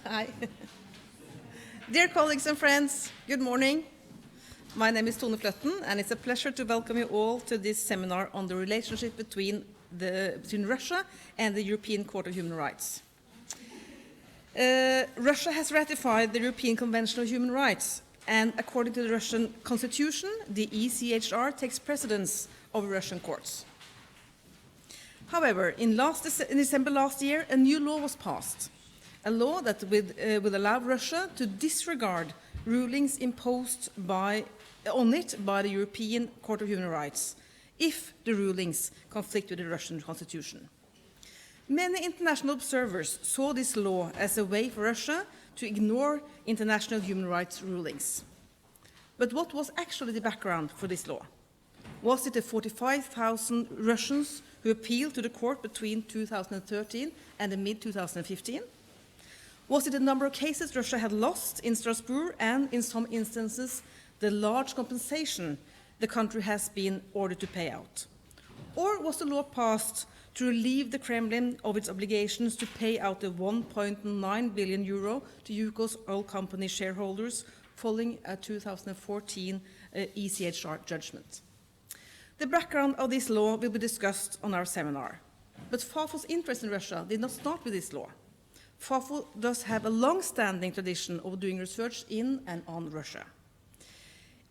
Hi. Dear colleagues and friends, good morning. My name is Tone Fløtten, and it's a pleasure to welcome you all to this seminar on the relationship between Russia and the European Court of Human Rights. Russia has ratified the European Convention of Human Rights, and according to the Russian constitution, the ECHR takes precedence over Russian courts. However, in December last year, a new law was passed, a law that will allow Russia to disregard rulings imposed on it by the European Court of Human Rights, if the rulings conflict with the Russian constitution. Many international observers saw this law as a way for Russia to ignore international human rights rulings. But what was actually the background for this law? Was it the 45,000 Russians who appealed to the court between 2013 and the mid-2015? Was it the number of cases Russia had lost in Strasbourg and, in some instances, the large compensation the country has been ordered to pay out? Or was the law passed to relieve the Kremlin of its obligations to pay out the 1.9 billion euro to UK's oil company shareholders following a 2014 ECHR judgment? The background of this law will be discussed on our seminar. But FAFO's interest in Russia did not start with this law. FAFO does have a long-standing tradition of doing research in and on Russia.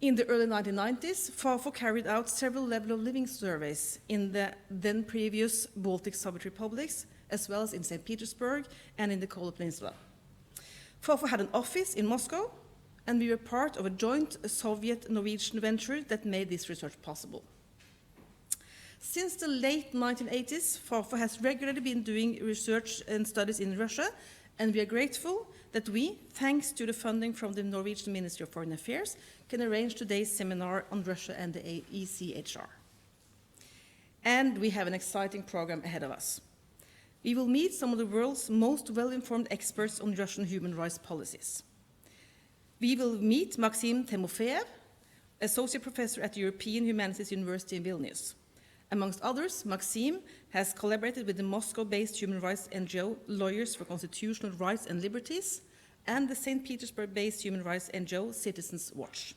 In the early 1990s, FAFO carried out several level of living surveys in the then previous Baltic Soviet republics, as well as in St. Petersburg and in the Kola Peninsula. FAFO had an office in Moscow, and we were part of a joint Soviet-Norwegian venture that made this research possible. Since the late 1980s, FAFO has regularly been doing research and studies in Russia, and we are grateful that we, thanks to the funding from the Norwegian Ministry of Foreign Affairs, can arrange today's seminar on Russia and the ECHR. And we have an exciting program ahead of us. We will meet some of the world's most well-informed experts on Russian human rights policies. We will meet Maxim Timofeyev, Associate Professor at the European Humanities University in Vilnius. Amongst others, Maxim has collaborated with the Moscow-based human rights NGO Lawyers for Constitutional Rights and Liberties and the St. Petersburg-based human rights NGO Citizens Watch.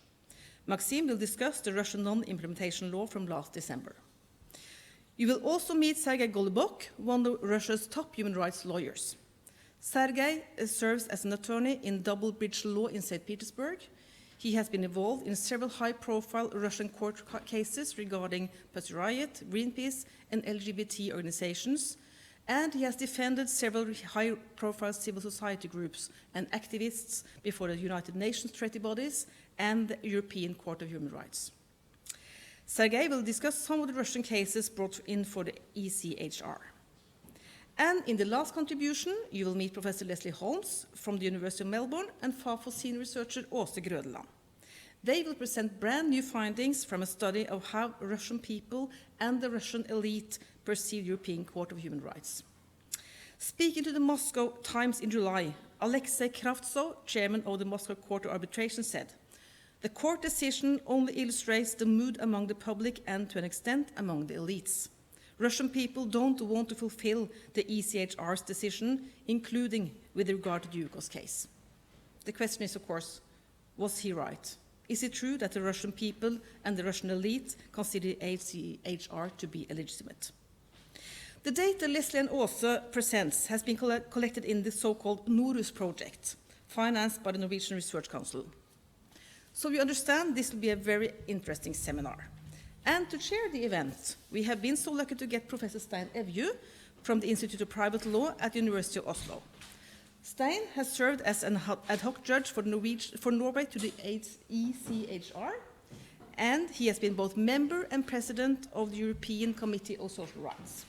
Maxim will discuss the Russian non-implementation law from last December. You will also meet Sergei Golubok, one of Russia's top human rights lawyers. Sergei serves as an attorney in double bridge law in St. Petersburg. He has been involved in several high-profile Russian court cases regarding Pussy Riot, Greenpeace, and LGBT organizations, and he has defended several high-profile civil society groups and activists before the United Nations treaty bodies and the European Court of Human Rights. Sergei will discuss some of the Russian cases brought in for the ECHR. And in the last contribution, you will meet Professor Leslie Holmes from the University of Melbourne and FAFO senior researcher Åse Grødeland. They will present brand new findings from a study of how Russian people and the Russian elite perceive the European Court of Human Rights. Speaking to the Moscow Times in July, Alexei Pushkov, chairman of the Moscow Court of Arbitration, said, "The court decision only illustrates the mood among the public and, to an extent, among the elites. Russian people don't want to fulfill the ECHR's decision, including with regard to the UK's case." The question is, of course, was he right? Is it true that the Russian people and the Russian elite consider ECHR to be illegitimate? The data Leslie and Åse presents has been collected in the so-called Norus project, financed by the Norwegian Research Council. So you understand this will be a very interesting seminar. And to chair the event, we have been so lucky to get Professor Stein Evju from the Institute of Private Law at the University of Oslo. Stein has served as an ad hoc judge for Norway to the ECHR, and he has been both member and president of the European Committee on Social Rights.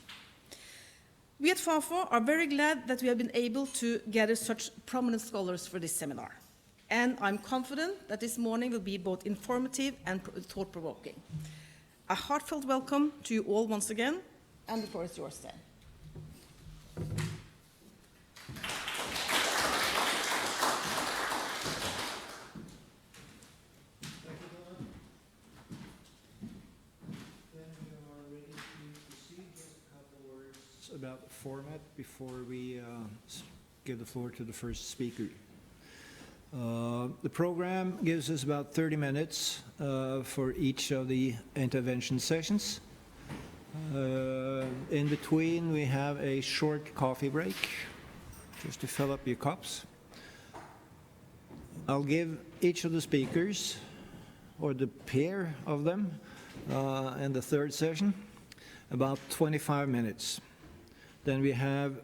We at FAFO are very glad that we have been able to gather such prominent scholars for this seminar. And I'm confident that this morning will be both informative and thought-provoking. A heartfelt welcome to you all once again, and the floor is yours, Stein. About the format before we give the floor to the first speaker. The program gives us about 30 minutes for each of the intervention sessions. In between, we have a short coffee break, just to fill up your cups. I'll give each of the speakers, or the pair of them, in the third session, about 25 minutes. Then we have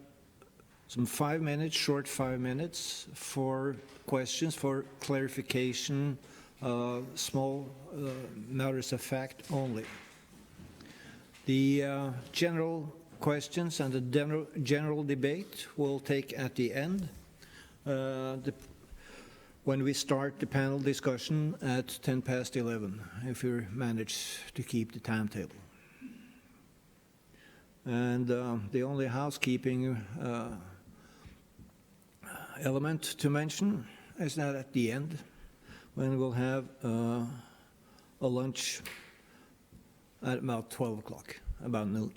some 5 minutes, short 5 minutes, for questions, for clarification, small matters of fact only. The general questions and the general debate will take at the end, when we start the panel discussion at 10 past 11, if we manage to keep the timetable. And the only housekeeping element to mention is that at the end, when we'll have a lunch at about 12 o'clock, about noon.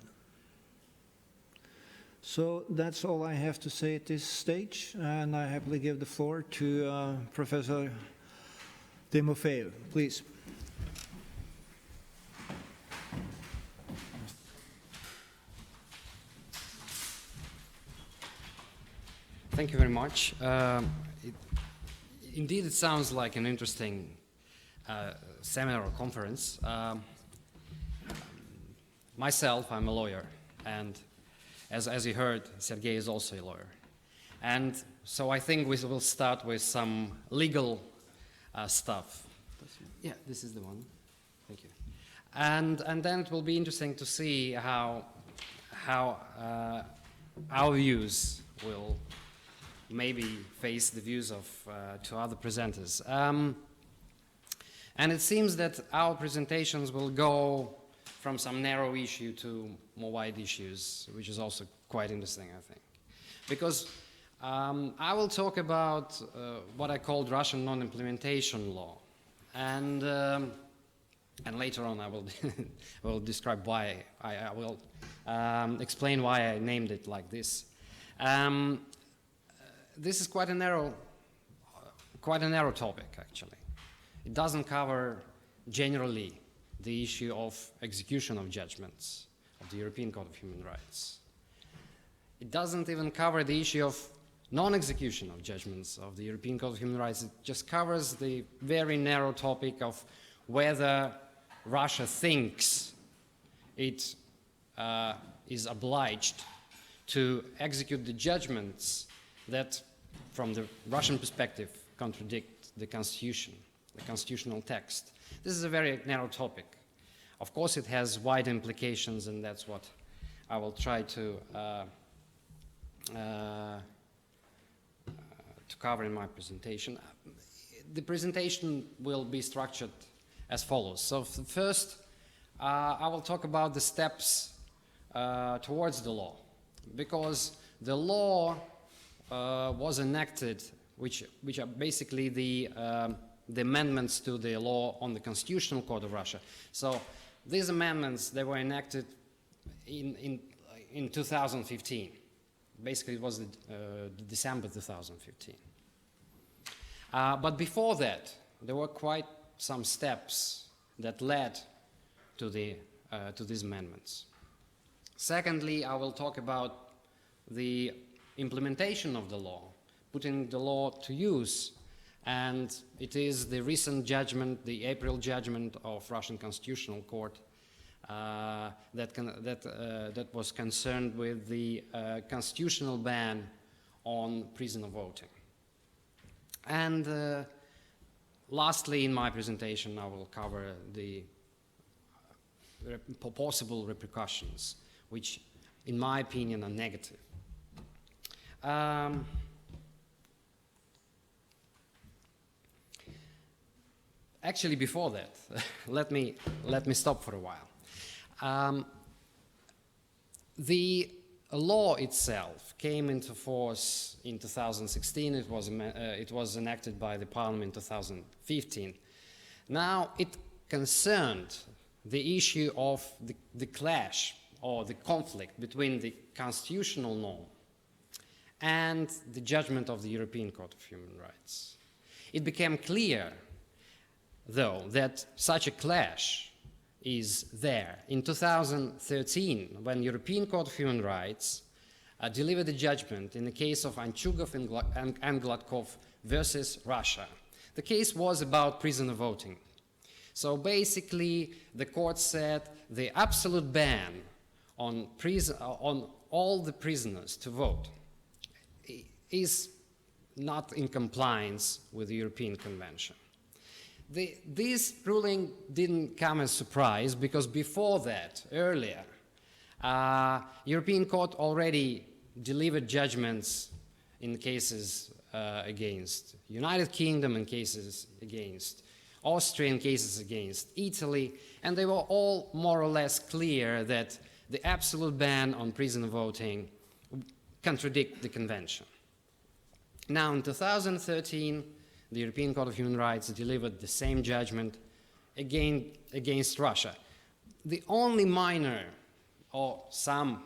So that's all I have to say at this stage, and I happily give the floor to Professor Timofeyev, please. Thank you very much. Indeed, it sounds like an interesting seminar or conference. Myself, I'm a lawyer, and as you heard, Sergei is also a lawyer. And so I think we will start with some legal stuff. Yeah, this is the one. Thank you. And then it will be interesting to see how our views will maybe face the views of two other presenters. And it seems that our presentations will go from some narrow issue to more wide issues, which is also quite interesting, I think. Because I will talk about what I called Russian non-implementation law. And later on I will, will describe why, I will explain why I named it like this. This is quite a narrow topic, actually. It doesn't cover generally the issue of execution of judgments of the European Court of Human Rights. It doesn't even cover the issue of non-execution of judgments of the European Court of Human Rights. It just covers the very narrow topic of whether Russia thinks it is obliged to execute the judgments that, from the Russian perspective, contradict the Constitution, the constitutional text. This is a very narrow topic. Of course, it has wide implications, and that's what I will try to cover in my presentation. The presentation will be structured as follows. So first, I will talk about the steps towards the law, because the law was enacted, which are basically the amendments to the law on the Constitutional Court of Russia. So these amendments, they were enacted in 2015. Basically, it was December 2015. But before that, there were quite some steps that led to these amendments. Secondly, I will talk about the implementation of the law, putting the law to use, and it is the recent judgment, the April judgment of Russian Constitutional Court that was concerned with the constitutional ban on prisoner voting. And lastly, in my presentation, I will cover the possible repercussions, which, in my opinion, are negative. Actually, before that, let me stop for a while. The law itself came into force in 2016. It was enacted by the Parliament in 2015. Now, it concerned the issue of the clash or the conflict between the constitutional norm and the judgment of the European Court of Human Rights. It became clear, though, that such a clash is there. In 2013, when European Court of Human Rights delivered a judgment in the case of Anchugov and Gladkov versus Russia. The case was about prisoner voting. So basically, the court said the absolute ban on all the prisoners to vote is not in compliance with the European Convention. This ruling didn't come as a surprise because before that, earlier, European Court already delivered judgments in cases against United Kingdom and cases against Austria and cases against Italy, and they were all more or less clear that the absolute ban on prisoner voting contradicts the convention. Now, in 2013, the European Court of Human Rights delivered the same judgment again against Russia. The only minor, or some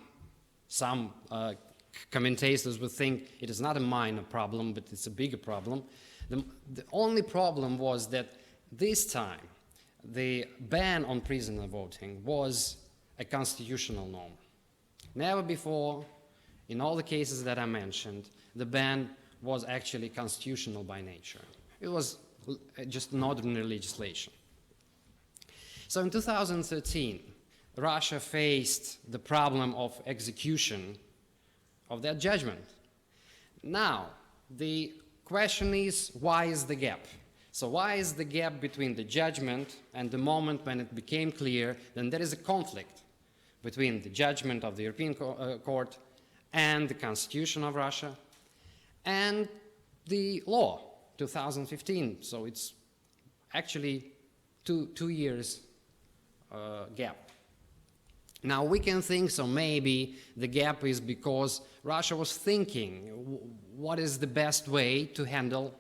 commentators would think it is not a minor problem, but it's a bigger problem. The only problem was that this time the ban on prisoner voting was a constitutional norm. Never before, in all the cases that I mentioned, the ban was actually constitutional by nature. It was just an ordinary legislation. So in 2013, Russia faced the problem of execution of that judgment. Now, the question is, why is the gap? So why is the gap between the judgment and the moment when it became clear that there is a conflict between the judgment of the European Court and the Constitution of Russia and the law, 2015? So it's actually two years gap. Now, we can think, so maybe the gap is because Russia was thinking what is the best way to handle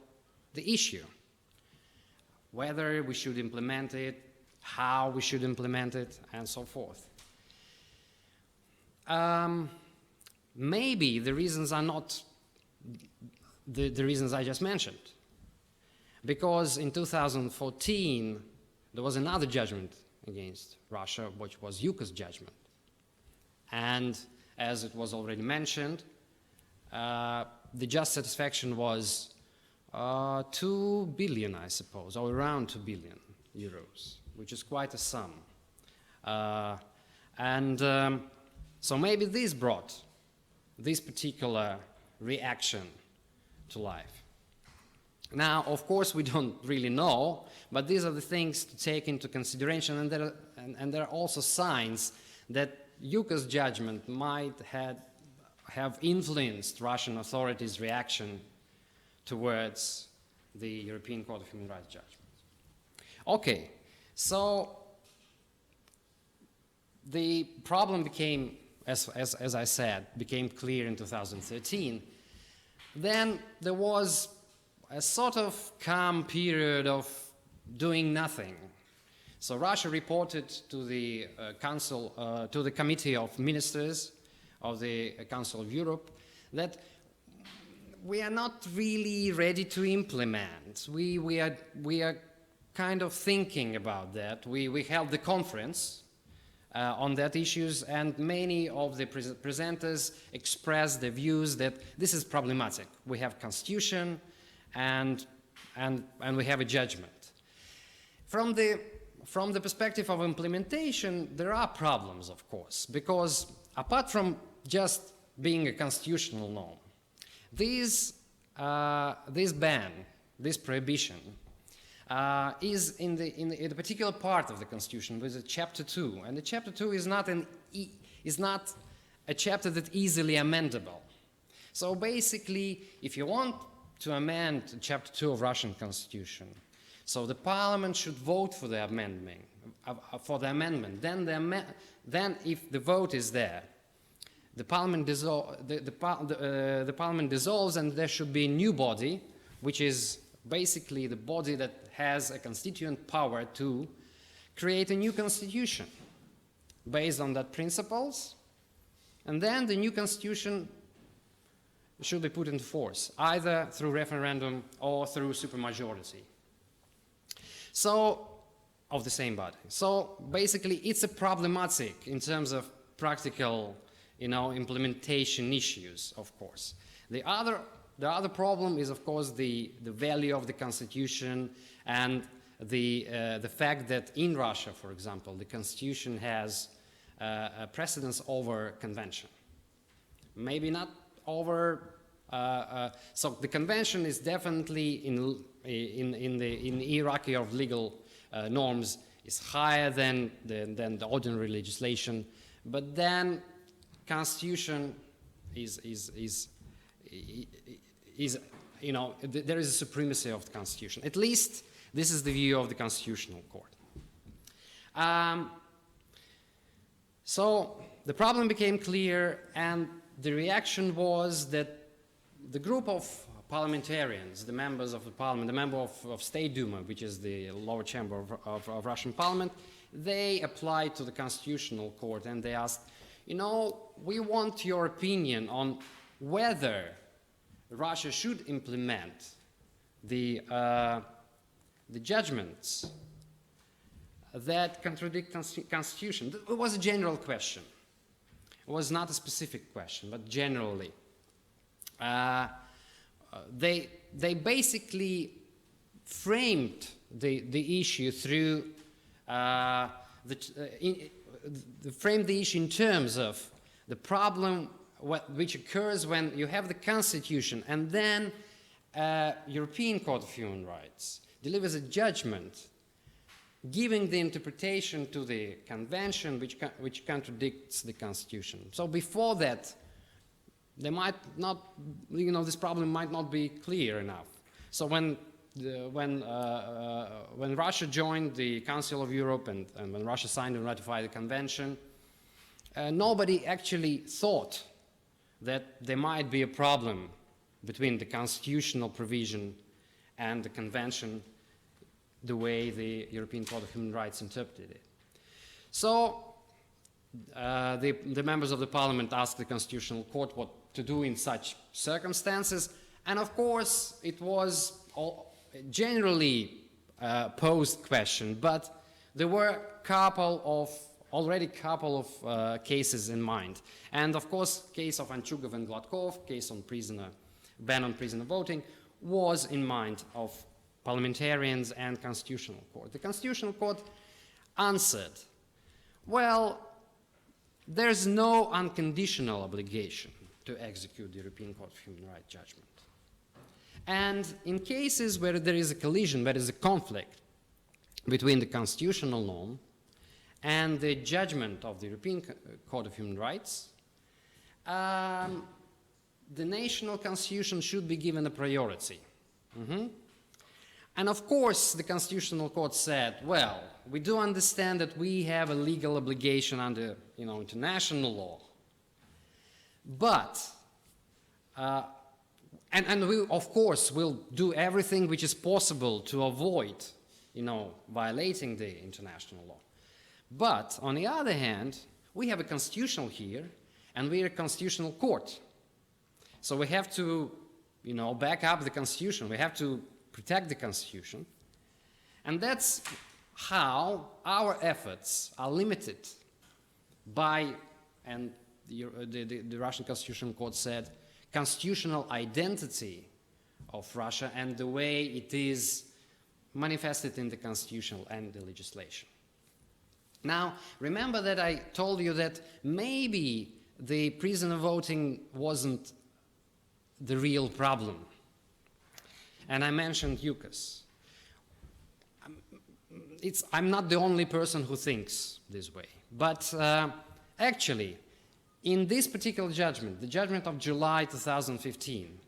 the issue, whether we should implement it, how we should implement it, and so forth. Maybe the reasons are not the reasons I just mentioned, because in 2014 there was another judgment against Russia, which was Yuka's judgment. And as it was already mentioned, the just satisfaction was 2 billion, I suppose, or around 2 billion euros, which is quite a sum. So maybe this brought this particular reaction to life. Now, of course, we don't really know, but these are the things to take into consideration, and there are also signs that Yuka's judgment might have influenced Russian authorities' reaction towards the European Court of Human Rights judgment. Okay, so the problem became, as I said, became clear in 2013. Then there was a sort of calm period of doing nothing. So Russia reported to the Council, to the Committee of Ministers of the Council of Europe, that we are not really ready to implement. We are kind of thinking about that. We held the conference on that issues, and many of the presenters expressed their views that this is problematic. We have constitution, and we have a judgment. From the perspective of implementation, there are problems, of course, because apart from just being a constitutional norm, this ban, this prohibition, is in the particular part of the Constitution with Chapter 2, and the Chapter 2 is not a chapter that easily amendable. So basically, if you want to amend Chapter 2 of Russian Constitution, so the Parliament should vote for the amendment. Then, if the vote is there, the Parliament dissolves, and there should be a new body, which is basically the body that has a constituent power to create a new constitution based on that principles, and then the new constitution should be put into force, either through referendum or through supermajority. So, of the same body. So basically it's a problematic in terms of practical, implementation issues, of course. The other problem is, of course, the value of the constitution and the fact that in Russia, for example, the constitution has a precedence over convention. Maybe not over. So the convention is definitely in the hierarchy of legal norms is higher than the ordinary legislation, but then constitution is there is a supremacy of the constitution. At least this is the view of the Constitutional Court. So the problem became clear, and the reaction was that the group of parliamentarians, the members of the parliament, the member of State Duma, which is the lower chamber of Russian parliament, they applied to the Constitutional Court and they asked, we want your opinion on whether Russia should implement the judgments that contradict Constitution. It was a general question. It was not a specific question, but generally. They basically framed the issue through framed the issue in terms of the problem which occurs when you have the Constitution and then European Court of Human Rights delivers a judgment giving the interpretation to the Convention which contradicts the Constitution. So before that, they might not, this problem might not be clear enough. So when Russia joined the Council of Europe and when Russia signed and ratified the Convention, nobody actually thought that there might be a problem between the constitutional provision and the Convention, the way the European Court of Human Rights interpreted it. So the members of the Parliament asked the Constitutional Court what to do in such circumstances, and of course it was generally posed question, but there were already couple of cases in mind, and of course case of Anchugov and Gladkov, case on ban on prisoner voting, was in mind of parliamentarians and Constitutional Court. The Constitutional Court answered, well, there's no unconditional obligation to execute the European Court of Human Rights judgment. And in cases where there is a collision, where there is a conflict between the constitutional norm and the judgment of the European Court of Human Rights, the national constitution should be given a priority. And of course, the Constitutional Court said, well, we do understand that we have a legal obligation under international law, but, and we, of course, will do everything which is possible to avoid, violating the international law. But, on the other hand, we have a constitutional here, and we are a constitutional court. So we have to, back up the Constitution. We have to protect the Constitution. And that's how our efforts are limited by, and the Russian Constitutional Court said, constitutional identity of Russia and the way it is manifested in the Constitution and the legislation. Now, remember that I told you that maybe the prisoner voting wasn't the real problem. And I mentioned UCAS. I'm not the only person who thinks this way. But actually, in this particular judgment, the judgment of July 2015,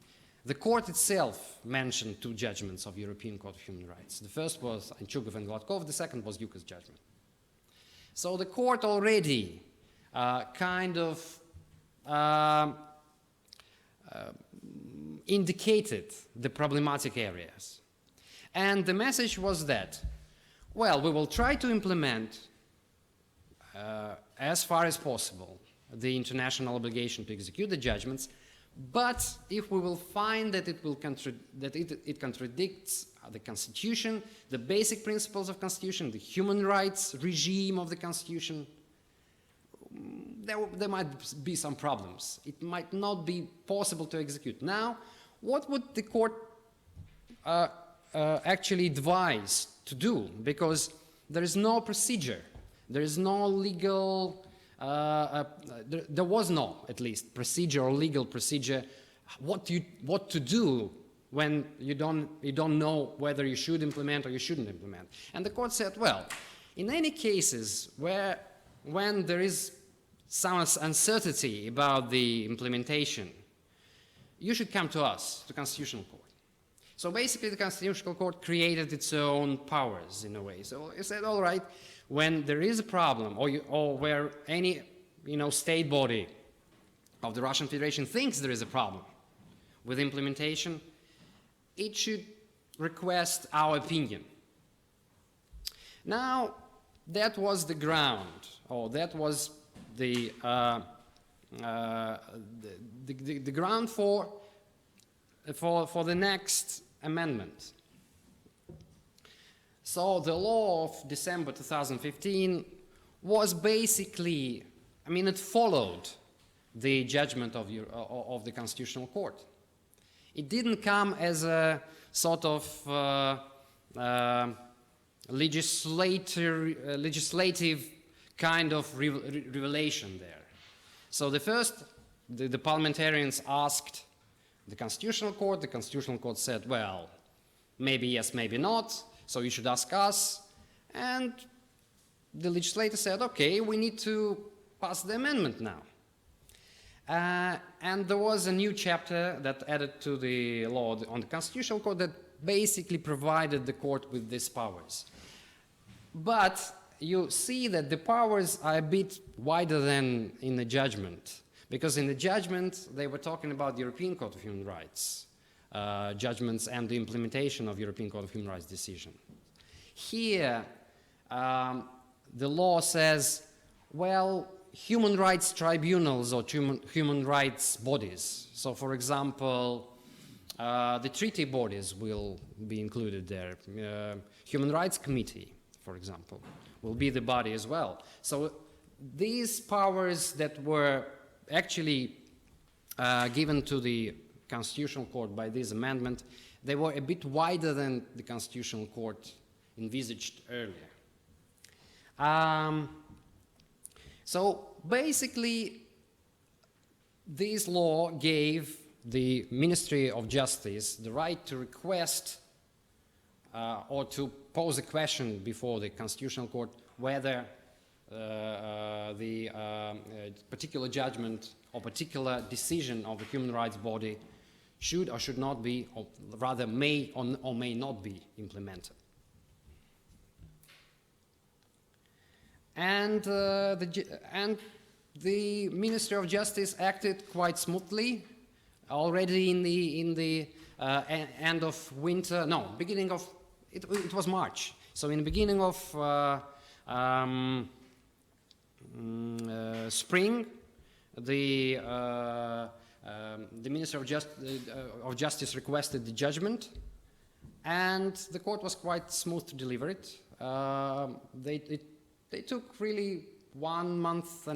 the court itself mentioned two judgments of European Court of Human Rights. The first was Anchugov and Gladkov, the second was UCAS judgment. So the court already indicated the problematic areas. And the message was that, well, we will try to implement as far as possible the international obligation to execute the judgments, But if we will find that it contradicts the Constitution, the basic principles of Constitution, the human rights regime of the Constitution, there might be some problems. It might not be possible to execute. Now, what would the court actually advise to do? Because there is no procedure, there is no legal, there was no, at least, procedure or legal procedure, what to do when you don't know whether you should implement or you shouldn't implement. And the court said, well, in any cases when there is some uncertainty about the implementation, you should come to us, the Constitutional Court. So basically the Constitutional Court created its own powers in a way. So it said, all right, when there is a problem or where any state body of the Russian Federation thinks there is a problem with implementation, it should request our opinion. Now, that was the ground, or that was the ground for the next amendment. So the law of December 2015 was basically, it followed the judgment of the Constitutional Court. It didn't come as a sort of legislative kind of revelation there. So the parliamentarians asked the Constitutional Court said, well, maybe yes, maybe not, so you should ask us. And the legislator said, okay, we need to pass the amendment now. And there was a new chapter that added to the law on the Constitutional Court that basically provided the court with these powers. But you see that the powers are a bit wider than in the judgment. Because in the judgment, they were talking about the European Court of Human Rights judgments and the implementation of European Court of Human Rights decision. Here, the law says, well, human rights tribunals or human rights bodies. So, for example, the treaty bodies will be included there. Human Rights Committee, for example, will be the body as well. So these powers that were actually given to the Constitutional Court by this amendment, they were a bit wider than the Constitutional Court envisaged earlier. So basically, this law gave the Ministry of Justice the right to request or to pose a question before the Constitutional Court whether the particular judgment or particular decision of the human rights body should or should not be, or rather may or may not be implemented. And the Ministry of Justice acted quite smoothly already in the end of winter, no, beginning of, it was March. So in the beginning of spring, the Minister of Justice requested the judgment, and the court was quite smooth to deliver it. They took really 1.5 months,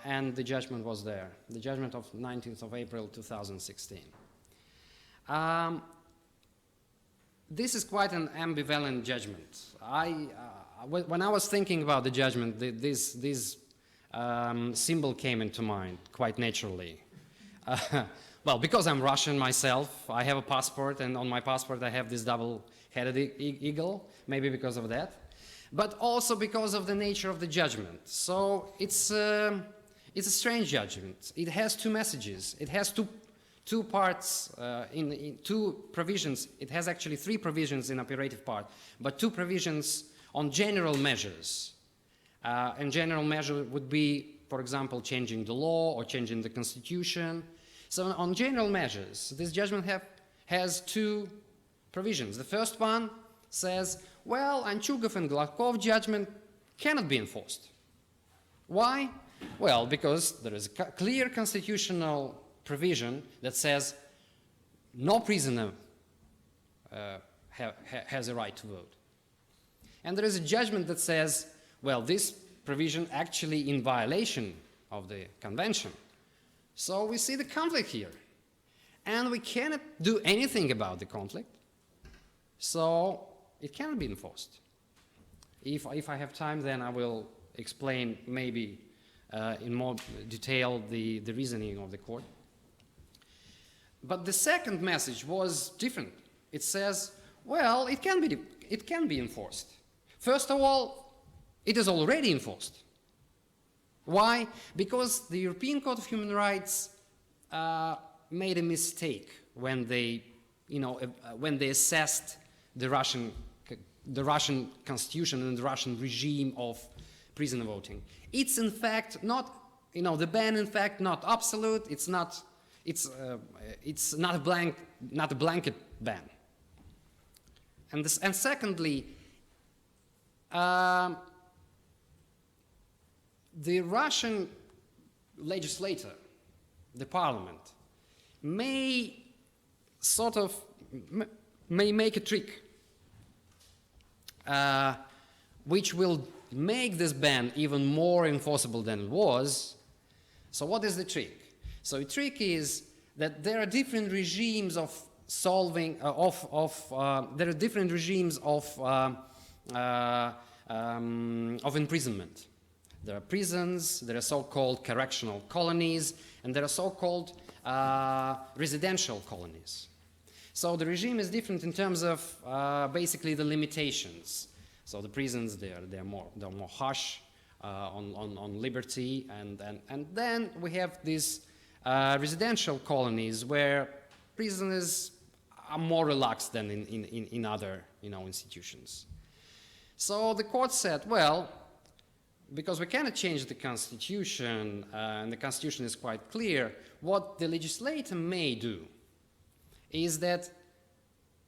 and the judgment was there. The judgment of 19th of April 2016. This is quite an ambivalent judgment. When I was thinking about the judgment, this symbol came into mind quite naturally. Well, because I'm Russian myself, I have a passport, and on my passport I have this double-headed eagle, maybe because of that, but also because of the nature of the judgment. So it's a strange judgment. It has two messages. It has two parts, in two provisions. It has actually 3 provisions in operative part, but 2 provisions on general measures. And general measure would be, for example, changing the law or changing the constitution. So on general measures, this judgment has 2 provisions. The first one says, well, Anchugov and Gladkov judgment cannot be enforced. Why? Well, because there is a clear constitutional provision that says no prisoner has a right to vote. And there is a judgment that says, well, this provision actually in violation of the convention. So we see the conflict here. And we cannot do anything about the conflict. So it cannot be enforced. If I have time, then I will explain maybe in more detail the reasoning of the court. But the second message was different. It says, well, it can be enforced. First of all, it is already enforced. Why? Because the European Court of Human Rights made a mistake when they, when they assessed the Russian constitution and the Russian regime of prisoner voting. It's in fact not, the ban in fact not absolute. It's not a blanket ban. And secondly, the Russian legislator, the parliament, may make a trick which will make this ban even more enforceable than it was. So what is the trick? So the trick is that there are different regimes of solving there are different regimes of imprisonment. There are prisons, there are so-called correctional colonies, and there are so-called residential colonies. So the regime is different in terms of basically the limitations. So the prisons, they're more harsh on liberty, and then we have these residential colonies where prisoners are more relaxed than in other institutions. So the court said, well, because we cannot change the constitution, and the constitution is quite clear, what the legislator may do is that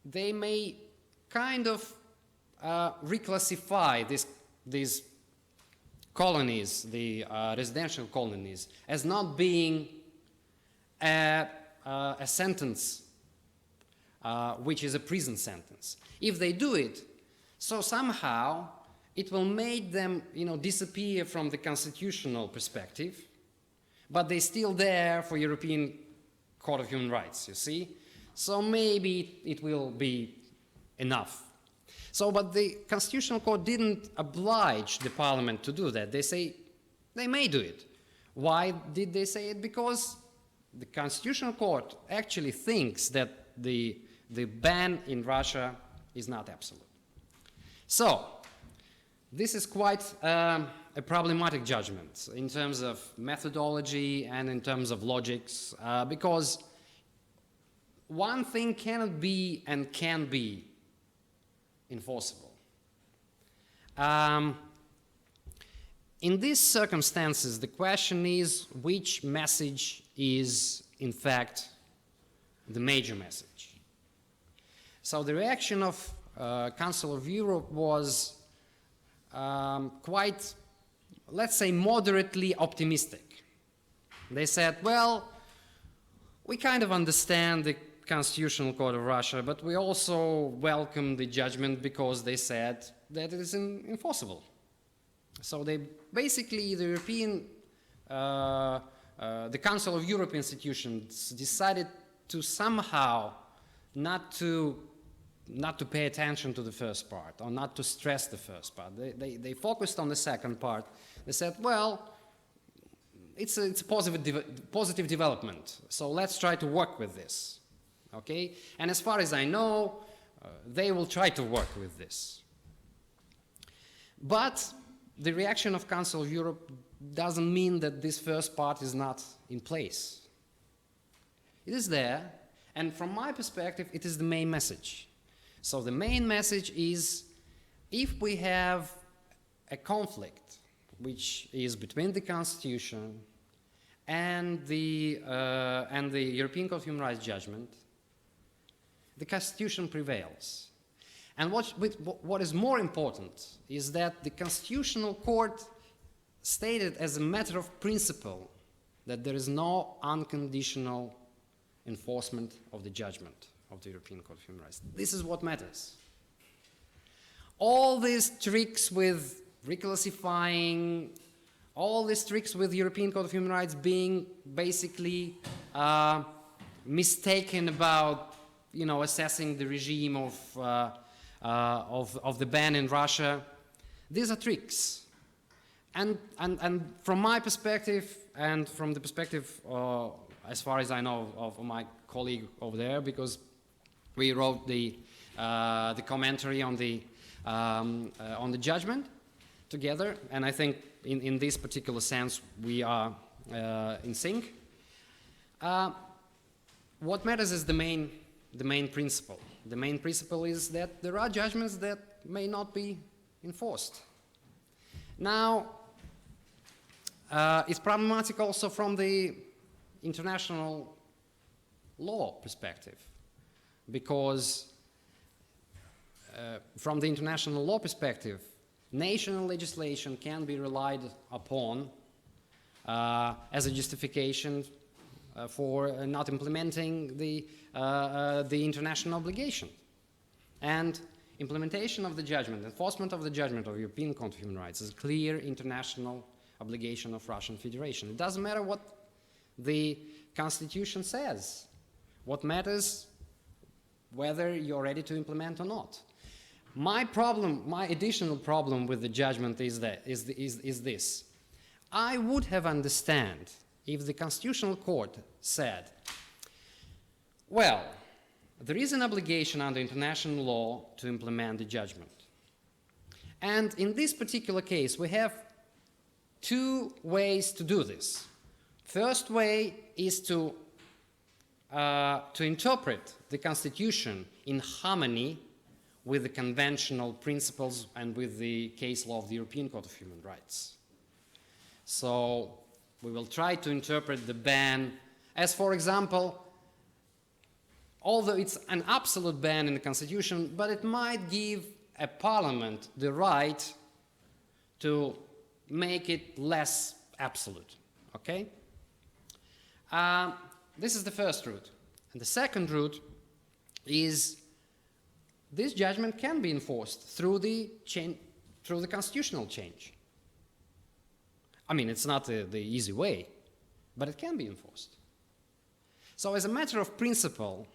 they may kind of reclassify these colonies, the residential colonies, as not being a sentence which is a prison sentence. If they do it, so somehow it will make them, disappear from the constitutional perspective, but they're still there for European Court of Human Rights, you see? So maybe it will be enough. So, but the Constitutional Court didn't oblige the Parliament to do that. They say they may do it. Why did they say it? Because the Constitutional Court actually thinks that the ban in Russia is not absolute. So, this is quite a problematic judgment in terms of methodology and in terms of logics, because one thing cannot be and can be enforceable. In these circumstances, the question is which message is, in fact, the major message. So the reaction of Council of Europe was quite, let's say, moderately optimistic. They said, well, we kind of understand the Constitutional Court of Russia, but we also welcome the judgment because they said that it is enforceable. So they basically, the Council of Europe institutions decided to somehow not to pay attention to the first part, or not to stress the first part. They focused on the second part. They said, well, it's a positive development, so let's try to work with this. Okay? And as far as I know, they will try to work with this. But the reaction of Council of Europe doesn't mean that this first part is not in place. It is there, and from my perspective, it is the main message. So the main message is, if we have a conflict which is between the Constitution and the European Court of Human Rights judgment, the Constitution prevails. And what is more important is that the Constitutional Court stated as a matter of principle that there is no unconditional enforcement of the judgment of the European Court of Human Rights. This is what matters. All these tricks with reclassifying, all these tricks with the European Court of Human Rights being basically mistaken about, assessing the regime of the ban in Russia, these are tricks. And from my perspective, and from the perspective, as far as I know, of my colleague over there, because we wrote the commentary on the judgment together, and I think in this particular sense we are in sync. What matters is the main principle. The main principle is that there are judgments that may not be enforced. Now, it's problematic also from the international law perspective, because from the international law perspective, national legislation can be relied upon as a justification for not implementing the international obligation. And implementation of the judgment, enforcement of the judgment of the European Court of Human Rights is a clear international obligation of Russian Federation. It doesn't matter what the Constitution says. What matters whether you're ready to implement or not. My additional problem with the judgment is this. I would have understood if the Constitutional Court said, well, there is an obligation under international law to implement the judgment. And in this particular case, we have two ways to do this. First way is to interpret the Constitution in harmony with the conventional principles and with the case law of the European Court of Human Rights. So we will try to interpret the ban as, for example, although it's an absolute ban in the Constitution, but it might give a parliament the right to make it less absolute, okay? This is the first route. And the second route is this judgment can be enforced through the constitutional change. I mean, it's not the easy way, but it can be enforced. So as a matter of principle,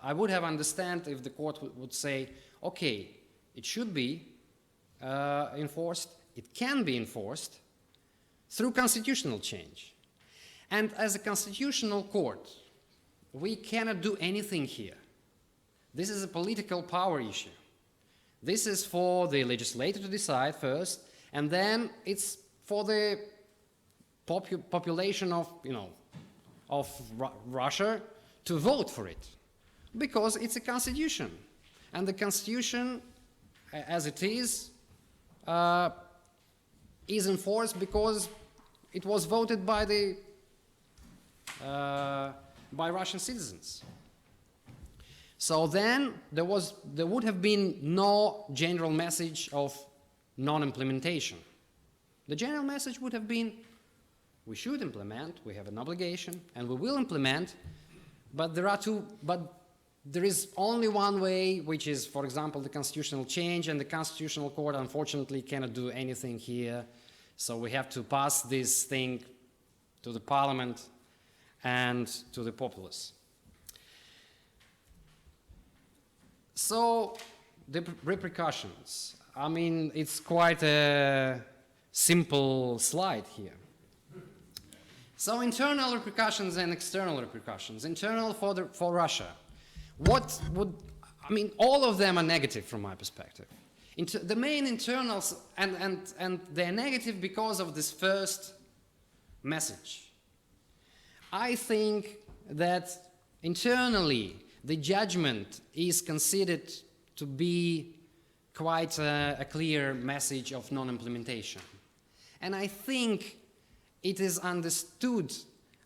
I would have understood if the court would say, okay, it should be enforced, it can be enforced through constitutional change. And as a constitutional court, we cannot do anything here. This is a political power issue. This is for the legislator to decide first, and then it's for the population of Russia to vote for it, because it's a constitution, and the constitution, as it is enforced because it was voted by Russian citizens. So then there would have been no general message of non-implementation. The general message would have been, we should implement, we have an obligation, and we will implement, but there is only one way, which is, for example, the constitutional change, and the Constitutional Court, unfortunately, cannot do anything here. So we have to pass this thing to the parliament and to the populace. So the repercussions. I mean, it's quite a simple slide here. So internal repercussions and external repercussions. Internal for Russia. All of them are negative from my perspective. The main internals, and they're negative because of this first message. I think that internally the judgment is considered to be quite a clear message of non-implementation. And I think it is understood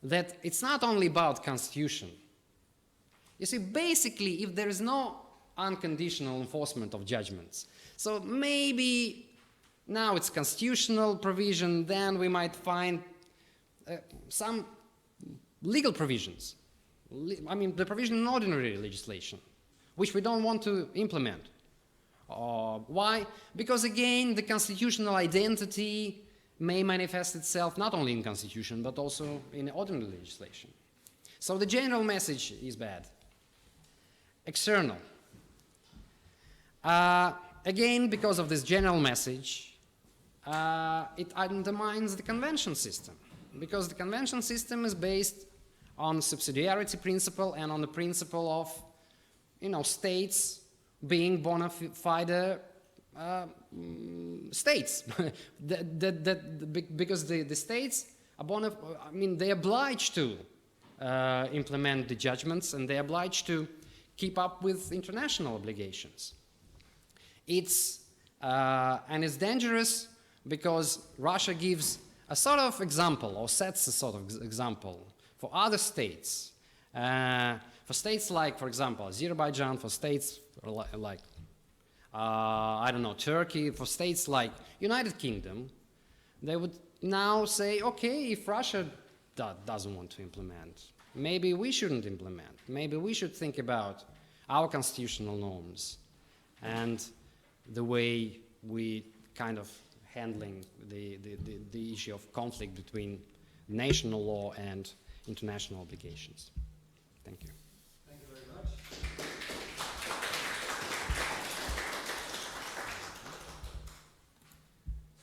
that it's not only about constitution. You see, basically, if there is no unconditional enforcement of judgments, so maybe Now it's constitutional provision, then we might find some legal provisions. I mean, the provision in ordinary legislation, which we don't want to implement. Why? Because again, the constitutional identity may manifest itself not only in constitution, but also in ordinary legislation. So the general message is bad. External. Again, because of this general message, it undermines the convention system, because the convention system is based on subsidiarity principle and on the principle of, states being bona fide states. Because the states are they're obliged to implement the judgments, and they're obliged to keep up with international obligations. And it's dangerous because Russia gives a sort of example, or sets a sort of example for other states. For states like, for example, Azerbaijan, for states like Turkey, for states like United Kingdom, they would now say, okay, if Russia doesn't want to implement, maybe we shouldn't implement. Maybe we should think about our constitutional norms and the way we kind of handling the issue of conflict between national law and international obligations. Thank you. Thank you very much.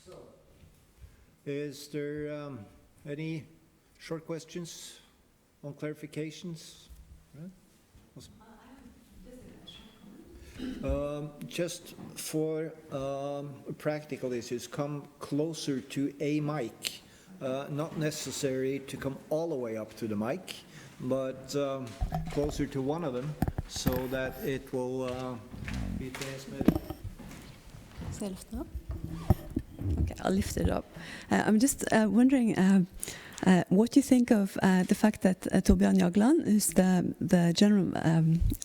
So, is there any short questions on clarifications? Right? Just for practical issues, come closer to a mic. Not necessary to come all the way up to the mic, but closer to one of them so that it will be transmitted. Shall I lift it up? Okay, I'll lift it up. I'm just wondering what you think of the fact that Torbjørn Jagland, who's the General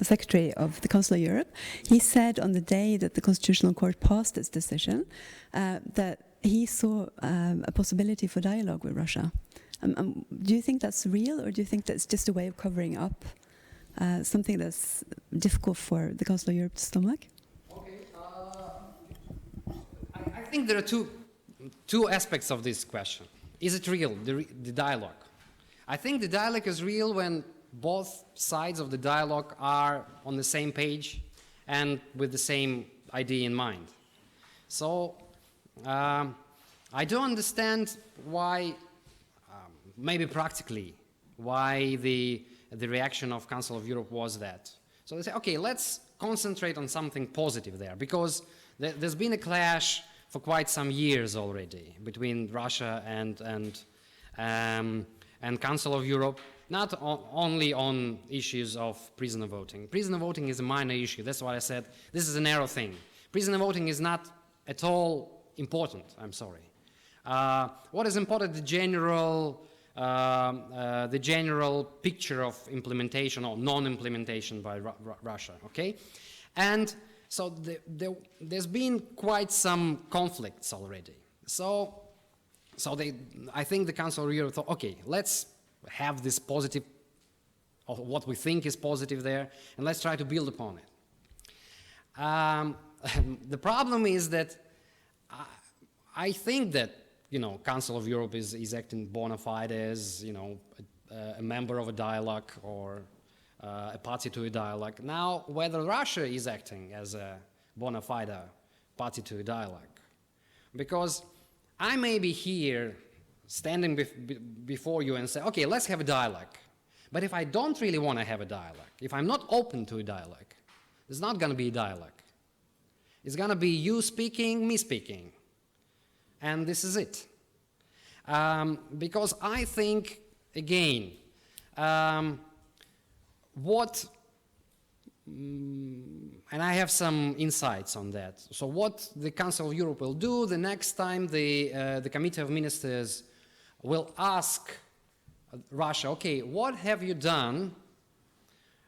Secretary of the Council of Europe, he said on the day that the Constitutional Court passed its decision that he saw a possibility for dialogue with Russia. Do you think that's real, or do you think that's just a way of covering up something that's difficult for the Council of Europe to stomach? Okay, I think there are two aspects of this question. Is it real, the dialogue? I think the dialogue is real when both sides of the dialogue are on the same page and with the same idea in mind. So I don't understand why, maybe practically, why the reaction of Council of Europe was that. So they say, okay, let's concentrate on something positive there, because there's been a clash for quite some years already between Russia and Council of Europe, not only on issues of prisoner voting. Prisoner voting is a minor issue. That's why I said this is a narrow thing. Prisoner voting is not at all important, I'm sorry. What is important, the general picture of implementation or non-implementation by Russia, okay? And so there's been quite some conflicts already. So I think the Council of Europe thought, okay, let's have this positive, or what we think is positive there, and let's try to build upon it. The problem is that I think that, Council of Europe is acting bona fide as, a member of a dialogue or a party to a dialogue. Now, whether Russia is acting as a bona fide party to a dialogue, because I may be here standing before you and say, okay, let's have a dialogue. But if I don't really want to have a dialogue, if I'm not open to a dialogue, there's not going to be a dialogue. It's going to be you speaking, me speaking. And this is it. Because I think, again, and I have some insights on that. So what the Council of Europe will do the next time the Committee of Ministers will ask Russia, okay, what have you done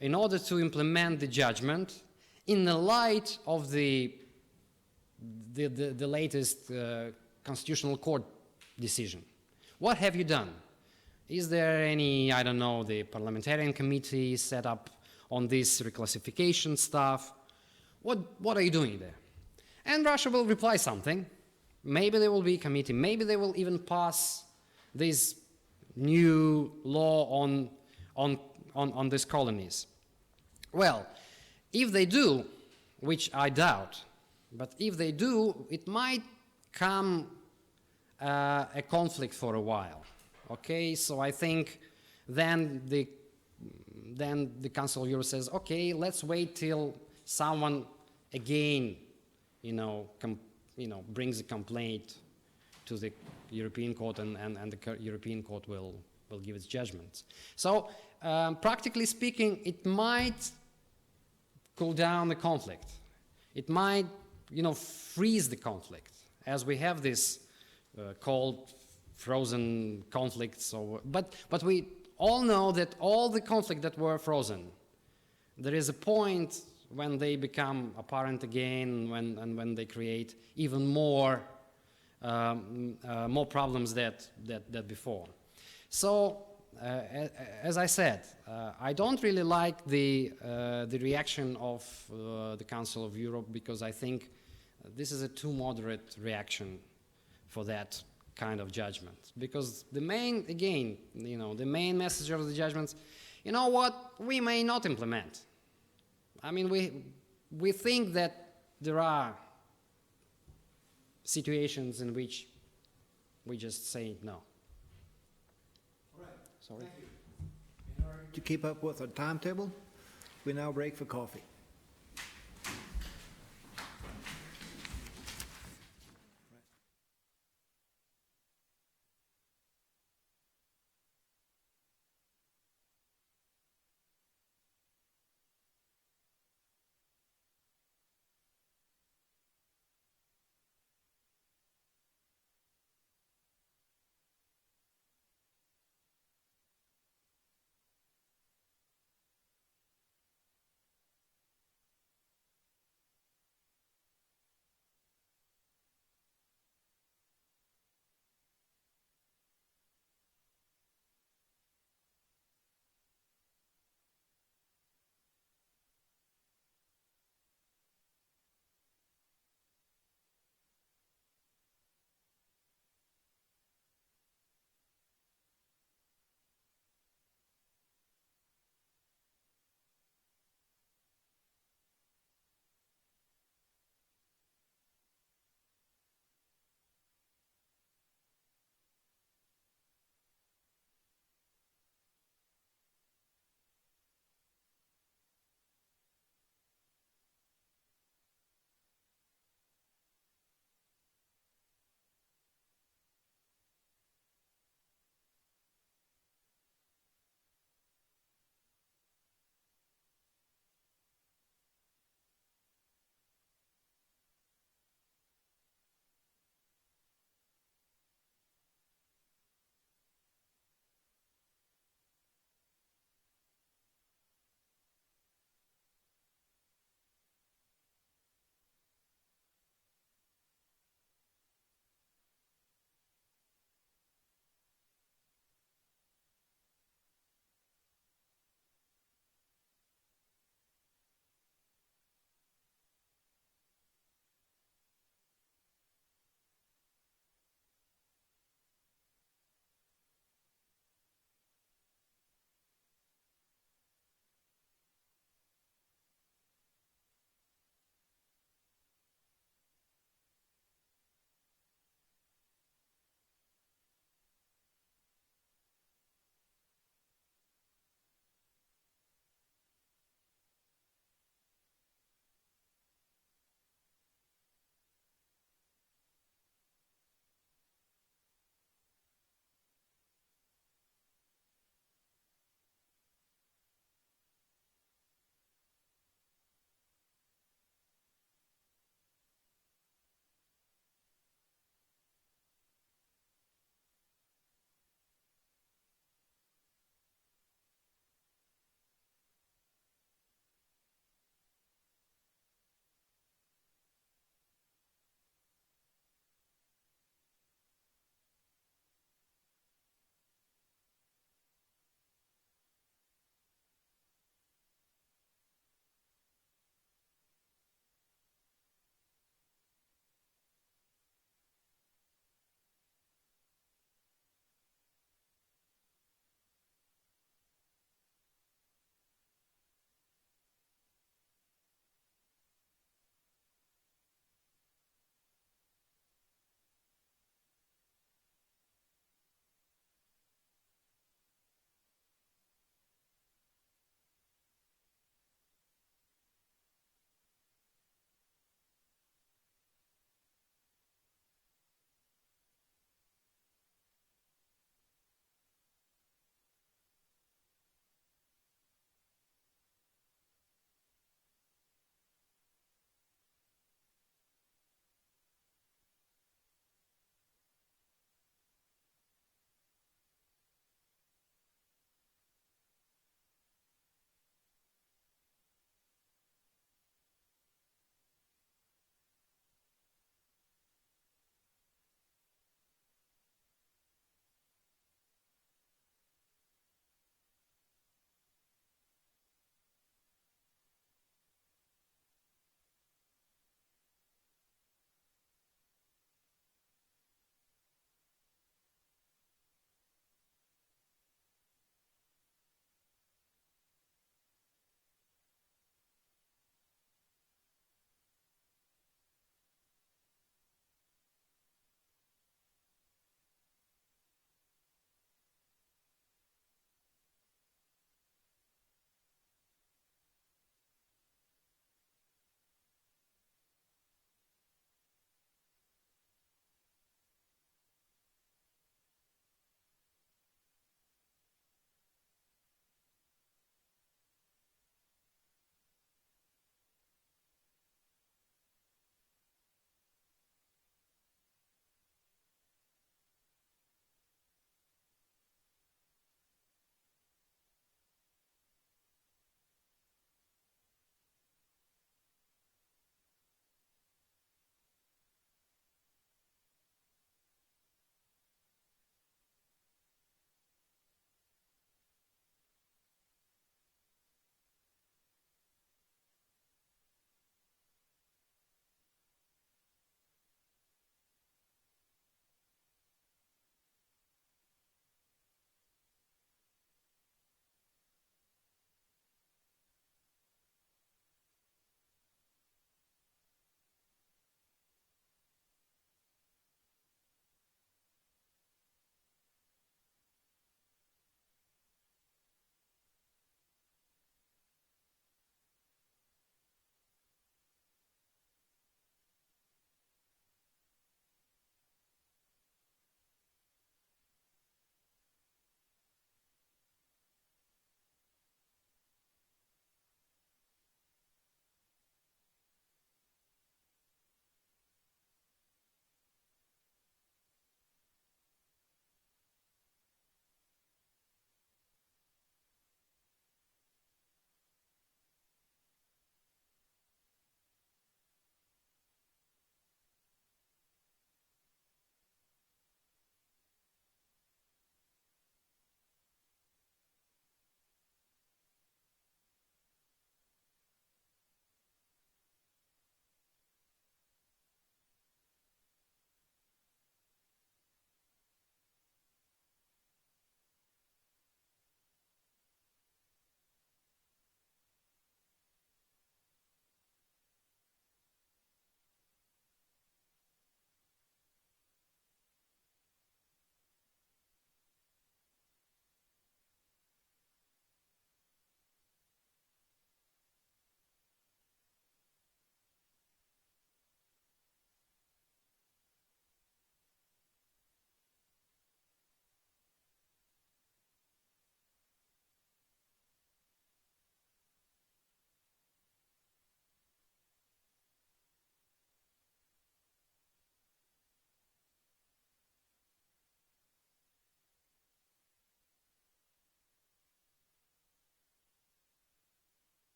in order to implement the judgment in the light of the the latest Constitutional Court decision. What have you done? Is there any, I don't know, the parliamentarian committee set up on this reclassification stuff? What are you doing there? And Russia will reply something. Maybe there will be a committee. Maybe they will even pass this new law on these colonies. Well, if they do, which I doubt, but if they do, it might come a conflict for a while. Okay, so I think then the Council of Europe says, okay, let's wait till someone again, brings a complaint to the European Court, and the European Court will give its judgment. So, practically speaking, it might cool down the conflict. It might, freeze the conflict, as we have this cold, frozen conflicts. But we all know that all the conflicts that were frozen, there is a point when they become apparent again, when they create even more problems than before. So, as I said, I don't really like the reaction of the Council of Europe, because I think this is a too moderate reaction for that kind of judgment. Because the main message of the judgments, we may not implement. I mean, we think that there are situations in which we just say no. All right. Sorry. Thank you. In order to keep up with our timetable, we now break for coffee.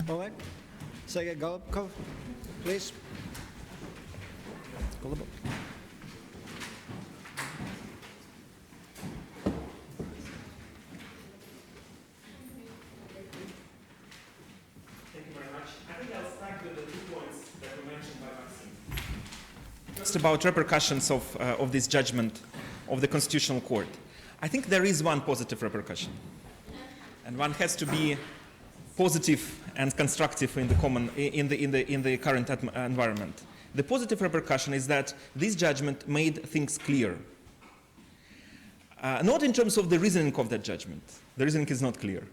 All right. Sergei Golubkov, please. Golubov. Thank you very much. I think I'll start with the 2 points that were mentioned by Maxim. First, about repercussions of this judgment of the Constitutional Court. I think there is one positive repercussion, and one has to be positive and constructive in the current environment. The positive repercussion is that this judgment made things clear. Not in terms of the reasoning of that judgment. The reasoning is not clear.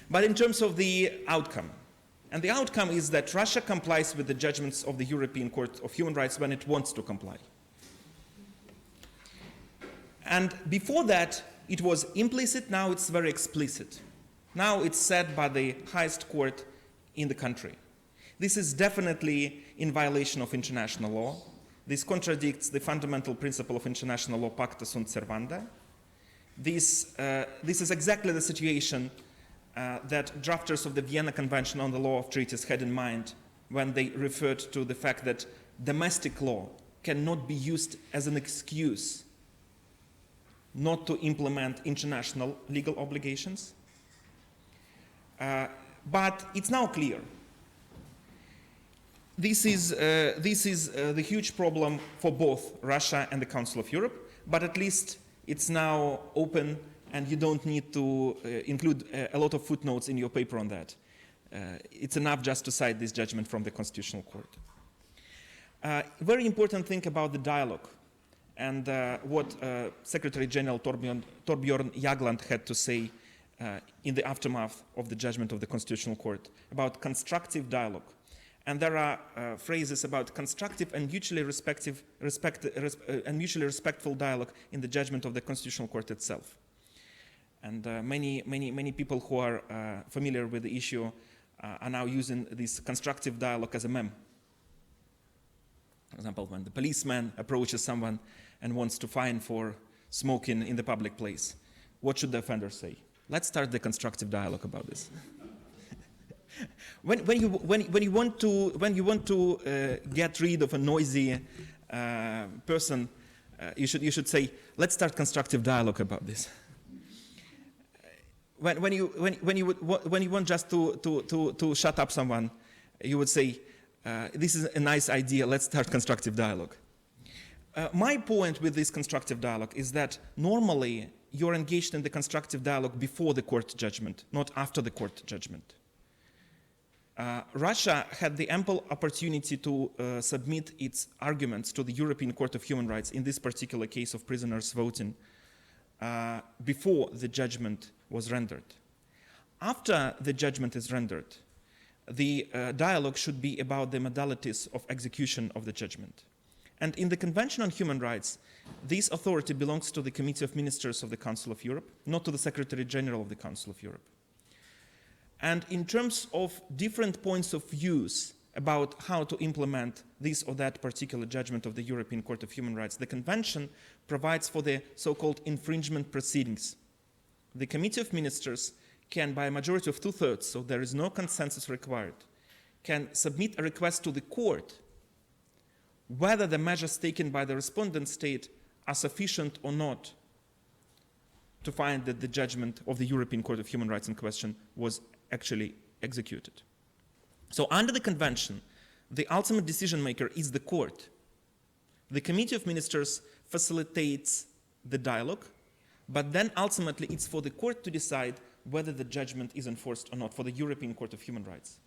But in terms of the outcome. And the outcome is that Russia complies with the judgments of the European Court of Human Rights when it wants to comply. And before that, it was implicit, now it's very explicit. Now it's said by the highest court in the country. This is definitely in violation of international law. This contradicts the fundamental principle of international law, pacta sunt servanda. This is exactly the situation that drafters of the Vienna Convention on the Law of Treaties had in mind when they referred to the fact that domestic law cannot be used as an excuse not to implement international legal obligations. But it's now clear. This is the huge problem for both Russia and the Council of Europe, but at least it's now open and you don't need to include a lot of footnotes in your paper on that. It's enough just to cite this judgment from the Constitutional Court. Very important thing about the dialogue and what Secretary General Torbjörn Jagland had to say in the aftermath of the judgment of the Constitutional Court about constructive dialogue. And there are phrases about constructive and mutually respectful dialogue in the judgment of the Constitutional Court itself. And many people who are familiar with the issue are now using this constructive dialogue as a meme. For example, when the policeman approaches someone and wants to fine for smoking in the public place, what should the offender say? Let's start the constructive dialogue about this. When you want to get rid of a noisy person, you should say, let's start constructive dialogue about this. When you want just to shut up someone, you would say, this is a nice idea, let's start constructive dialogue. My point with this constructive dialogue is that normally you're engaged in the constructive dialogue before the court judgment, not after the court judgment. Russia had the ample opportunity to submit its arguments to the European Court of Human Rights in this particular case of prisoners voting before the judgment was rendered. After the judgment is rendered, the dialogue should be about the modalities of execution of the judgment. And in the Convention on Human Rights, this authority belongs to the Committee of Ministers of the Council of Europe, not to the Secretary General of the Council of Europe. And in terms of different points of views about how to implement this or that particular judgment of the European Court of Human Rights, the Convention provides for the so-called infringement proceedings. The Committee of Ministers can, by a majority of 2/3, so there is no consensus required, can submit a request to the court whether the measures taken by the respondent state are sufficient or not to find that the judgment of the European Court of Human Rights in question was actually executed. So under the Convention, the ultimate decision maker is the court. The Committee of Ministers facilitates the dialogue, but then ultimately it's for the court to decide whether the judgment is enforced or not, for the European Court of Human Rights.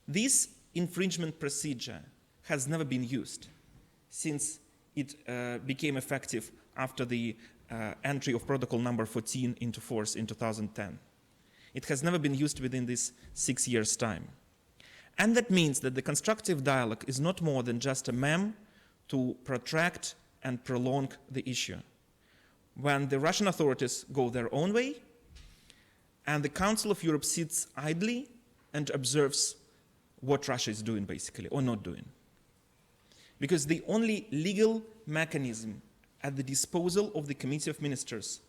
This infringement procedure has never been used since it became effective after the entry of Protocol number 14 into force in 2010. It has never been used within this 6 years' time. And that means that the constructive dialogue is not more than just a meme to protract and prolong the issue. When the Russian authorities go their own way, and the Council of Europe sits idly and observes what Russia is doing, basically, or not doing. Because the only legal mechanism at the disposal of the Committee of Ministers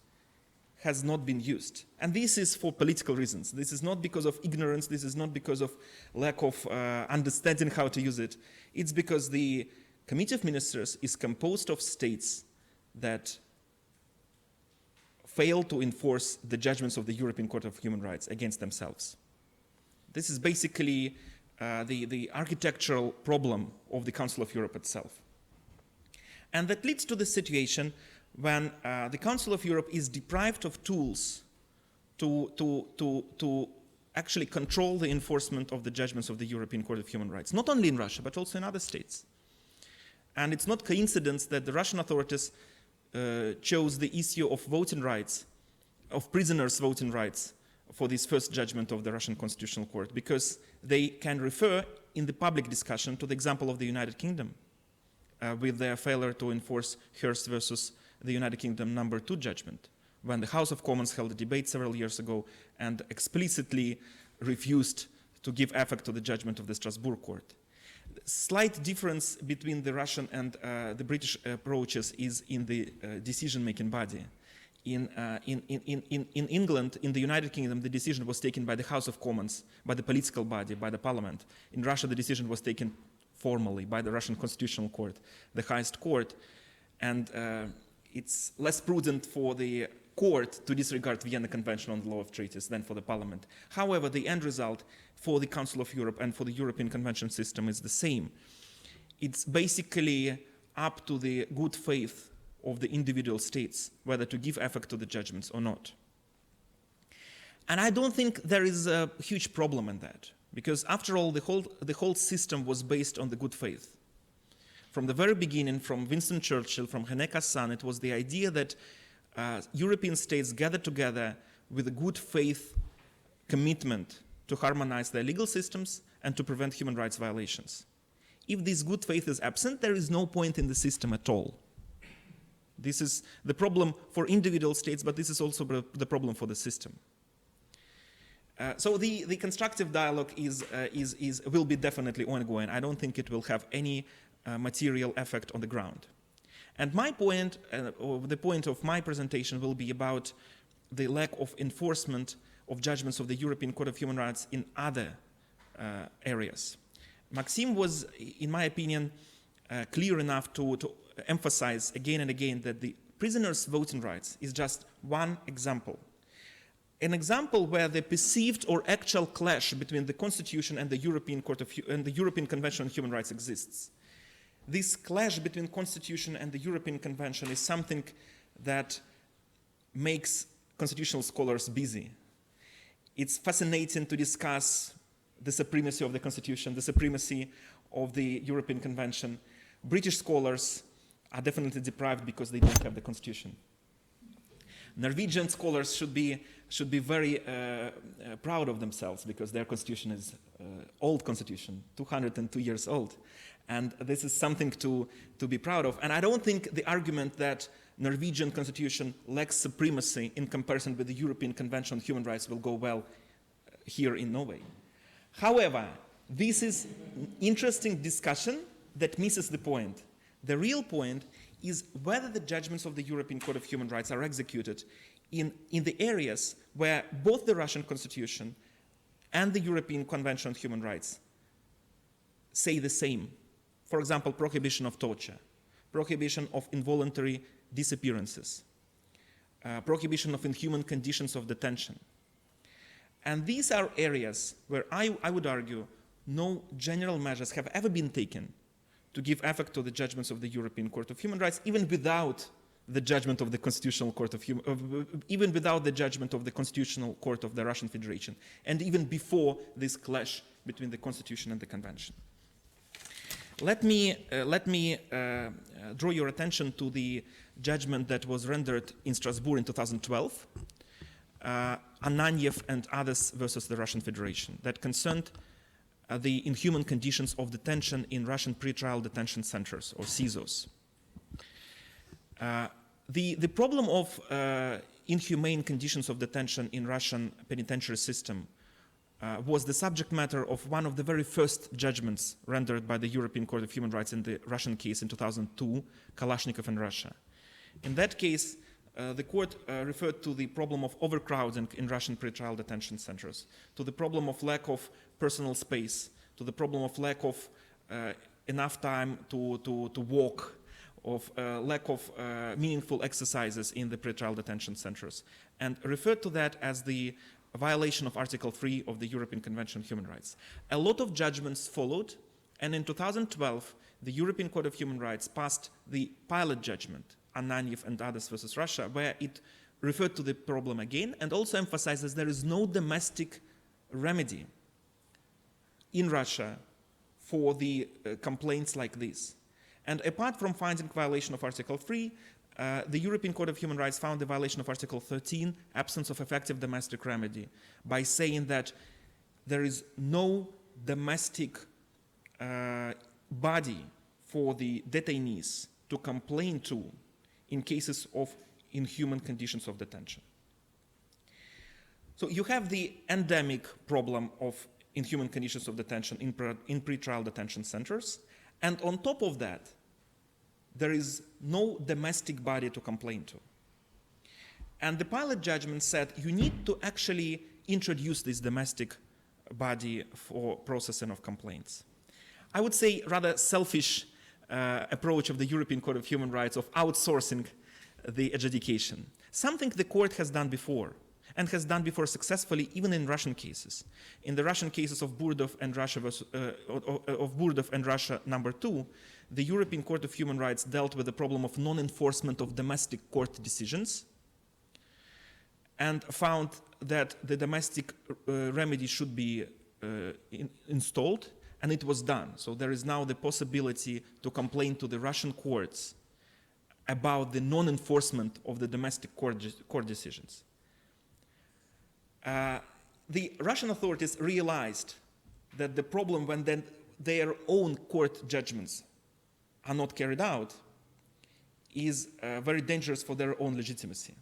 has not been used. And this is for political reasons. This is not because of ignorance. This is not because of lack of understanding how to use it. It's because the Committee of Ministers is composed of states that fail to enforce the judgments of the European Court of Human Rights against themselves. This is basically the architectural problem of the Council of Europe itself. And that leads to the situation when the Council of Europe is deprived of tools to actually control the enforcement of the judgments of the European Court of Human Rights, not only in Russia, but also in other states. And it's not coincidence that the Russian authorities chose the issue of voting rights, of prisoners' voting rights, for this first judgment of the Russian Constitutional Court, because they can refer in the public discussion to the example of the United Kingdom with their failure to enforce Hearst versus the United Kingdom No. 2 judgment, when the House of Commons held a debate several years ago and explicitly refused to give effect to the judgment of the Strasbourg Court. Slight difference between the Russian and the British approaches is in the decision-making body. In England, in the United Kingdom, the decision was taken by the House of Commons, by the political body, by the parliament. In Russia, the decision was taken formally by the Russian Constitutional Court, the highest court. And it's less prudent for the court to disregard Vienna Convention on the Law of Treaties than for the parliament. However, the end result for the Council of Europe and for the European Convention system is the same. It's basically up to the good faith of the individual states whether to give effect to the judgments or not. And I don't think there is a huge problem in that, because after all, the whole system was based on the good faith. From the very beginning, from Winston Churchill, from René Cassin, it was the idea that European states gathered together with a good faith commitment to harmonize their legal systems and to prevent human rights violations. If this good faith is absent, there is no point in the system at all. This is the problem for individual states, but this is also the problem for the system. So the constructive dialogue will be definitely ongoing. I don't think it will have any material effect on the ground. And my point, or the point of my presentation, will be about the lack of enforcement of judgments of the European Court of Human Rights in other areas. Maxime was, in my opinion, clear enough to emphasize again and again that the prisoners' voting rights is just one example. An example where the perceived or actual clash between the Constitution and the European Convention on Human Rights exists. This clash between Constitution and the European Convention is something that makes constitutional scholars busy. It's fascinating to discuss the supremacy of the Constitution, the supremacy of the European Convention. British scholars are definitely deprived because they don't have the Constitution. Norwegian scholars should be very proud of themselves because their constitution is old constitution, 202 years old. And this is something to be proud of. And I don't think the argument that Norwegian constitution lacks supremacy in comparison with the European Convention on Human Rights will go well here in Norway. However, this is an interesting discussion that misses the point. The real point is whether the judgments of the European Court of Human Rights are executed in the areas where both the Russian Constitution and the European Convention on Human Rights say the same. For example, prohibition of torture, prohibition of involuntary disappearances, prohibition of inhuman conditions of detention. And these are areas where I would argue no general measures have ever been taken to give effect to the judgments of the European Court of Human Rights, even without the judgment of the Constitutional Court of even without the judgment of the Constitutional Court of the Russian Federation, and even before this clash between the Constitution and the Convention. Let me draw your attention to the judgment that was rendered in Strasbourg in 2012, Ananyev and others versus the Russian Federation, that concerned the inhuman conditions of detention in Russian pretrial detention centers, or CISOs. The problem of inhumane conditions of detention in Russian penitentiary system was the subject matter of one of the very first judgments rendered by the European Court of Human Rights in the Russian case in 2002, Kalashnikov and Russia. In that case, the court referred to the problem of overcrowding in Russian pretrial detention centers, to the problem of lack of personal space, to the problem of lack of enough time to walk, of lack of meaningful exercises in the pretrial detention centers, and referred to that as the violation of Article 3 of the European Convention on Human Rights. A lot of judgments followed, and in 2012, the European Court of Human Rights passed the pilot judgment, Ananyev and others versus Russia, where it referred to the problem again and also emphasizes there is no domestic remedy in Russia for the complaints like this. And apart from finding violation of Article 3, the European Court of Human Rights found the violation of Article 13, absence of effective domestic remedy, by saying that there is no domestic body for the detainees to complain to in cases of inhuman conditions of detention. So you have the endemic problem of inhuman conditions of detention in pretrial detention centers, and on top of that, there is no domestic body to complain to. And the pilot judgment said you need to actually introduce this domestic body for processing of complaints. I would say rather selfish approach of the European Court of Human Rights of outsourcing the adjudication. Something the court has done before, and has done before successfully even in Russian cases. In the Russian cases of Burdov and Russia number 2, the European Court of Human Rights dealt with the problem of non-enforcement of domestic court decisions and found that the domestic remedy should be installed, and it was done. So there is now the possibility to complain to the Russian courts about the non-enforcement of the domestic court decisions. The Russian authorities realized that the problem when then their own court judgments are not carried out is very dangerous for their own legitimacy.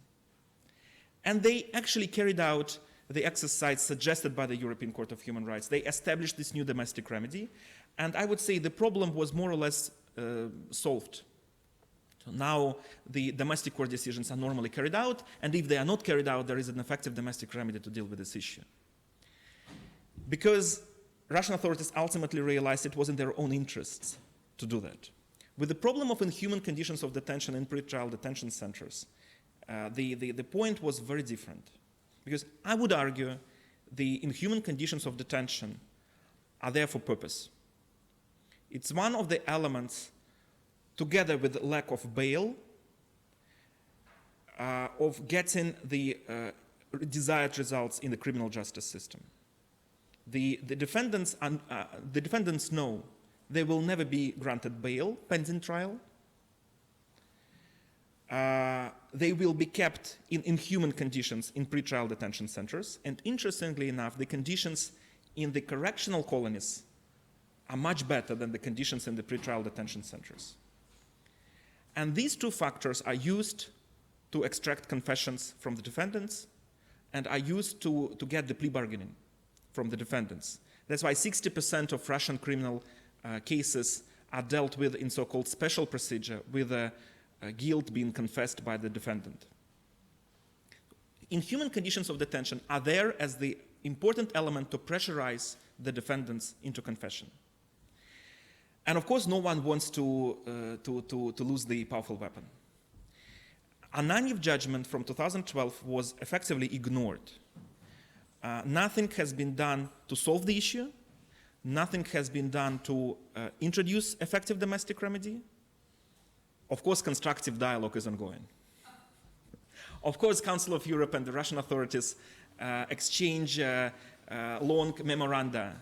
And they actually carried out the exercise suggested by the European Court of Human Rights. They established this new domestic remedy, and I would say the problem was more or less solved. So now the domestic court decisions are normally carried out, and if they are not carried out, there is an effective domestic remedy to deal with this issue. Because Russian authorities ultimately realized it was in their own interests to do that. With the problem of inhuman conditions of detention in pretrial detention centers, the point was very different. Because I would argue the inhuman conditions of detention are there for purpose. It's one of the elements, together with lack of bail, of getting the desired results in the criminal justice system. The defendants know they will never be granted bail pending trial. They will be kept in inhuman conditions in pretrial detention centers. And interestingly enough, the conditions in the correctional colonies are much better than the conditions in the pretrial detention centers. And these two factors are used to extract confessions from the defendants and are used to get the plea bargaining from the defendants. That's why 60% of Russian criminal cases are dealt with in so-called special procedure with guilt being confessed by the defendant. Inhuman conditions of detention are there as the important element to pressurize the defendants into confession. And of course, no one wants to lose the powerful weapon. Ananyev judgment from 2012 was effectively ignored. Nothing has been done to solve the issue. Nothing has been done to introduce effective domestic remedy. Of course, constructive dialogue is ongoing. Of course, Council of Europe and the Russian authorities exchange long memoranda.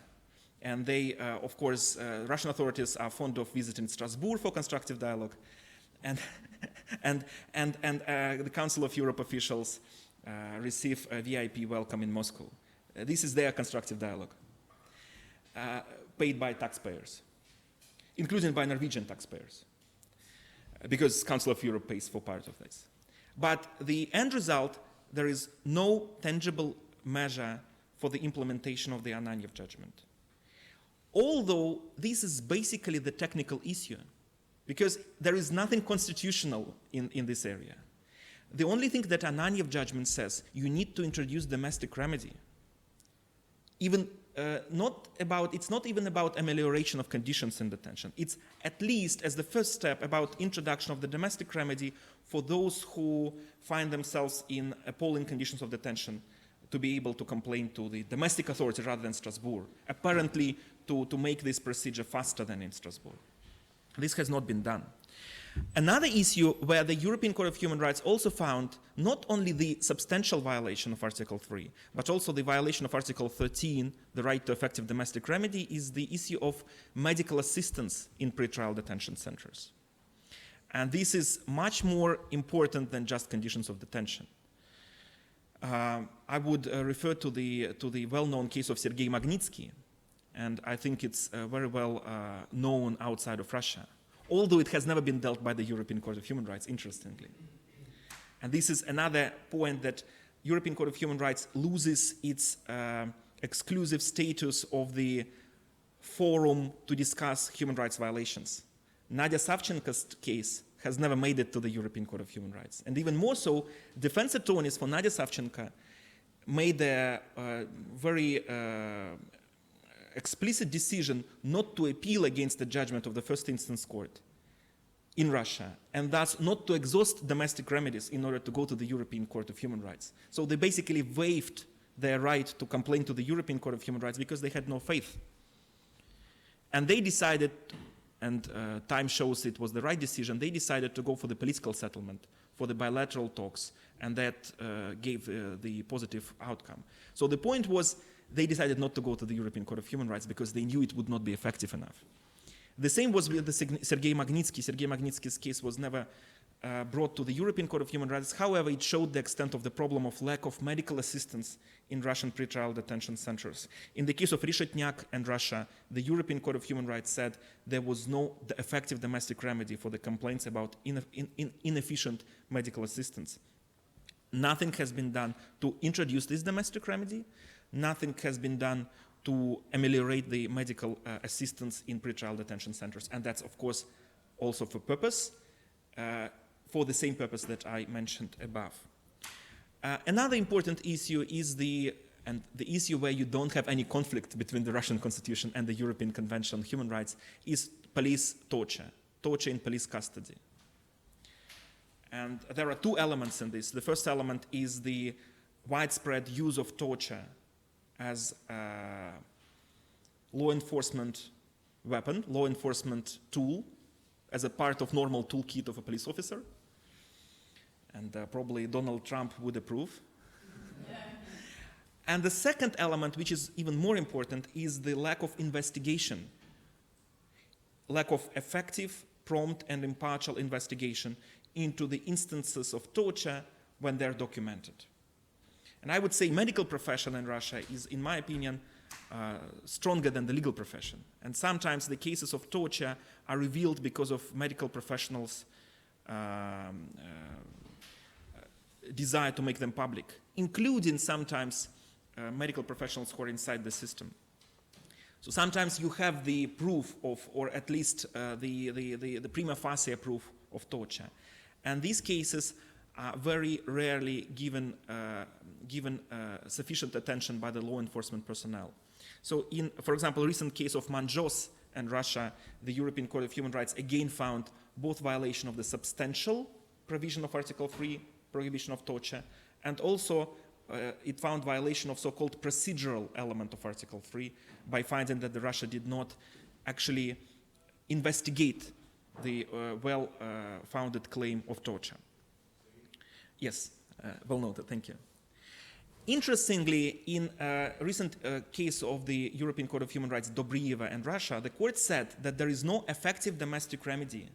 And they, of course, Russian authorities are fond of visiting Strasbourg for constructive dialogue. And the Council of Europe officials receive a VIP welcome in Moscow. This is their constructive dialogue, paid by taxpayers, including by Norwegian taxpayers, because Council of Europe pays for part of this. But the end result, there is no tangible measure for the implementation of the Ananyev judgment. Although this is basically the technical issue, because there is nothing constitutional in this area. The only thing that Ananyev judgment says, you need to introduce domestic remedy. It's not even about amelioration of conditions in detention. It's at least, as the first step, about introduction of the domestic remedy for those who find themselves in appalling conditions of detention, to be able to complain to the domestic authority rather than Strasbourg, apparently to make this procedure faster than in Strasbourg. This has not been done. Another issue where the European Court of Human Rights also found not only the substantial violation of Article 3, but also the violation of Article 13, the right to effective domestic remedy, is the issue of medical assistance in pretrial detention centers. And this is much more important than just conditions of detention. I would refer to the well-known case of Sergei Magnitsky, and I think it's very well known outside of Russia, although it has never been dealt by the European Court of Human Rights, interestingly. And this is another point that European Court of Human Rights loses its exclusive status of the forum to discuss human rights violations. Nadia Savchenko's case has never made it to the European Court of Human Rights. And even more so, defense attorneys for Nadia Savchenko made a very explicit decision not to appeal against the judgment of the first instance court in Russia, and thus not to exhaust domestic remedies in order to go to the European Court of Human Rights. So they basically waived their right to complain to the European Court of Human Rights because they had no faith. And they decided, and time shows it was the right decision, they decided to go for the political settlement, for the bilateral talks, and that gave the positive outcome. So the point was, they decided not to go to the European Court of Human Rights because they knew it would not be effective enough. The same was with the Sergei Magnitsky. Sergei Magnitsky's case was never brought to the European Court of Human Rights. However, it showed the extent of the problem of lack of medical assistance in Russian pretrial detention centers. In the case of Reshetnyak and Russia, the European Court of Human Rights said there was no effective domestic remedy for the complaints about inefficient medical assistance. Nothing has been done to introduce this domestic remedy. Nothing has been done to ameliorate the medical assistance in pretrial detention centers. And that's, of course, also for purpose, for the same purpose that I mentioned above. Another important issue is the issue where you don't have any conflict between the Russian Constitution and the European Convention on Human Rights is police torture in police custody. And there are two elements in this. The first element is the widespread use of torture as a law enforcement weapon, law enforcement tool, as a part of normal toolkit of a police officer. And probably Donald Trump would approve. And the second element, which is even more important, is the lack of investigation, lack of effective, prompt, and impartial investigation into the instances of torture when they're documented. And I would say medical profession in Russia is, in my opinion, stronger than the legal profession. And sometimes the cases of torture are revealed because of medical professionals' desire to make them public, including sometimes medical professionals who are inside the system. So sometimes you have the proof of, or at least the prima facie proof of torture. And these cases are very rarely given sufficient attention by the law enforcement personnel. So in, for example, a recent case of Manjos and Russia, the European Court of Human Rights again found both violation of the substantial provision of Article 3, prohibition of torture, and also it found violation of so-called procedural element of Article 3 by finding that the Russia did not actually investigate the well-founded claim of torture. Yes, well noted, thank you. Interestingly, in a recent case of the European Court of Human Rights, Dobrieva and Russia, the court said that there is no effective domestic remedy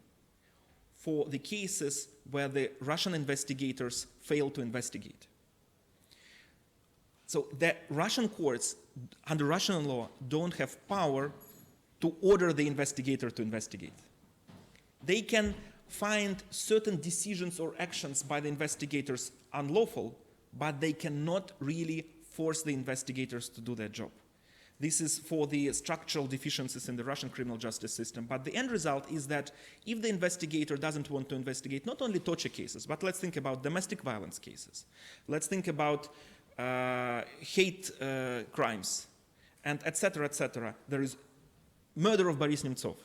for the cases where the Russian investigators fail to investigate. So the Russian courts, under Russian law, don't have power to order the investigator to investigate. They can find certain decisions or actions by the investigators unlawful, but they cannot really force the investigators to do their job. This is for the structural deficiencies in the Russian criminal justice system. But the end result is that if the investigator doesn't want to investigate not only torture cases, but let's think about domestic violence cases. Let's think about hate crimes, and etc., etc. There is murder of Boris Nemtsov.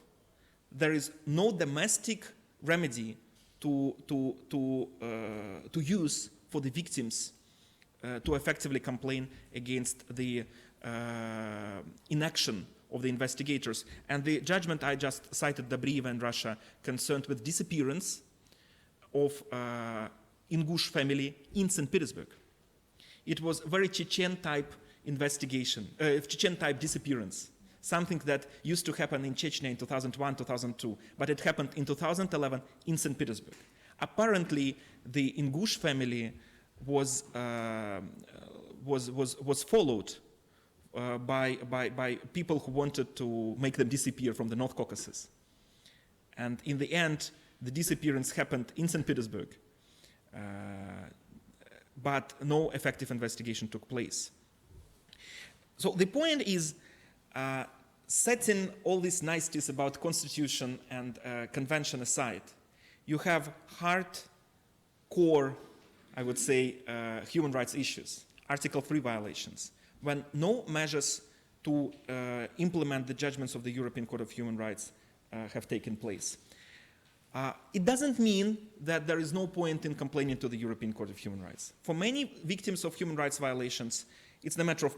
There is no domestic remedy to use for the victims to effectively complain against the inaction of the investigators. And the judgment I just cited, Dobrieva in Russia, concerned with disappearance of Ingush family in St. Petersburg. It was very Chechen-type investigation, Chechen-type disappearance, something that used to happen in Chechnya in 2001, 2002, but it happened in 2011 in St. Petersburg. Apparently, the Ingush family was followed by people who wanted to make them disappear from the North Caucasus. And in the end, the disappearance happened in St. Petersburg, but no effective investigation took place. So the point is, setting all these niceties about constitution and convention aside, you have hardcore, I would say, human rights issues, Article 3 violations, when no measures to implement the judgments of the European Court of Human Rights have taken place. It doesn't mean that there is no point in complaining to the European Court of Human Rights. For many victims of human rights violations, it's the matter of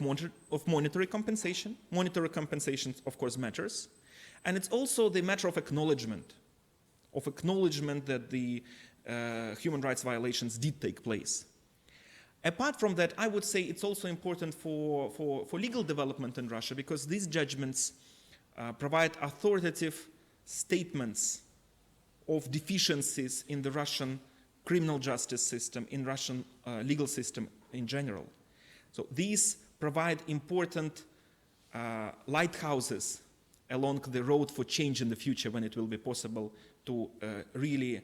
monetary compensation. Monetary compensation, of course, matters. And it's also the matter of acknowledgement that the human rights violations did take place. Apart from that, I would say it's also important for legal development in Russia, because these judgments provide authoritative statements of deficiencies in the Russian criminal justice system, in Russian legal system in general. So these provide important lighthouses along the road for change in the future, when it will be possible to really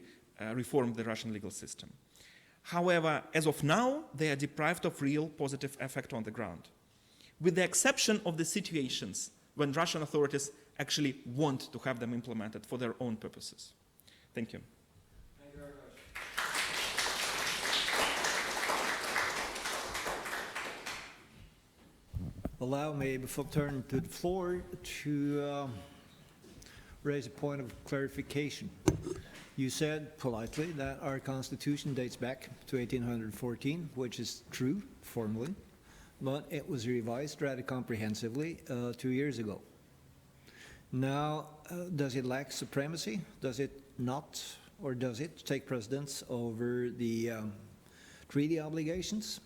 reform the Russian legal system. However, as of now, they are deprived of real positive effect on the ground, with the exception of the situations when Russian authorities actually want to have them implemented for their own purposes. Thank you. Thank you very much. Allow me, before turning to the floor, to raise a point of clarification. You said politely that our Constitution dates back to 1814, which is true formally, but it was revised rather comprehensively 2 years ago. Now, does it lack supremacy? Does it not, or does it take precedence over the treaty obligations?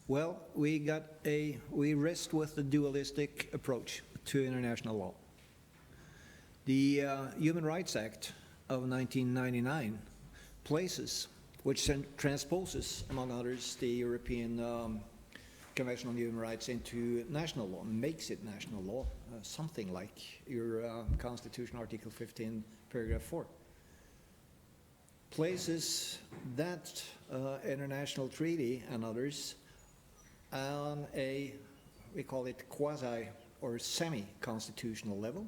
Well, we rest with the dualistic approach to international law. The Human Rights Act of 1999 places, which transposes, among others, the European Convention on Human Rights into national law, makes it national law, something like your Constitution, Article 15, Paragraph 4. Places that international treaty and others on a, we call it quasi or semi-constitutional level.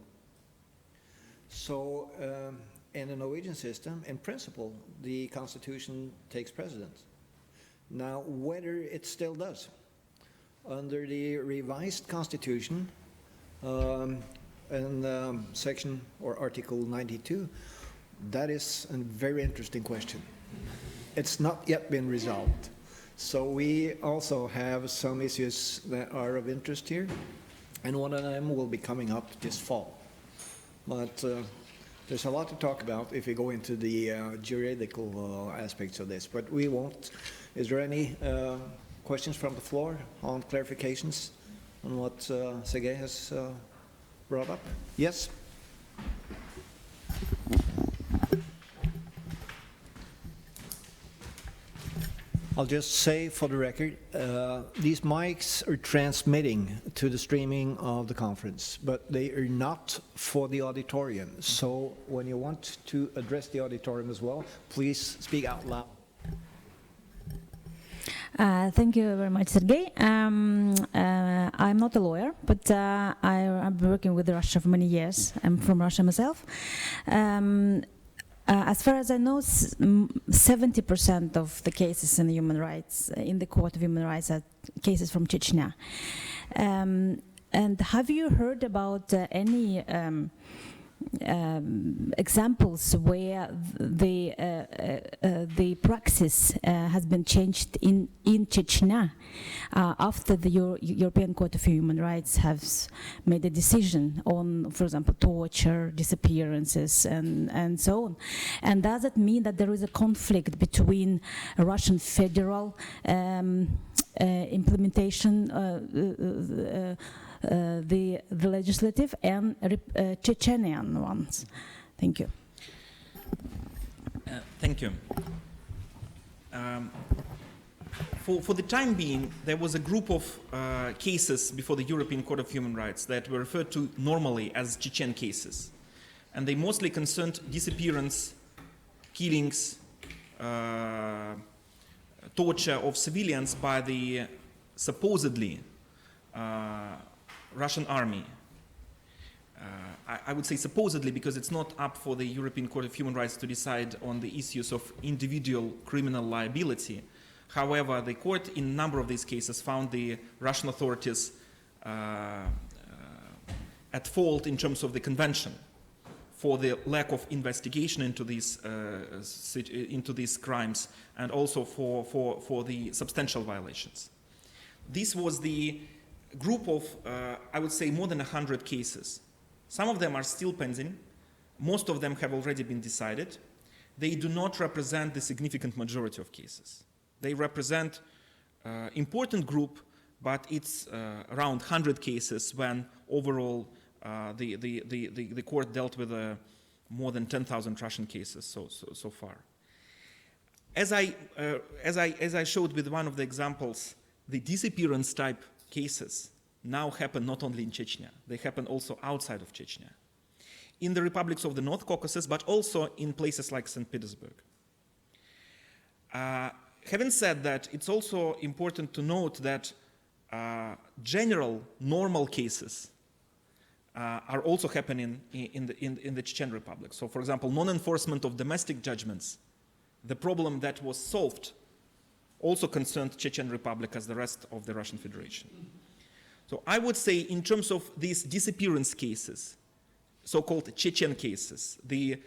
So in the Norwegian system, in principle, the Constitution takes precedence. Now, whether it still does, under the revised Constitution, in section or Article 92, that is a very interesting question. It's not yet been resolved. So we also have some issues that are of interest here, and one of them will be coming up this fall. But there's a lot to talk about if we go into the juridical aspects of this, but we won't. Is there any questions from the floor on clarifications on what Sergei has brought up? Yes? I'll just say for the record, these mics are transmitting to the streaming of the conference, but they are not for the auditorium. So when you want to address the auditorium as well, please speak out loud. Thank you very much, Sergey. I'm not a lawyer, but I've been working with Russia for many years. I'm from Russia myself. As far as I know, 70% of the cases in human rights, in the Court of Human Rights, are cases from Chechnya. And have you heard about any examples where the praxis has been changed in Chechnya after the European Court of Human Rights has made a decision on, for example, torture, disappearances, and so on? And does it mean that there is a conflict between Russian federal implementation, the legislative, and Chechenian ones? Thank you. Thank you. For the time being, there was a group of cases before the European Court of Human Rights that were referred to normally as Chechen cases. And they mostly concerned disappearance, killings, torture of civilians by the supposedly Russian army. I would say supposedly because it's not up for the European Court of Human Rights to decide on the issues of individual criminal liability. However, the court in a number of these cases found the Russian authorities at fault in terms of the convention for the lack of investigation into these crimes, and also for the substantial violations. This was the group of, I would say, more than 100 cases. Some of them are still pending. Most of them have already been decided. They do not represent the significant majority of cases. They represent important group, but it's around 100 cases when overall the court dealt with more than 10,000 Russian cases so far. As I showed with one of the examples, the disappearance type cases now happen not only in Chechnya, they happen also outside of Chechnya, in the republics of the North Caucasus, but also in places like St. Petersburg. Having said that, it's also important to note that general normal cases are also happening in the Chechen Republic. So, for example, non-enforcement of domestic judgments, the problem that was solved also concerned Chechen Republic as the rest of the Russian Federation. So I would say in terms of these disappearance cases, so-called Chechen cases, the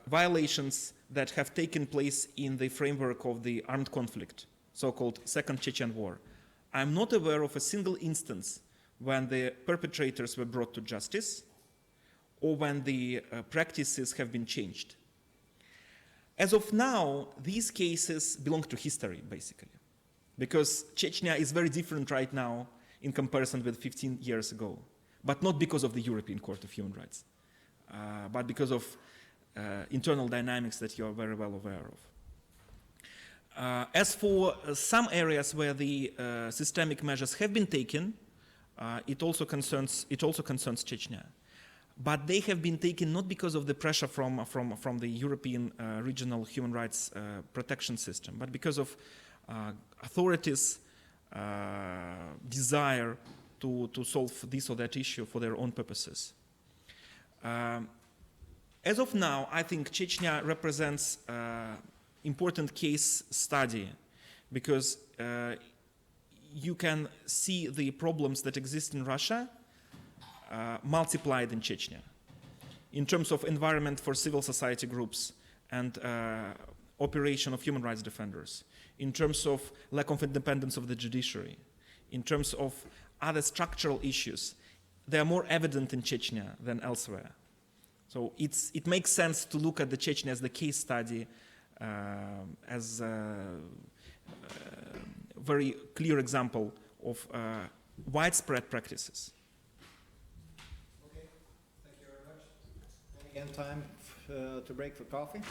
violations that have taken place in the framework of the armed conflict, so-called Second Chechen War, I'm not aware of a single instance when the perpetrators were brought to justice or when the practices have been changed. As of now, these cases belong to history, basically, because Chechnya is very different right now in comparison with 15 years ago, but not because of the European Court of Human Rights, but because of internal dynamics that you are very well aware of. As for some areas where the systemic measures have been taken, it also concerns Chechnya. But they have been taken not because of the pressure from the European regional human rights protection system, but because of authorities' desire to solve this or that issue for their own purposes. As of now, I think Chechnya represents important case study because you can see the problems that exist in Russia multiplied in Chechnya in terms of environment for civil society groups and operation of human rights defenders, in terms of lack of independence of the judiciary, in terms of other structural issues. They are more evident in Chechnya than elsewhere. So it makes sense to look at the Chechnya as the case study, as a very clear example of widespread practices. Okay, thank you very much. Again, time to break for coffee.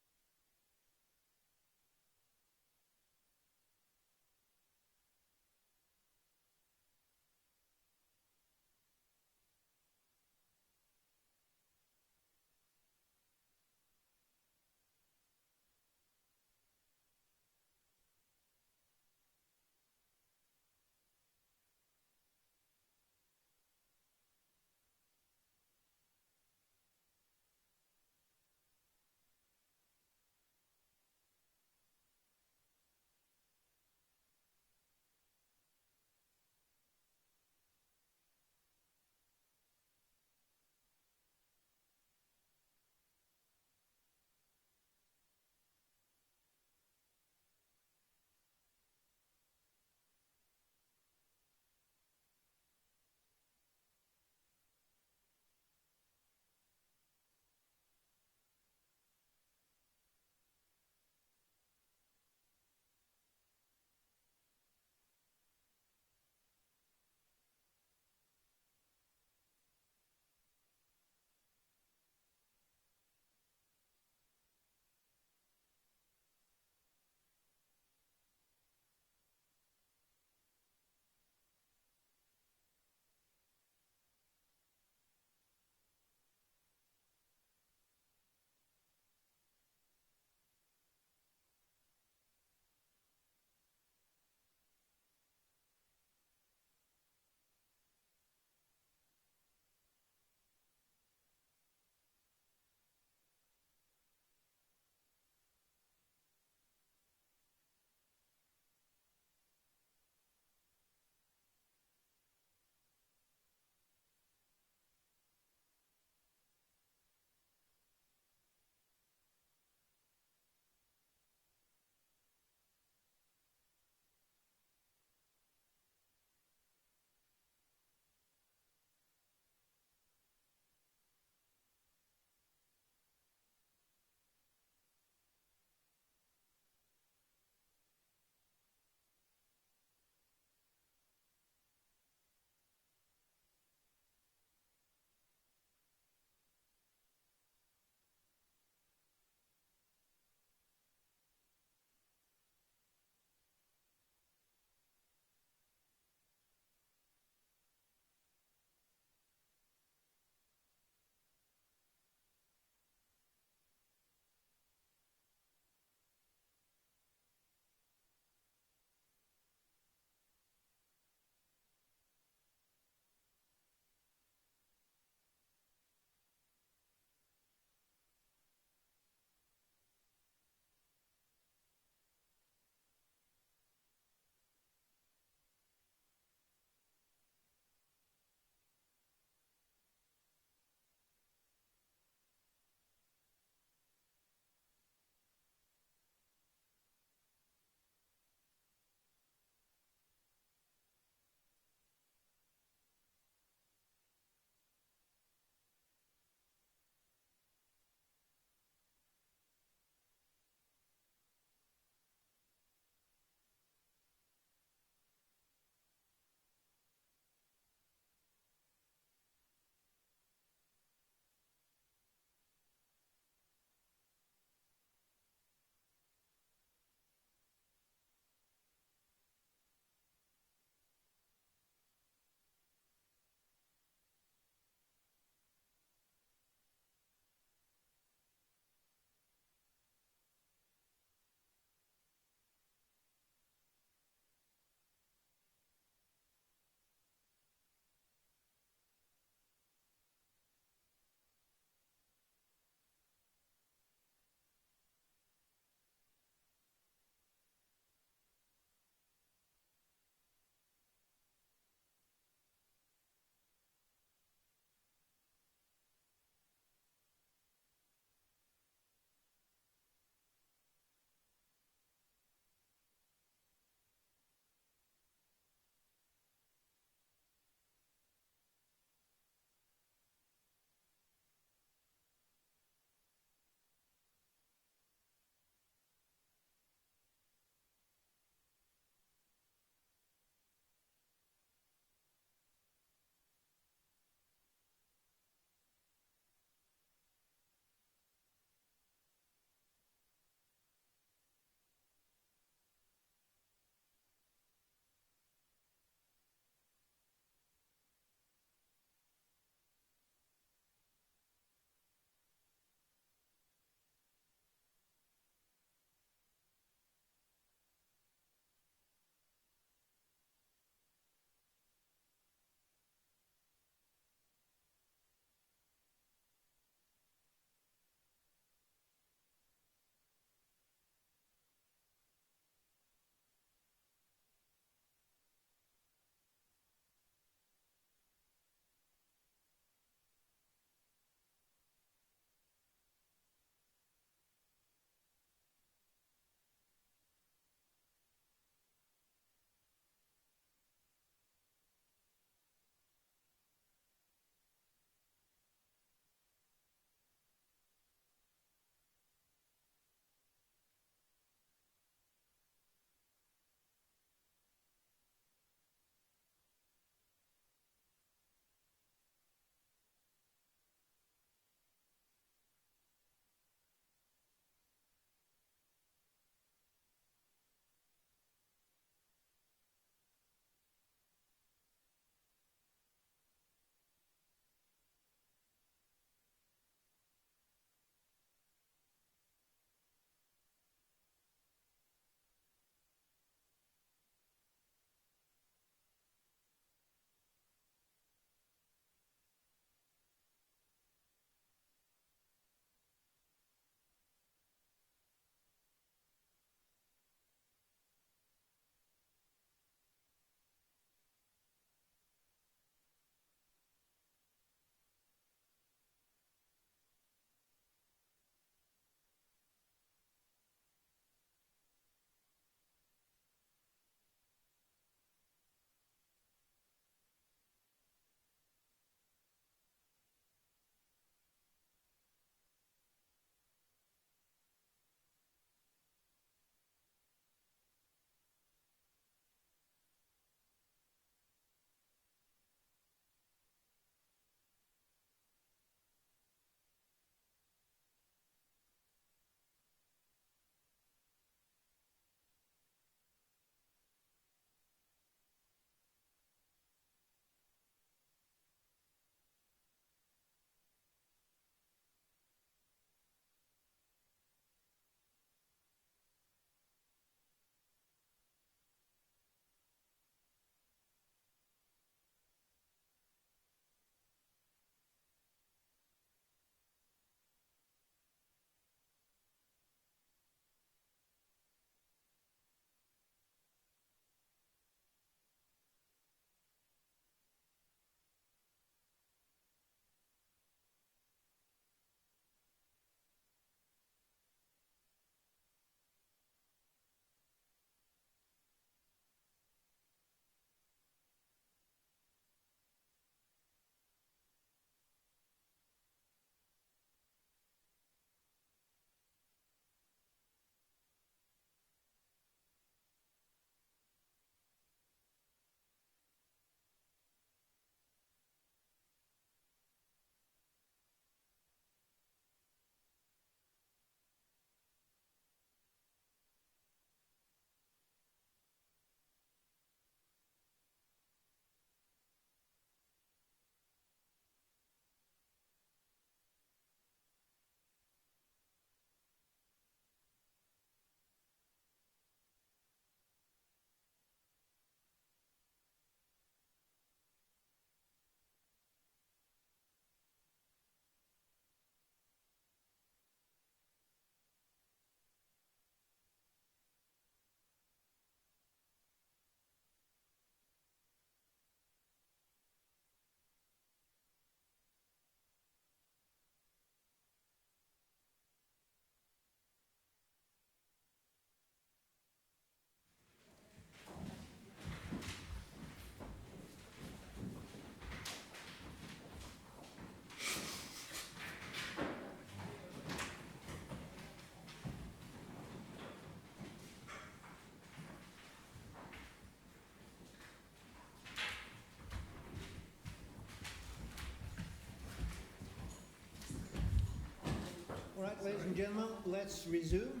and gentlemen, let's resume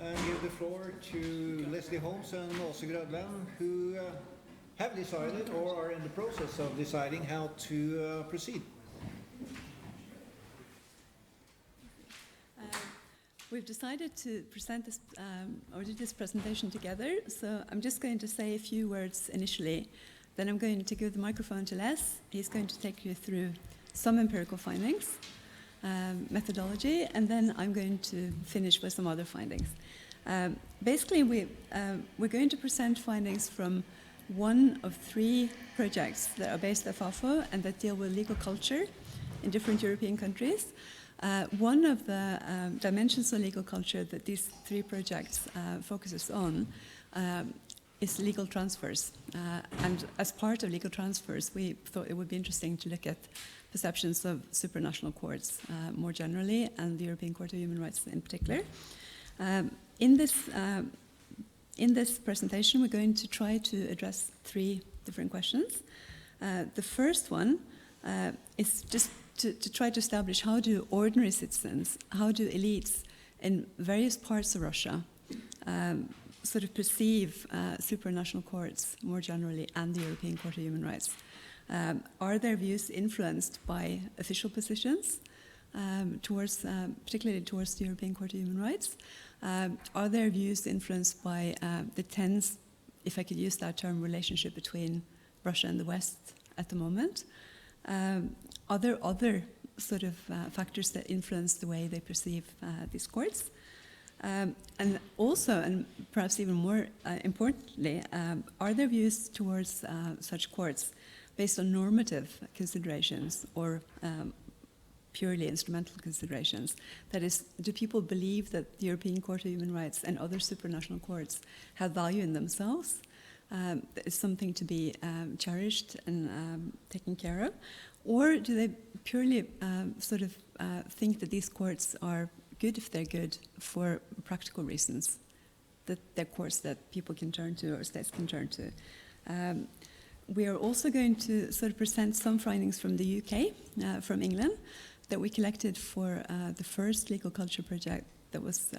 and give the floor to Leslie Holmes and Åse Grødland, who have decided or are in the process of deciding how to proceed. We've decided to present this or do this presentation together, so I'm just going to say a few words initially. Then I'm going to give the microphone to Les. He's going to take you through some empirical findings, methodology, and then I'm going to finish with some other findings. Basically, we're going to present findings from one of 3 projects that are based at FAFO and that deal with legal culture in different European countries. One of the dimensions of legal culture that these 3 projects focuses on is legal transfers. And as part of legal transfers, we thought it would be interesting to look at perceptions of supranational courts more generally, and the European Court of Human Rights in particular. In this presentation, we're going to try to address 3 different questions. The first one is just to try to establish how do ordinary citizens, how do elites in various parts of Russia sort of perceive supranational courts more generally and the European Court of Human Rights. Are their views influenced by official positions, particularly towards the European Court of Human Rights? Are their views influenced by the tense, if I could use that term, relationship between Russia and the West at the moment? Are there other sort of factors that influence the way they perceive these courts? And also, and perhaps even more importantly, are their views towards such courts based on normative considerations or purely instrumental considerations? That is, do people believe that the European Court of Human Rights and other supranational courts have value in themselves? Is something to be cherished and taken care of? Or do they purely think that these courts are good if they're good for practical reasons, that they're courts that people can turn to or states can turn to? We are also going to sort of present some findings from the UK, from England, that we collected for the first legal culture project that was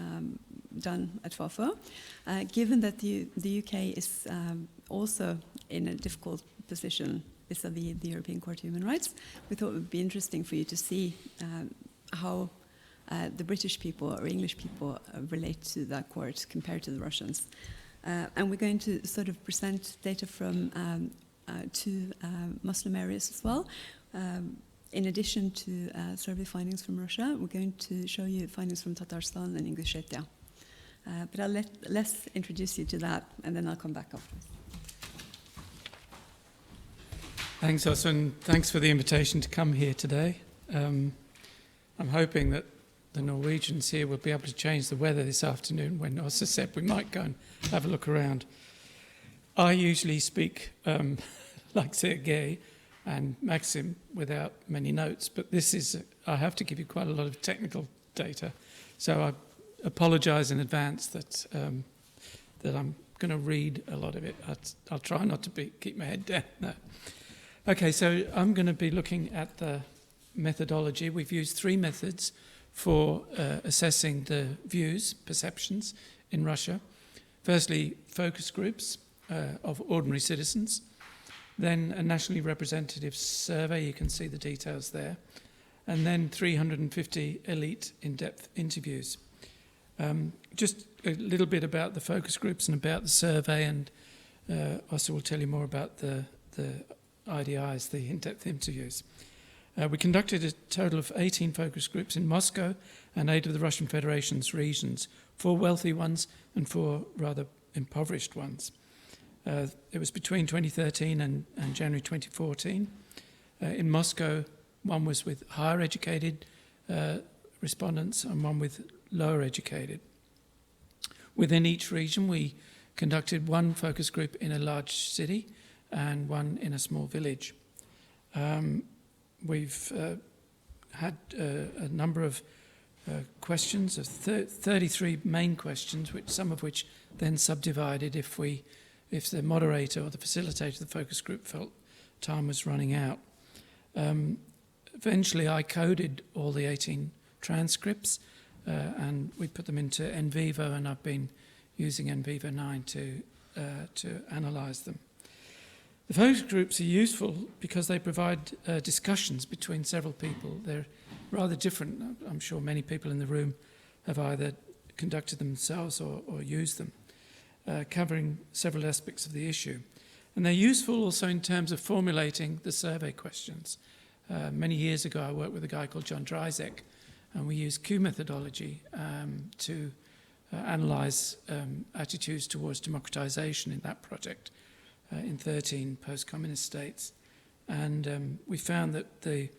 done at FAFO. Given that the UK is also in a difficult position vis-à-vis the European Court of Human Rights, we thought it would be interesting for you to see how the British people or English people relate to that court compared to the Russians. And we're going to sort of present data from 2 Muslim areas as well. In addition to survey findings from Russia, we're going to show you findings from Tatarstan and Ingushetia. But I'll let Les introduce you to that, and then I'll come back afterwards. Thanks, Åse, and thanks for the invitation to come here today. I'm hoping that the Norwegians here will be able to change the weather this afternoon when Åse said we might go and have a look around. I usually speak like Sergei and Maxim without many notes, but this is, I have to give you quite a lot of technical data, so I apologise in advance that I'm going to read a lot of it. I'll try not to keep my head down. No. Okay, so I'm going to be looking at the methodology. We've used 3 methods for assessing the views, perceptions in Russia. Firstly, focus groups of ordinary citizens. Then a nationally representative survey, you can see the details there. And then 350 elite in-depth interviews. Just a little bit about the focus groups and about the survey, and Åse will tell you more about the IDIs, the in-depth interviews. We conducted a total of 18 focus groups in Moscow and 8 of the Russian Federation's regions, 4 wealthy ones and 4 rather impoverished ones. It was between 2013 and January 2014. In Moscow, one was with higher educated respondents and one with lower educated. Within each region, we conducted 1 focus group in a large city and 1 in a small village. We've had a number of questions, of 33 main questions, some of which then subdivided if the moderator or the facilitator of the focus group felt time was running out. Eventually, I coded all the 18 transcripts, and we put them into NVivo, and I've been using NVivo 9 to analyse them. The focus groups are useful because they provide discussions between several people. They're rather different. I'm sure many people in the room have either conducted them themselves or used them, covering several aspects of the issue. And they're useful also in terms of formulating the survey questions. Many years ago, I worked with a guy called John Dryzek, and we used Q methodology to analyse attitudes towards democratisation in that project in 13 post-communist states. And we found that the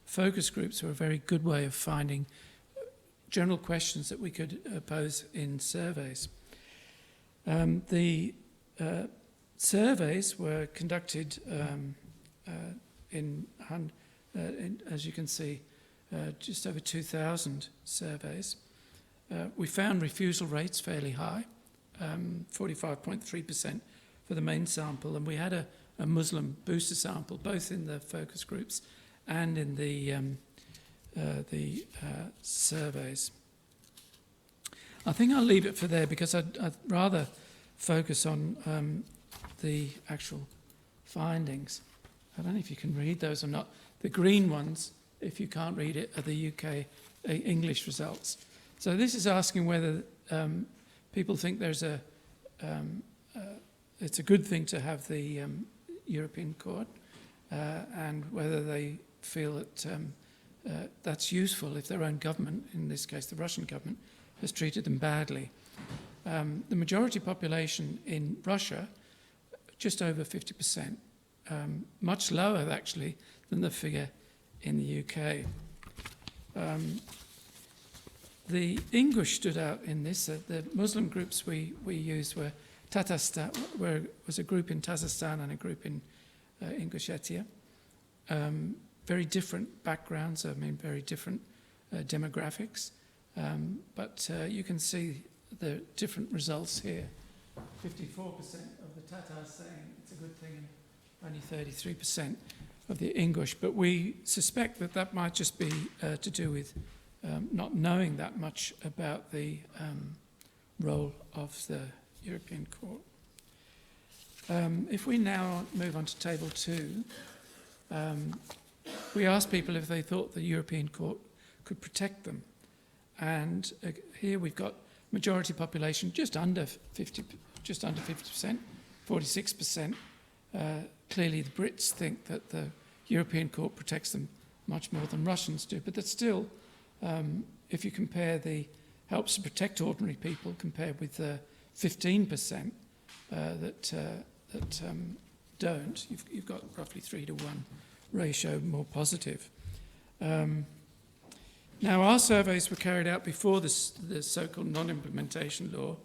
focus groups were a very good way of finding general questions that we could pose in surveys. The surveys were conducted as you can see, just over 2,000 surveys. We found refusal rates fairly high, 45.3% for the main sample, and we had a Muslim booster sample, both in the focus groups and in the surveys. I think I'll leave it for there because I'd rather focus on the actual findings. I don't know if you can read those or not. The green ones, if you can't read it, are the UK English results. So this is asking whether people think there's it's a good thing to have the European Court, and whether they feel that that's useful if their own government, in this case the Russian government, has treated them badly. The majority population in Russia, just over 50%, much lower actually than the figure in the UK. The English stood out in this. The Muslim groups we used were Tatarstan, was a group in Tatarstan and a group in Ingushetia. Very different backgrounds, very different demographics, but you can see the different results here. 54% of the Tatars saying it's a good thing, and only 33% of the English. But we suspect that that might just be to do with not knowing that much about the role of the European Court. If we now move on to table 2, we asked people if they thought the European Court could protect them. And here we've got majority population just under 50%, 46%. Clearly the Brits think that the European Court protects them much more than Russians do, but that's still, if you compare the helps to protect ordinary people compared with the 15% that don't, you've got roughly 3-to-1 ratio more positive. Now, our surveys were carried out before the so-called non-implementation law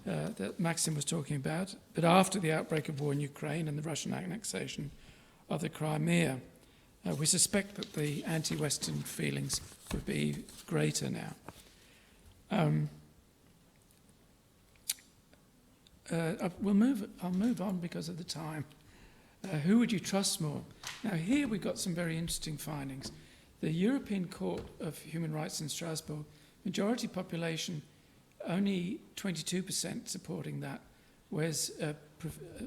that Maxim was talking about, but after the outbreak of war in Ukraine and the Russian annexation of the Crimea. We suspect that the anti-Western feelings would be greater now. I'll move on because of the time. Who would you trust more? Now here we've got some very interesting findings. The European Court of Human Rights in Strasbourg, majority population, only 22% supporting that, whereas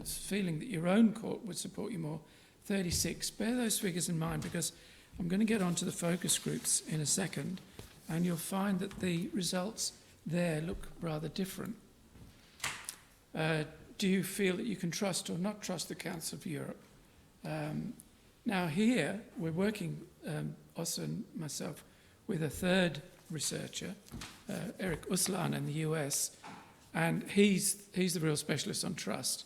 feeling that your own court would support you more, 36. Bear those figures in mind because I'm going to get onto the focus groups in a second, and you'll find that the results there look rather different. Do you feel that you can trust or not trust the Council of Europe? Now here, we're working, Ossa and myself, with a third researcher, Eric Russland in the US, and he's the real specialist on trust.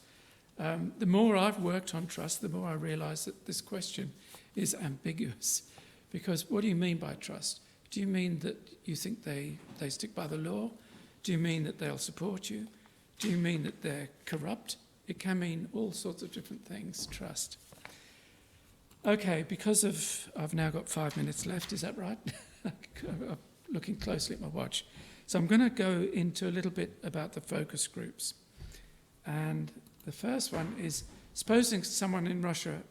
The more I've worked on trust, the more I realise that this question is ambiguous. Because what do you mean by trust? Do you mean that you think they stick by the law? Do you mean that they'll support you? Do you mean that they're corrupt? It can mean all sorts of different things, trust. Okay, because I've now got 5 minutes left, is that right? I'm looking closely at my watch. So I'm going to go into a little bit about the focus groups. And the first one is, supposing someone in Russia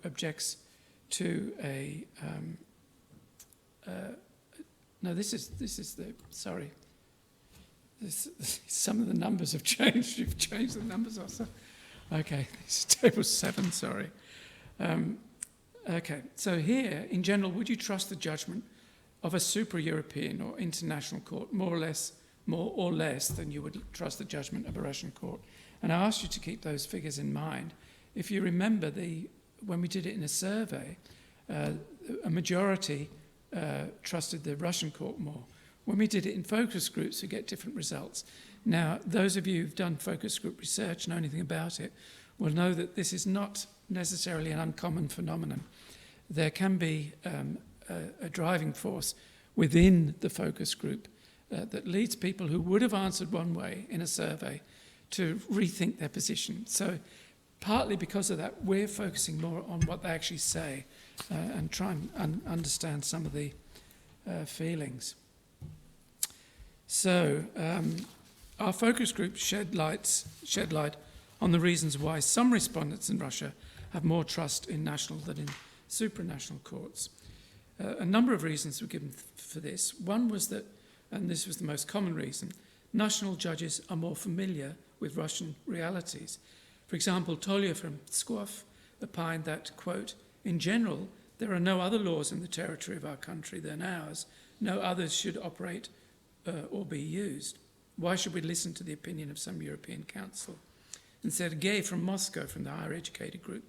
No, this is the, sorry. Some of the numbers have changed. You've changed the numbers also. Okay, this is table 7, sorry. Okay, so here, in general, would you trust the judgment of a super-European or international court more or less than you would trust the judgment of a Russian court? And I asked you to keep those figures in mind. If you remember, when we did it in a survey, a majority trusted the Russian court more. When we did it in focus groups, we get different results. Now, those of you who've done focus group research, know anything about it, will know that this is not necessarily an uncommon phenomenon. There can be a driving force within the focus group that leads people who would have answered one way in a survey to rethink their position. So partly because of that, we're focusing more on what they actually say and try and understand some of the feelings. So our focus group shed light on the reasons why some respondents in Russia have more trust in national than in supranational courts. A number of reasons were given for this. One was that, and this was the most common reason, national judges are more familiar with Russian realities. For example, Tolya from Pskov opined that, quote, in general, there are no other laws in the territory of our country than ours. No others should operate or be used. Why should we listen to the opinion of some European council? And Sergei from Moscow, from the higher educated group,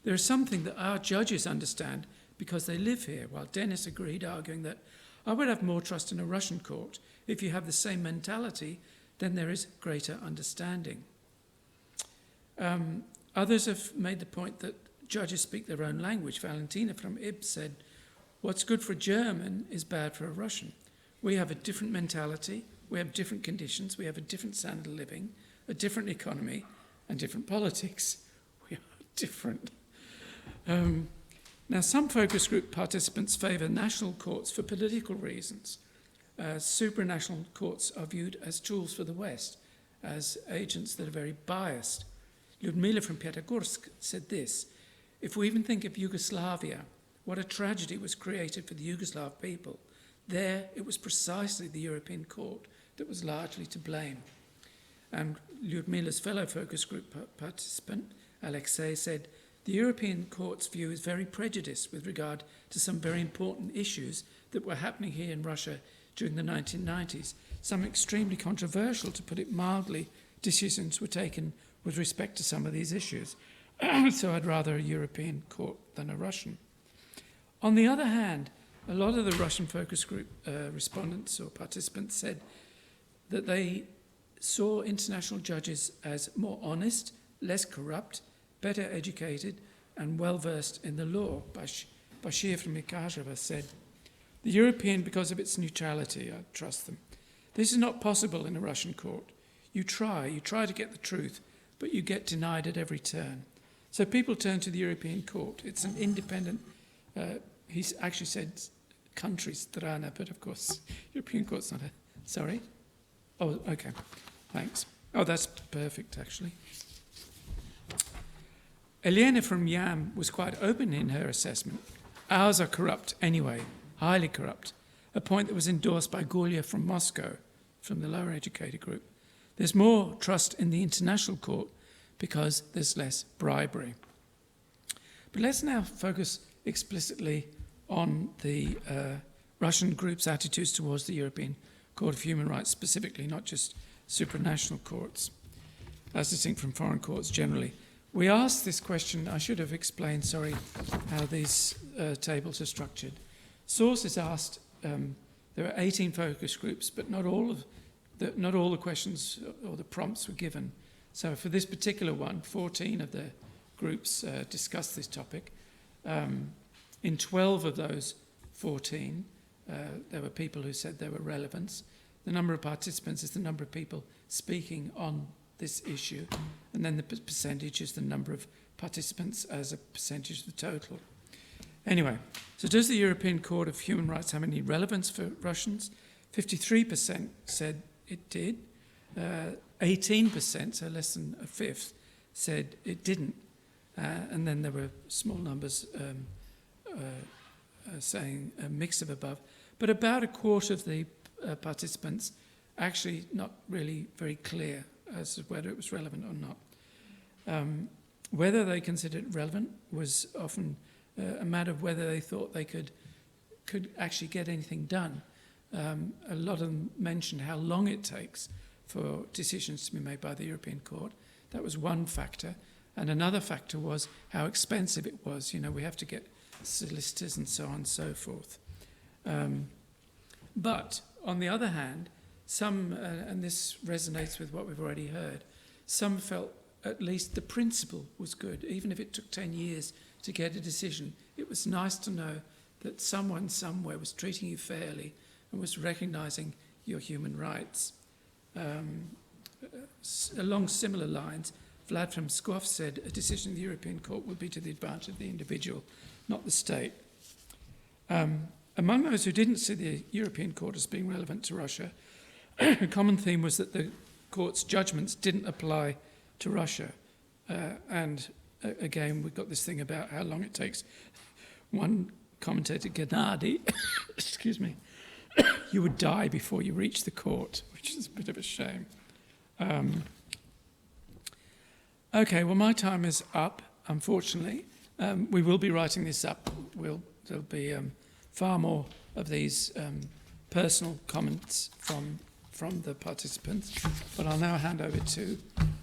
there is something that our judges understand because they live here, while Dennis agreed, arguing that I would have more trust in a Russian court. If you have the same mentality, then there is greater understanding. Others have made the point that judges speak their own language. Valentina from IB said, what's good for a German is bad for a Russian. We have a different mentality, we have different conditions, we have a different standard of living, a different economy, and different politics. We are different. Now, some focus group participants favour national courts for political reasons. Supranational courts are viewed as tools for the West, as agents that are very biased. Lyudmila from Pyatigorsk said this, if we even think of Yugoslavia, what a tragedy was created for the Yugoslav people. There, it was precisely the European court that was largely to blame. And Lyudmila's fellow focus group participant, Alexei, said, the European court's view is very prejudiced with regard to some very important issues that were happening here in Russia during the 1990s. Some extremely controversial, to put it mildly, decisions were taken with respect to some of these issues. So I'd rather a European court than a Russian. On the other hand, a lot of the Russian focus group respondents or participants said that they saw international judges as more honest, less corrupt, better educated and well-versed in the law. Bashir from Mikazheva said, the European, because of its neutrality, I trust them. This is not possible in a Russian court. You try to get the truth, but you get denied at every turn. So people turn to the European court. It's an independent, he actually said country, strana, but of course, European court's not a, sorry? Oh, okay, thanks. Oh, that's perfect, actually. Elena from YAM was quite open in her assessment. Ours are corrupt anyway, highly corrupt, a point that was endorsed by Gulya from Moscow, from the lower educated group. There's more trust in the international court because there's less bribery. But let's now focus explicitly on the Russian group's attitudes towards the European Court of Human Rights specifically, not just supranational courts, as distinct from foreign courts generally. We asked this question, I should have explained, sorry, how these tables are structured. Sources asked, there are 18 focus groups, but not all the questions or the prompts were given. So for this particular one, 14 of the groups discussed this topic. In 12 of those 14, there were people who said there were relevance. The number of participants is the number of people speaking on this issue, and then the percentage is the number of participants as a percentage of the total. Anyway, so does the European Court of Human Rights have any relevance for Russians? 53% said it did. 18%, so less than a fifth, said it didn't. And then there were small numbers saying a mix of above. but about a quarter of the participants actually not really very clear as to whether it was relevant or not. Whether they considered it relevant was often a matter of whether they thought they could actually get anything done. A lot of them mentioned how long it takes for decisions to be made by the European Court. That was one factor. And another factor was how expensive it was. You know, we have to get solicitors and so on and so forth. But on the other hand, some, and this resonates with what we've already heard, some felt at least the principle was good. Even if it took 10 years to get a decision, it was nice to know that someone somewhere was treating you fairly and was recognising your human rights. Along similar lines, Vlad from Pskov said a decision of the European Court would be to the advantage of the individual, not the state. Among those who didn't see the European Court as being relevant to Russia, a common theme was that the court's judgments didn't apply to Russia. And again, we've got this thing about how long it takes. One commentator, Gennady, excuse me, you would die before you reach the court, which is a bit of a shame. Okay, well, my time is up, unfortunately. We will be writing this up. There'll be far more of these personal comments from the participants. But I'll now hand over to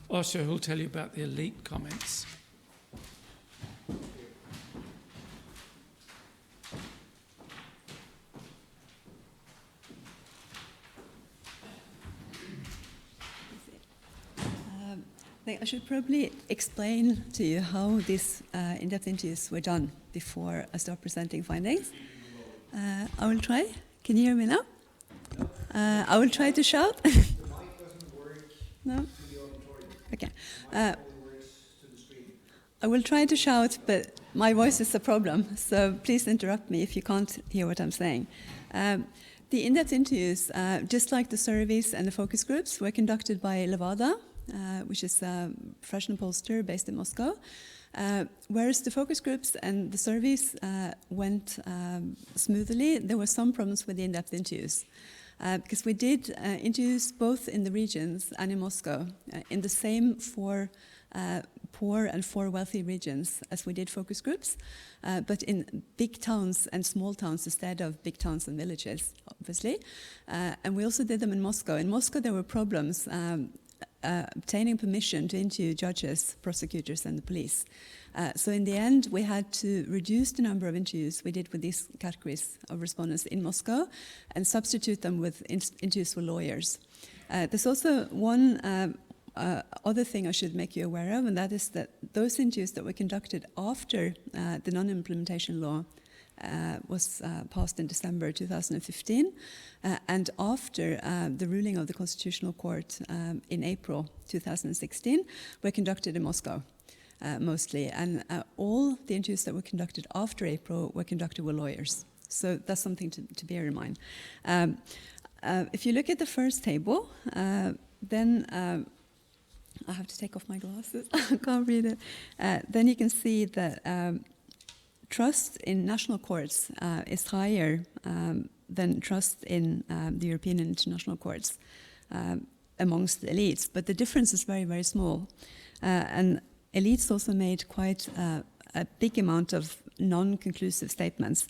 Osho, who'll tell you about the elite comments. I should probably explain to you how these in-depth interviews were done before I start presenting findings. I will try. Can you hear me now? I will try to shout. The mic doesn't work No? to the auditorium. Okay. The mic only works to the stream. I will try to shout, but my voice is a problem, so please interrupt me if you can't hear what I'm saying. The in-depth interviews, just like the surveys and the focus groups, were conducted by Levada, which is a professional pollster based in Moscow, whereas the focus groups and the surveys went smoothly. There were some problems with the in-depth interviews, because we did interviews both in the regions and in Moscow, in the same four poor and 4 wealthy regions as we did focus groups, but in big towns and small towns instead of big towns and villages, obviously. And we also did them in Moscow. In Moscow, there were problems obtaining permission to interview judges, prosecutors, and the police. So in the end, we had to reduce the number of interviews we did with these categories of respondents in Moscow and substitute them with interviews with lawyers. There's also one other thing I should make you aware of, and that is that those interviews that were conducted after the non-implementation law was passed in December 2015, and after the ruling of the Constitutional Court in April 2016, were conducted in Moscow, mostly. And all the interviews that were conducted after April were conducted with lawyers. So that's something to bear in mind. If you look at the first table, then I have to take off my glasses. I can't read it. Then you can see that trust in national courts is higher than trust in the European and international courts amongst the elites. But the difference is very, very small. And elites also made quite a big amount of non-conclusive statements.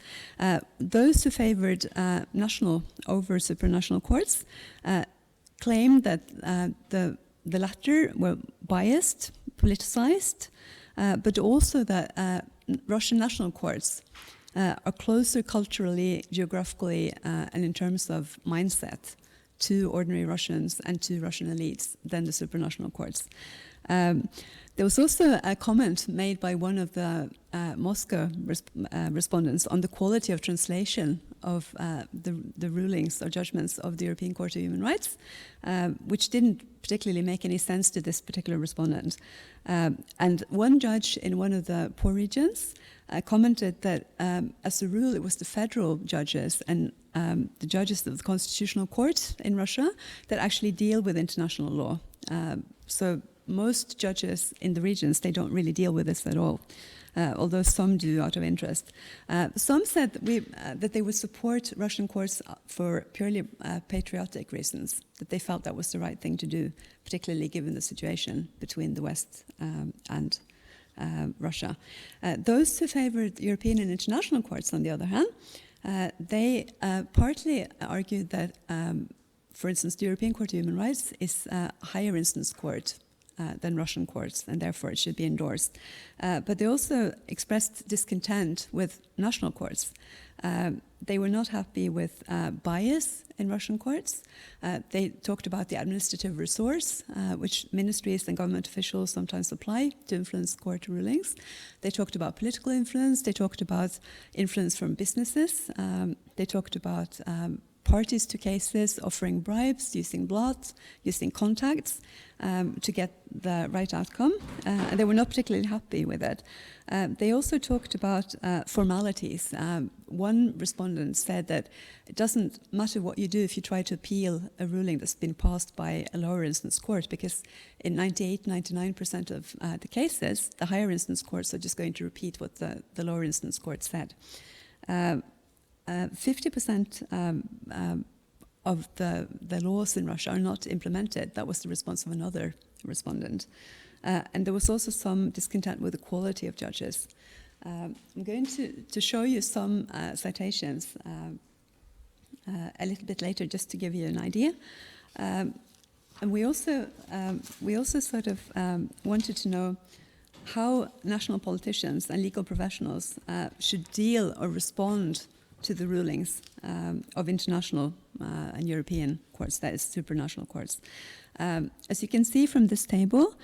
Those who favored national over supranational courts claimed that the latter were biased, politicized, but also that Russian national courts are closer culturally, geographically, and in terms of mindset to ordinary Russians and to Russian elites than the supranational courts. There was also a comment made by one of the Moscow respondents on the quality of translation of the rulings or judgments of the European Court of Human Rights, which didn't particularly make any sense to this particular respondent. And one judge in one of the poor regions commented that, as a rule, it was the federal judges and the judges of the Constitutional Court in Russia that actually deal with international law. So most judges in the regions, they don't really deal with this at all, although some do out of interest. Some said that they would support Russian courts for purely patriotic reasons, that they felt that was the right thing to do, particularly given the situation between the West and Russia. Those who favored European and international courts, on the other hand, they partly argued that, for instance, the European Court of Human Rights is a higher instance court than Russian courts, and therefore it should be endorsed. But they also expressed discontent with national courts. They were not happy with bias in Russian courts. They talked about the administrative resource, which ministries and government officials sometimes apply to influence court rulings. They talked about political influence. They talked about influence from businesses. They talked about parties to cases offering bribes, using blood, using contacts to get the right outcome. And they were not particularly happy with it. They also talked about formalities. One respondent said that it doesn't matter what you do if you try to appeal a ruling that's been passed by a lower instance court, because in 99% of the cases, the higher instance courts are just going to repeat what the lower instance court said. 50% of the laws in Russia are not implemented. That was the response of another respondent. And there was also some discontent with the quality of judges. I'm going to show you some citations a little bit later, just to give you an idea. And we also sort of wanted to know how national politicians and legal professionals should deal or respond to the rulings of international and European courts, that is supranational courts. As you can see from this table,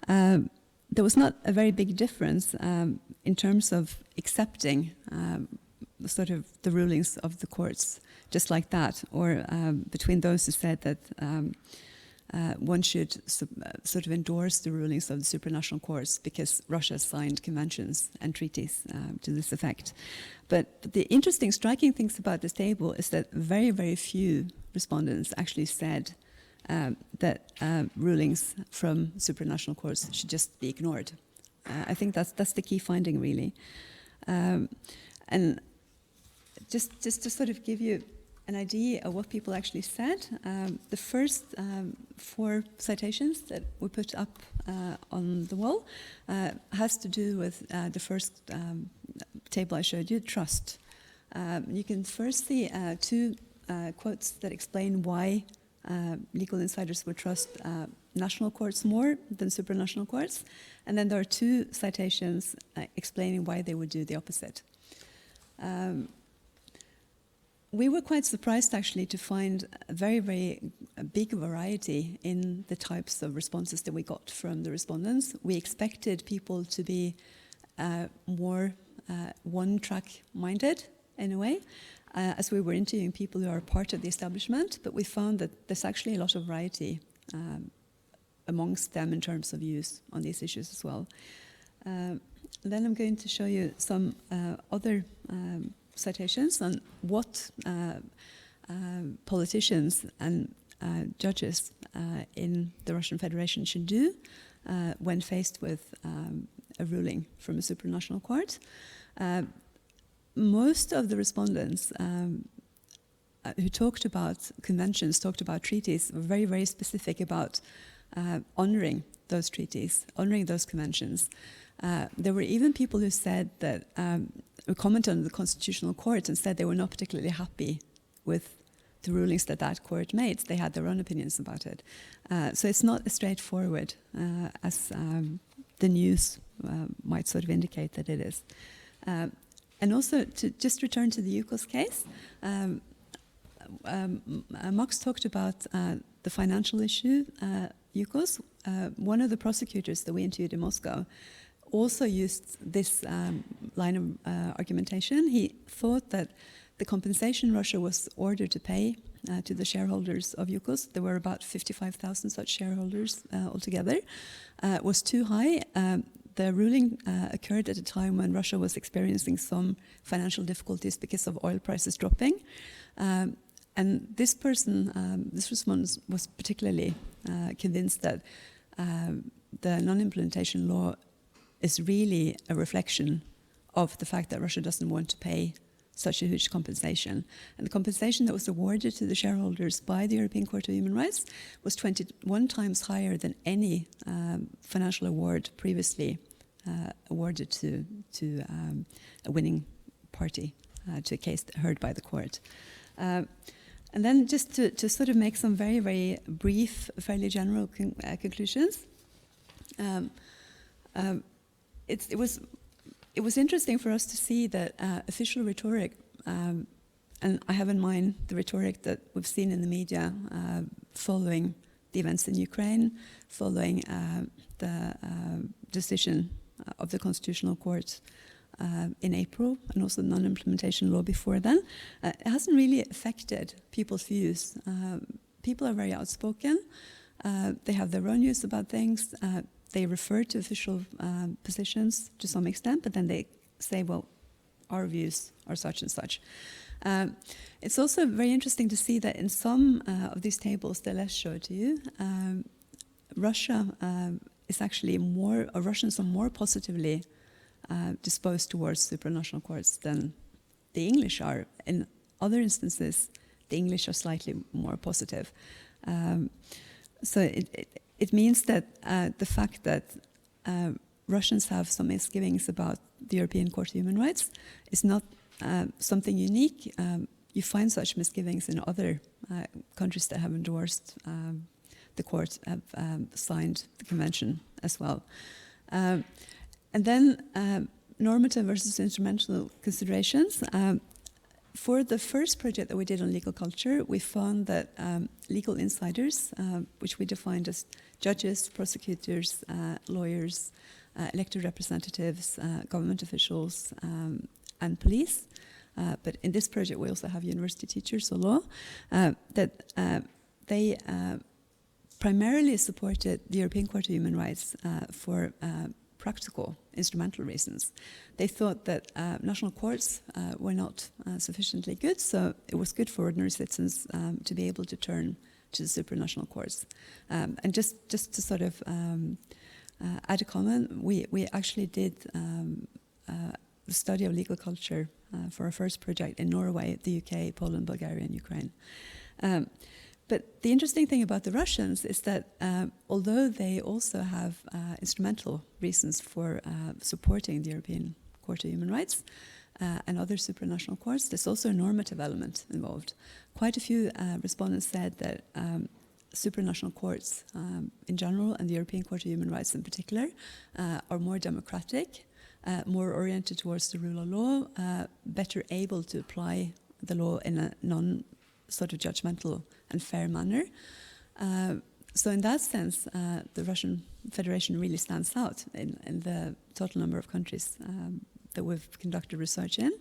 there was not a very big difference in terms of accepting sort of the rulings of the courts just like that, or between those who said that one should sort of endorse the rulings of the supranational courts because Russia signed conventions and treaties to this effect. But the interesting, striking things about this table is that very, very few respondents actually said that rulings from supranational courts should just be ignored. I think that's the key finding, really. And just to sort of give you an idea of what people actually said, the first 4 citations that we put up on the wall has to do with the first table I showed you, trust. You can first see 2 quotes that explain why legal insiders would trust national courts more than supranational courts, and then there are 2 citations explaining why they would do the opposite. We were quite surprised, actually, to find a very, very big variety in the types of responses that we got from the respondents. We expected people to be more one-track minded, in a way, as we were interviewing people who are part of the establishment, but we found that there's actually a lot of variety amongst them in terms of views on these issues as well. Then I'm going to show you some other citations on what politicians and judges in the Russian Federation should do when faced with a ruling from a supranational court. Most of the respondents who talked about conventions, talked about treaties, were very, very specific about honoring those treaties, honoring those conventions. There were even people who said that, who commented on the Constitutional Court and said they were not particularly happy with the rulings that that court made. They had their own opinions about it. So it's not as straightforward as the news might sort of indicate that it is. And also, to just return to the Yukos case, Max talked about the financial issue. Yukos, one of the prosecutors that we interviewed in Moscow, also used this line of argumentation. He thought that the compensation Russia was ordered to pay to the shareholders of Yukos, there were about 55,000 such shareholders altogether, was too high. The ruling occurred at a time when Russia was experiencing some financial difficulties because of oil prices dropping. And this person, this respondent, was particularly convinced that the non-implementation law is really a reflection of the fact that Russia doesn't want to pay such a huge compensation. And the compensation that was awarded to the shareholders by the European Court of Human Rights was 21 times higher than any financial award previously awarded to a winning party, to a case heard by the court. And then just to sort of make some very, very brief, fairly general conclusions, it was interesting for us to see that official rhetoric, and I have in mind the rhetoric that we've seen in the media following the events in Ukraine, following the decision of the Constitutional Court in April, and also the non-implementation law before then. It hasn't really affected people's views. People are very outspoken. They have their own views about things. They refer to official positions to some extent, but then they say, well, our views are such and such. It's also very interesting to see that in some of these tables that Les showed to you, Russia is actually more, or Russians are more positively disposed towards supranational courts than the English are. In other instances, the English are slightly more positive. So it means that the fact that Russians have some misgivings about the European Court of Human Rights is not something unique. You find such misgivings in other countries that have endorsed the court, have signed the convention as well. And then normative versus instrumental considerations. For the first project that we did on legal culture, we found that legal insiders, which we defined as judges, prosecutors, lawyers, elected representatives, government officials, and police, but in this project we also have university teachers or law, that they primarily supported the European Court of Human Rights for practical, instrumental reasons. They thought that national courts were not sufficiently good, so it was good for ordinary citizens to be able to turn to the supranational courts. And just to sort of add a comment, we actually did the study of legal culture for our first project in Norway, the UK, Poland, Bulgaria, and Ukraine. But the interesting thing about the Russians is that although they also have instrumental reasons for supporting the European Court of Human Rights and other supranational courts, there's also a normative element involved. Quite a few respondents said that supranational courts in general, and the European Court of Human Rights in particular, are more democratic, more oriented towards the rule of law, better able to apply the law in a non-sort of judgmental and fair manner. So in that sense, the Russian Federation really stands out in the total number of countries that we've conducted research in.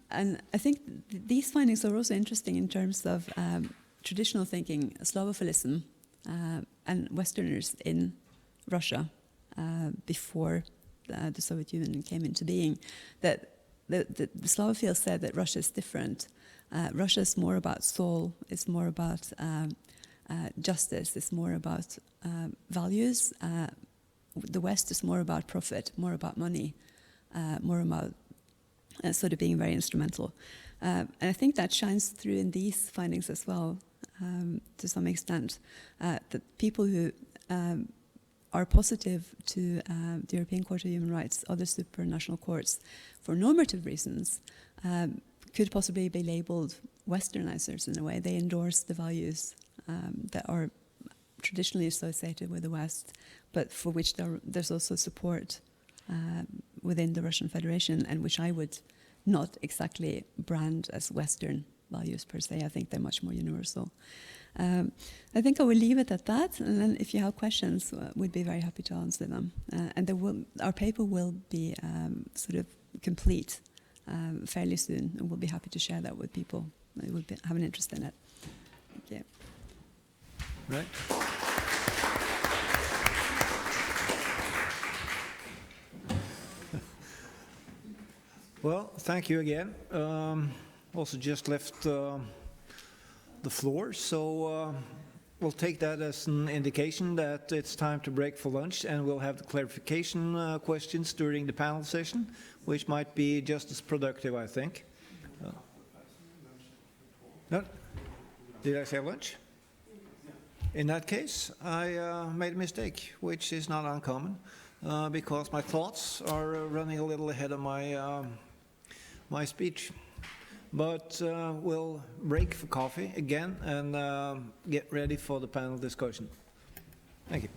And I think these findings are also interesting in terms of traditional thinking, Slavophilism, and Westerners in Russia before the Soviet Union came into being, that the Slavophiles said that Russia is different. Russia is more about soul, it's more about justice, it's more about values. The West is more about profit, more about money, more about sort of being very instrumental. And I think that shines through in these findings as well, to some extent. That people who are positive to the European Court of Human Rights, other supranational courts, for normative reasons, could possibly be labeled Westernizers in a way. They endorse the values that are traditionally associated with the West, but for which there's also support within the Russian Federation, and which I would not exactly brand as Western values per se. I think they're much more universal. I think I will leave it at that, and then if you have questions, we'd be very happy to answer them. And our paper will be sort of complete fairly soon, and we'll be happy to share that with people who would have an interest in it. Thank you. Right. Well, thank you again. Also just left the floor, so we'll take that as an indication that it's time to break for lunch, and we'll have the clarification questions during the panel session, which might be just as productive, I think. No? Did I say lunch? In that case, I made a mistake, which is not uncommon, because my thoughts are running a little ahead of my, my speech. But we'll break for coffee again and get ready for the panel discussion. Thank you.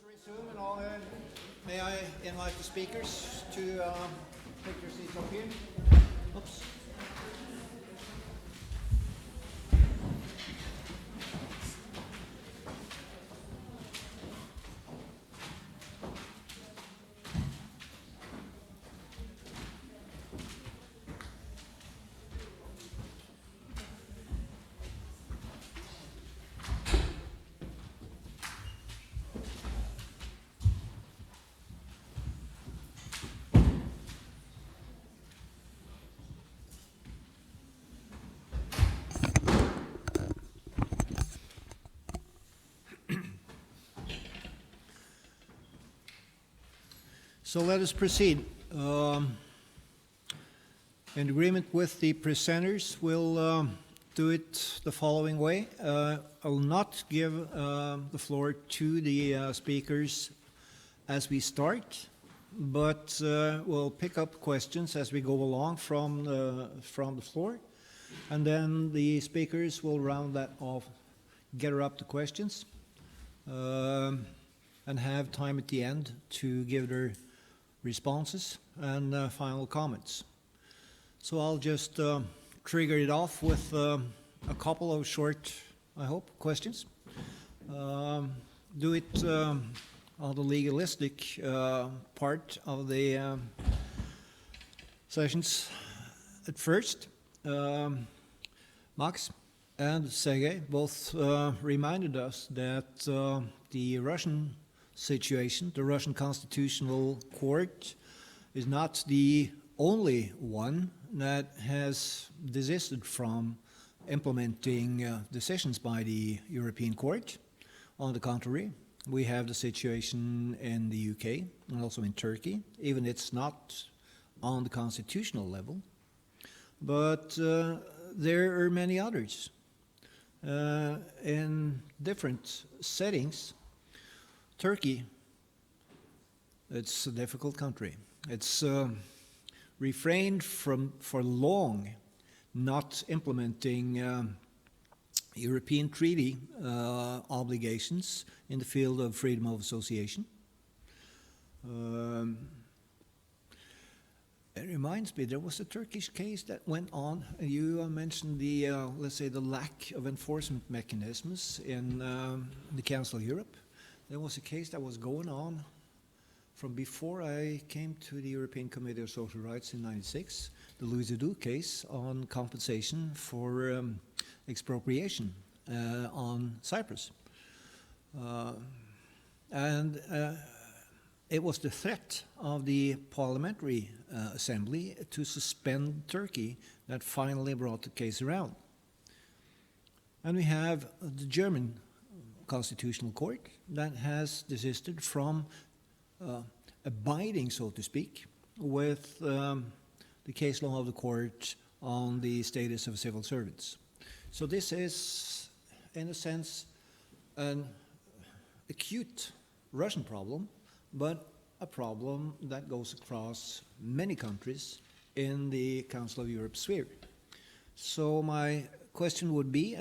resume, and may I invite the speakers to take their seats up here? Oops. So let us proceed. In agreement with the presenters, we'll do it the following way. I will not give the floor to the speakers as we start, but we'll pick up questions as we go along from the floor, and then the speakers will round that off, gather up the questions, and have time at the end to give their responses and final comments. So I'll just trigger it off with a couple of short, I hope, questions. Do it on the legalistic part of the sessions at first. Max and Sergei both reminded us that the Russian situation, the Russian Constitutional Court, is not the only one that has desisted from implementing decisions by the European Court. On the contrary, we have the situation in the UK and also in Turkey, even it's not on the constitutional level, but there are many others in different settings. Turkey, it's a difficult country. It's refrained for long not implementing European treaty obligations in the field of freedom of association. It reminds me, there was a Turkish case that went on. You mentioned the, let's say, the lack of enforcement mechanisms in the Council of Europe. There was a case that was going on from before I came to the European Committee of Social Rights in '96, the Louis Zedou case on compensation for expropriation on Cyprus. And it was the threat of the Parliamentary Assembly to suspend Turkey that finally brought the case around. And we have the German Constitutional Court that has desisted from abiding, so to speak, with the case law of the court on the status of civil servants. So this is, in a sense, an acute Russian problem, but a problem that goes across many countries in the Council of Europe sphere. So my question would be,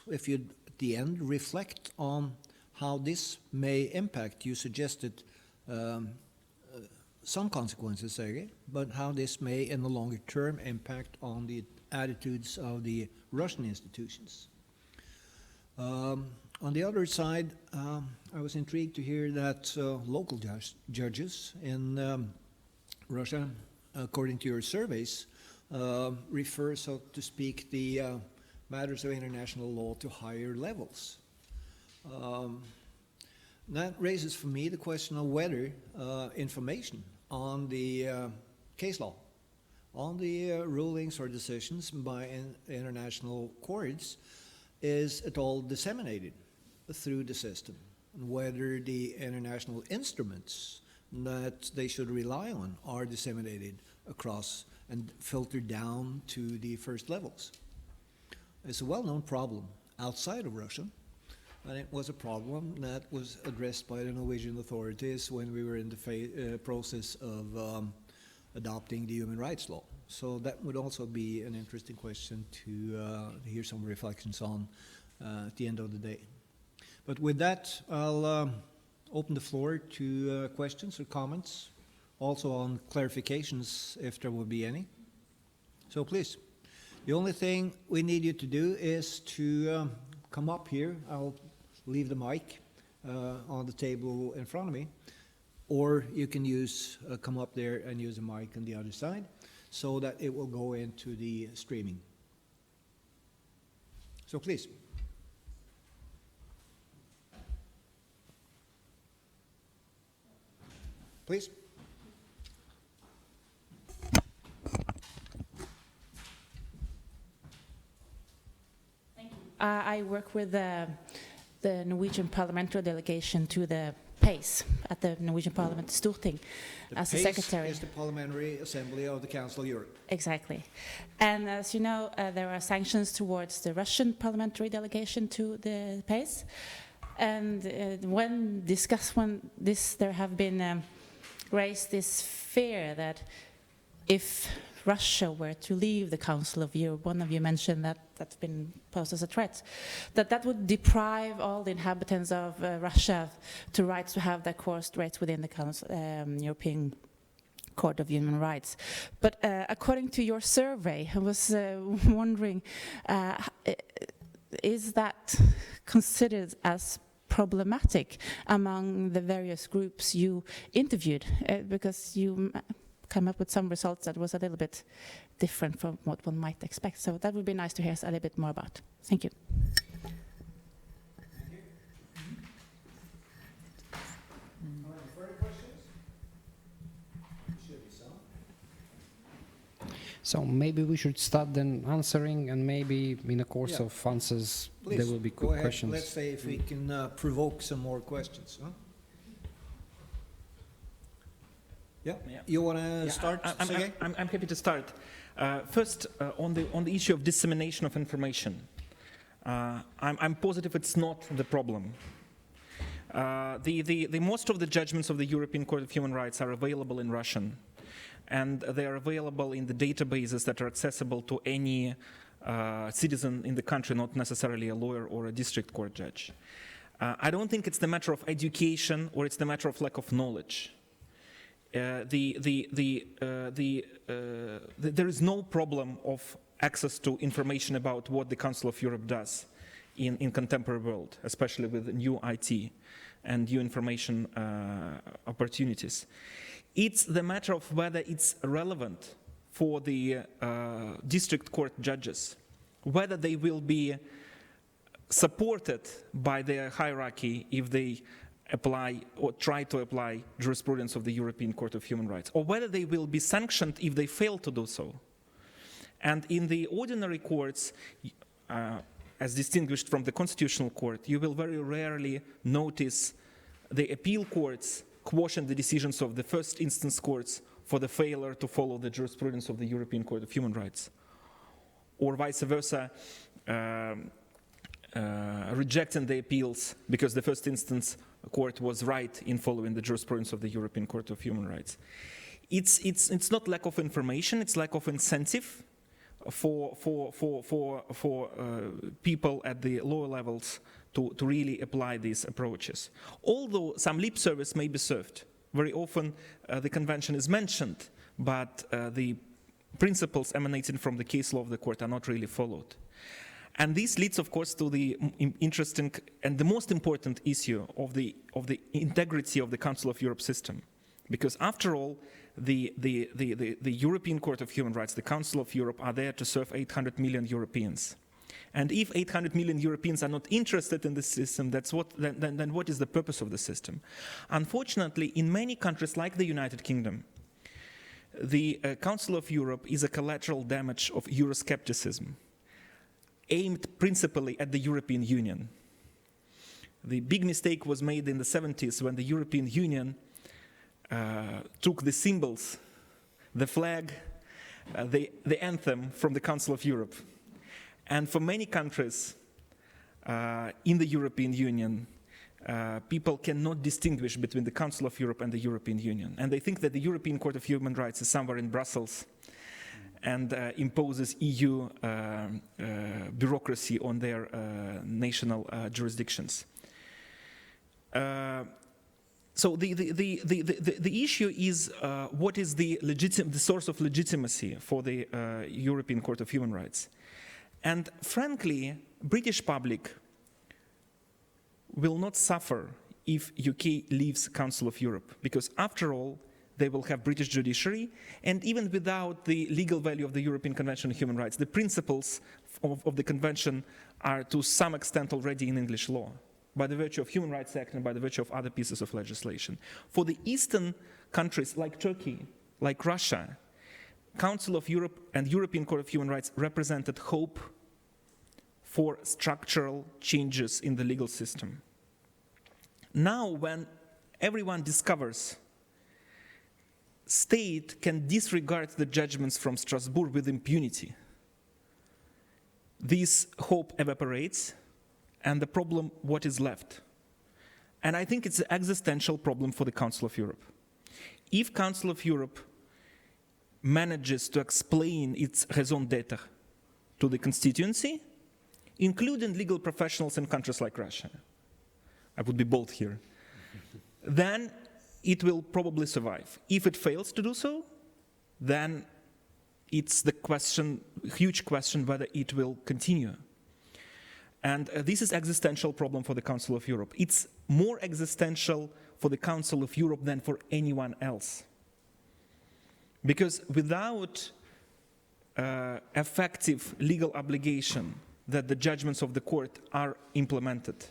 if you'd at the end reflect on how this may impact. You suggested some consequences, Sergei, but how this may in the longer term impact on the attitudes of the Russian institutions. On the other side, I was intrigued to hear that local judges in Russia, according to your surveys, refer, so to speak, the matters of international law to higher levels. That raises for me the question of whether information on the case law, on the rulings or decisions by international courts is at all disseminated through the system, and whether the international instruments that they should rely on are disseminated across and filtered down to the first levels. It's a well-known problem outside of Russia, and it was a problem that was addressed by the Norwegian authorities when we were in the process of adopting the human rights law. So that would also be an interesting question to hear some reflections on at the end of the day. But with that, I'll open the floor to questions or comments, also on clarifications if there would be any. So please, the only thing we need you to do is to come up here. I'll leave the mic on the table in front of me, or you can use come up there and use a mic on the other side so that it will go into the streaming. So please. Please. I work with the Norwegian parliamentary delegation to the PACE at the Norwegian Parliament Storting as a secretary. The PACE is the Parliamentary Assembly of the Council of Europe. Exactly. And as you know, there are sanctions towards the Russian parliamentary delegation to the PACE. And when discussed this, there have been raised this fear that if Russia were to leave the Council of Europe, one of you mentioned that that's been posed as a threat, that would deprive all the inhabitants of Russia to rights to have their course rights within the Council, European Court of Human Rights. But according to your survey, I was wondering, is that considered as problematic among the various groups you interviewed? Because you come up with some results that was a little bit different from what one might expect. So that would be nice to hear a little bit more about. Thank you. Further questions? Should be some. So maybe we should start then answering, and maybe in the course Yeah. of answers Please, there will be go ahead. questions. Let's say if we can provoke some more questions. Huh? Yeah. You want to start, Sergey? I'm happy to start. First, on the issue of dissemination of information, I'm positive it's not the problem. The most of the judgments of the European Court of Human Rights are available in Russian, and they are available in the databases that are accessible to any citizen in the country, not necessarily a lawyer or a district court judge. I don't think it's the matter of education or it's the matter of lack of knowledge. There is no problem of access to information about what the Council of Europe does in contemporary world, especially with new IT and new information opportunities. It's the matter of whether it's relevant for the district court judges, whether they will be supported by their hierarchy if they apply or try to apply jurisprudence of the European Court of Human Rights, or whether they will be sanctioned if they fail to do so. And in the ordinary courts, as distinguished from the Constitutional Court, you will very rarely notice the appeal courts quashing the decisions of the first instance courts for the failure to follow the jurisprudence of the European Court of Human Rights, or vice versa, rejecting the appeals because the first instance court was right in following the jurisprudence of the European Court of Human Rights. It's not lack of information, it's lack of incentive for people at the lower levels to really apply these approaches. Although some lip service may be served, very often the convention is mentioned, but the principles emanating from the case law of the court are not really followed. And this leads, of course, to the interesting and the most important issue of the integrity of the Council of Europe system. Because after all, the European Court of Human Rights, the Council of Europe, are there to serve 800 million Europeans. And if 800 million Europeans are not interested in the system, then what is the purpose of the system? Unfortunately, in many countries like the United Kingdom, the Council of Europe is a collateral damage of Euroscepticism, aimed principally at the European Union. The big mistake was made in the 70s when the European Union took the symbols, the flag, the anthem from the Council of Europe. And for many countries in the European Union, people cannot distinguish between the Council of Europe and the European Union. And they think that the European Court of Human Rights is somewhere in Brussels and imposes EU bureaucracy on their national jurisdictions. So the issue is what is the source of legitimacy for the European Court of Human Rights. And frankly, British public will not suffer if UK leaves Council of Europe, because after all, they will have British judiciary, and even without the legal value of the European Convention on Human Rights, the principles of the Convention are to some extent already in English law, by the virtue of Human Rights Act and by the virtue of other pieces of legislation. For the Eastern countries like Turkey, like Russia, Council of Europe and European Court of Human Rights represented hope for structural changes in the legal system. Now, when everyone discovers state can disregard the judgments from Strasbourg with impunity, this hope evaporates, and the problem, what is left? And I think it's an existential problem for the Council of Europe. If Council of Europe manages to explain its raison d'être to the constituency, including legal professionals in countries like Russia, I would be bold here, then it will probably survive. If it fails to do so, then it's the question, huge question, whether it will continue. And this is an existential problem for the Council of Europe. It's more existential for the Council of Europe than for anyone else. Because without effective legal obligation that the judgments of the court are implemented,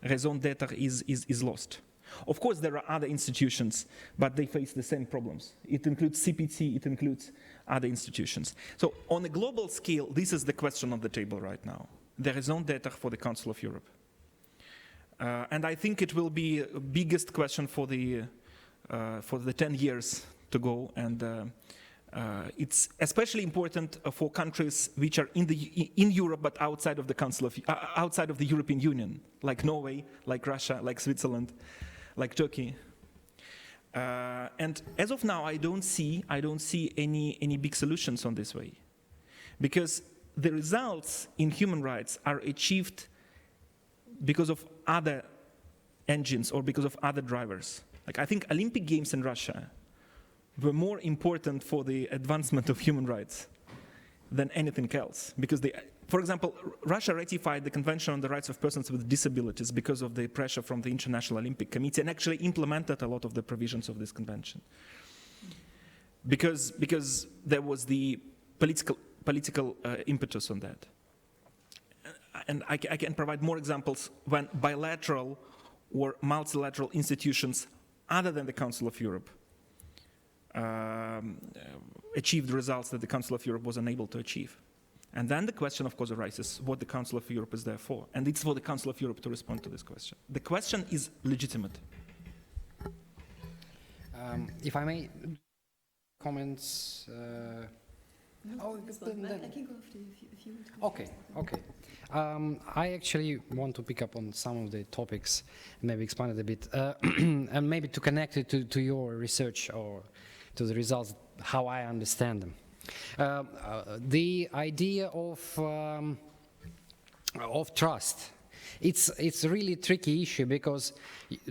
raison d'être is lost. Of course, there are other institutions, but they face the same problems. It includes CPT, it includes other institutions. So on a global scale, this is the question on the table right now. The raison d'être for the Council of Europe. And I think it will be the biggest question for the 10 years to go. And it's especially important for countries which are in Europe but outside of the outside of the European Union, like Norway, like Russia, like Switzerland, like Turkey. And as of now, I don't see any big solutions on this way, because the results in human rights are achieved because of other engines or because of other drivers. Like, I think Olympic Games in Russia were more important for the advancement of human rights than anything else. Because, for example, Russia ratified the Convention on the Rights of Persons with Disabilities because of the pressure from the International Olympic Committee, and actually implemented a lot of the provisions of this convention. Because there was the political impetus on that. And I can provide more examples when bilateral or multilateral institutions other than the Council of Europe achieved results that the Council of Europe was unable to achieve. And then the question, of course, arises what the Council of Europe is there for. And it's for the Council of Europe to respond to this question. The question is legitimate. If I may, comments? I can go after you if you want to. Okay. I actually want to pick up on some of the topics, maybe expand it a bit, and maybe to connect it to your research or to the results, how I understand them. The idea of trust, it's a really tricky issue, because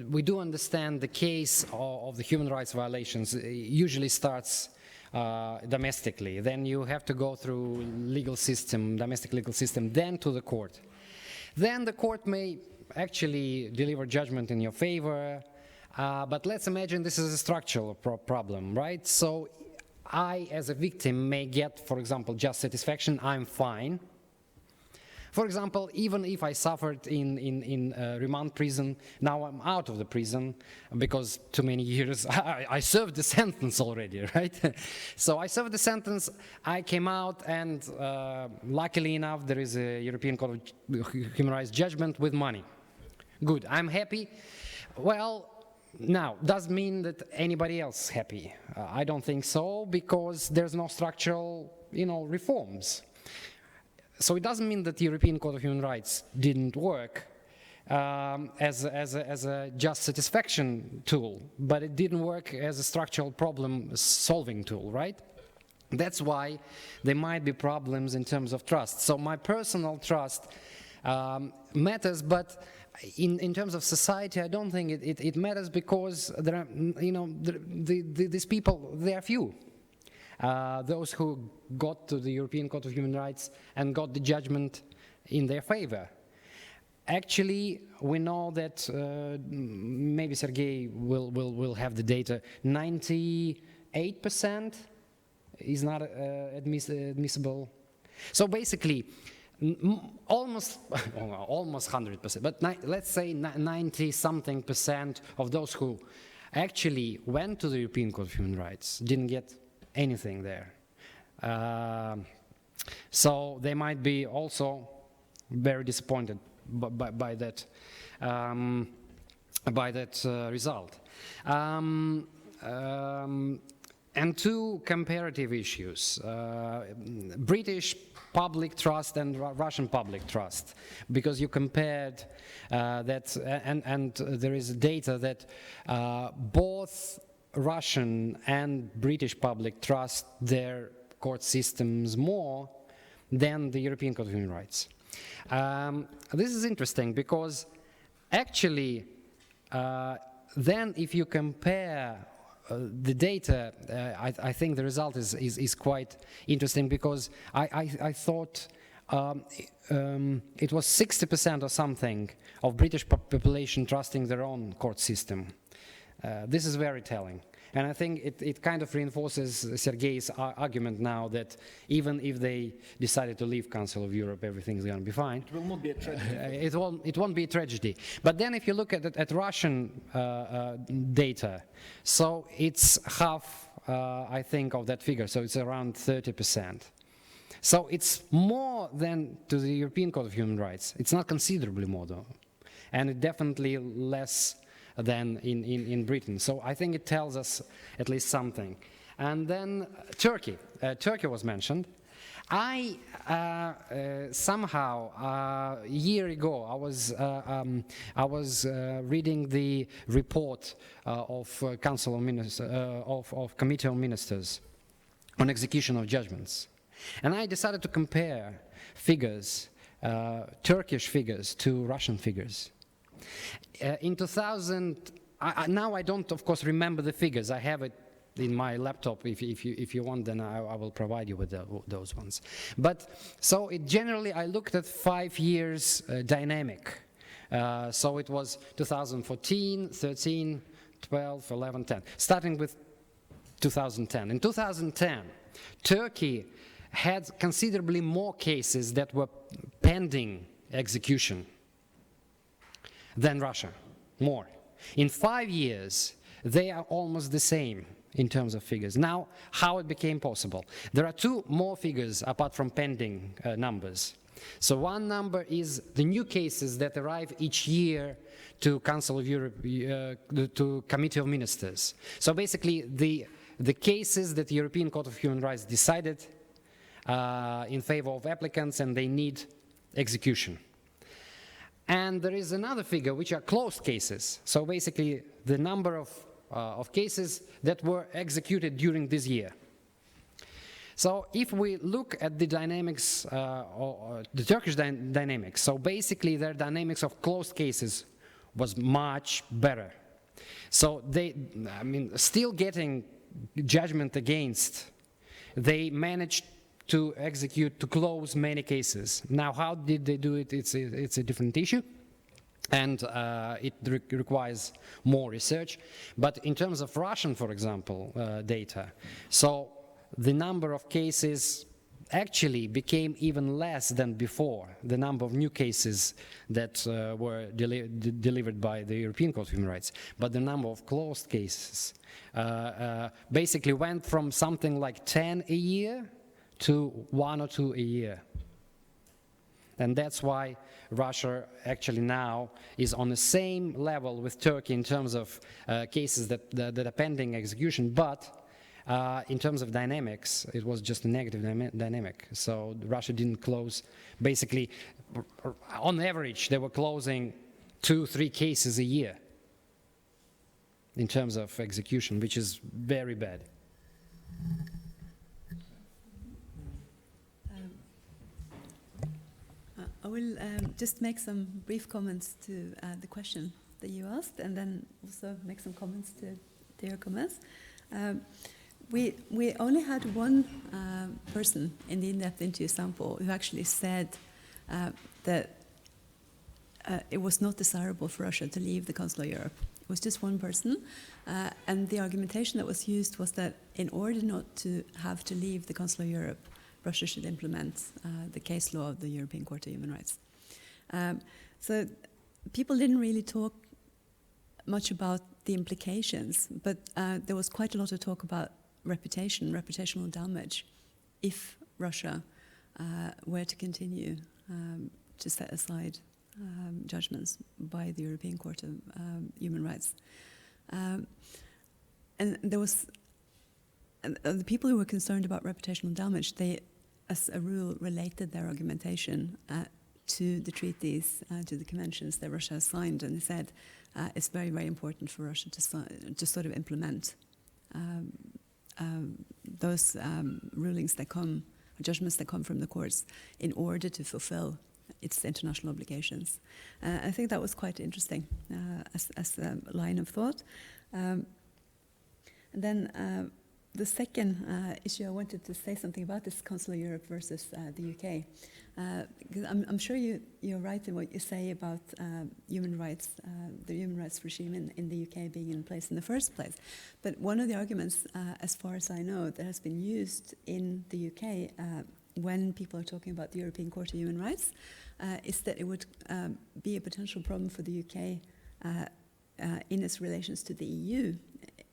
we do understand the case of the human rights violations usually starts domestically. Then you have to go through domestic legal system, then to the court. Then the court may actually deliver judgment in your favor, but let's imagine this is a structural problem, right? So I, as a victim, may get, for example, just satisfaction, I'm fine. For example, even if I suffered in remand prison, now I'm out of the prison because too many years, I served the sentence already, right? So I served the sentence, I came out, and luckily enough, there is a European Court of Human Rights judgment with money. Good, I'm happy. Well, now, does it mean that anybody else is happy? I don't think so, because there's no structural, reforms. So it doesn't mean that the European Court of Human Rights didn't work as a just satisfaction tool, but it didn't work as a structural problem-solving tool, right? That's why there might be problems in terms of trust. So my personal trust matters, but in terms of society, I don't think it matters, because there are, these people, they are few. Those who got to the European Court of Human Rights and got the judgment in their favor. Actually, we know that, maybe Sergei will have the data, 98% is not admissible. So basically, almost 100%, but let's say 90-something% of those who actually went to the European Court of Human Rights didn't get anything there. So they might be also very disappointed by that result. And two comparative issues: British public trust and Russian public trust, because you compared that, and there is data that both Russian and British public trust their court systems more than the European Court of Human Rights. This is interesting, because actually then if you compare the data, I think the result is quite interesting, because I thought it was 60% or something of British population trusting their own court system. This is very telling. And I think it kind of reinforces Sergei's argument now that even if they decided to leave Council of Europe, everything's going to be fine. It will not be a tragedy. It won't be a tragedy. But then if you look at Russian data, so it's half, I think, of that figure. So it's around 30%. So it's more than to the European Court of Human Rights. It's not considerably more, though. And it definitely less than in Britain. So I think it tells us at least something. And then Turkey. Turkey was mentioned. I somehow a year ago I was reading the report of Council of Ministers of Committee of Ministers on execution of judgments, and I decided to compare figures, Turkish figures to Russian figures. In 2000, now I don't, of course, remember the figures. I have it in my laptop. If you want, then I will provide you with those ones. But so generally, I looked at 5 years dynamic. So it was 2014, 13, 12, 11, 10. Starting with 2010. In 2010, Turkey had considerably more cases that were pending execution than Russia, more. In 5 years, they are almost the same in terms of figures. Now, how it became possible? There are two more figures apart from pending numbers. So one number is the new cases that arrive each year to Council of Europe, to Committee of Ministers. So basically, the cases that the European Court of Human Rights decided in favor of applicants, and they need execution. And there is another figure, which are closed cases. So basically, the number of cases that were executed during this year. So if we look at the dynamics, the Turkish dynamics, so basically their dynamics of closed cases was much better. So they, still getting judgment against, they managed to execute, to close many cases. Now, how did they do it? It's a different issue, and it requires more research. But in terms of Russian, for example, data, so the number of cases actually became even less than before, the number of new cases that were delivered by the European Court of Human Rights. But the number of closed cases basically went from something like 10 a year to 1 or 2 a year. And that's why Russia actually now is on the same level with Turkey in terms of cases that are pending execution, but in terms of dynamics, it was just a negative dynamic. So Russia didn't close, basically, on average, they were closing 2-3 cases a year in terms of execution, which is very bad. I will just make some brief comments to the question that you asked, and then also make some comments to your comments. We only had one person in the in-depth interview sample who actually said that it was not desirable for Russia to leave the Council of Europe. It was just one person, and the argumentation that was used was that in order not to have to leave the Council of Europe, Russia should implement the case law of the European Court of Human Rights. So people didn't really talk much about the implications, but there was quite a lot of talk about reputational damage, if Russia were to continue to set aside judgments by the European Court of Human Rights. And there was, the people who were concerned about reputational damage, they, as a rule, related their argumentation to the treaties, to the conventions that Russia has signed, and they said it's very, very important for Russia to sort of implement those rulings that come, judgments that come from the courts, in order to fulfill its international obligations. I think that was quite interesting as a line of thought. And then the second issue I wanted to say something about is Council of Europe versus the UK. Because I'm sure you're right in what you say about human rights, the human rights regime in the UK being in place in the first place. But one of the arguments, as far as I know, that has been used in the UK when people are talking about the European Court of Human Rights is that it would be a potential problem for the UK in its relations to the EU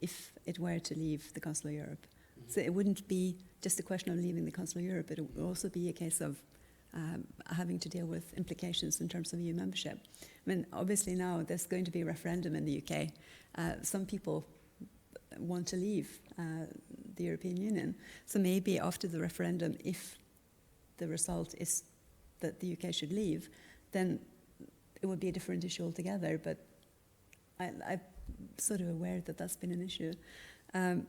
if it were to leave the Council of Europe. So it wouldn't be just a question of leaving the Council of Europe, but it would also be a case of having to deal with implications in terms of EU membership. I mean, obviously now there's going to be a referendum in the UK. Some people want to leave the European Union. So maybe after the referendum, if the result is that the UK should leave, then it would be a different issue altogether. But I'm sort of aware that that's been an issue. And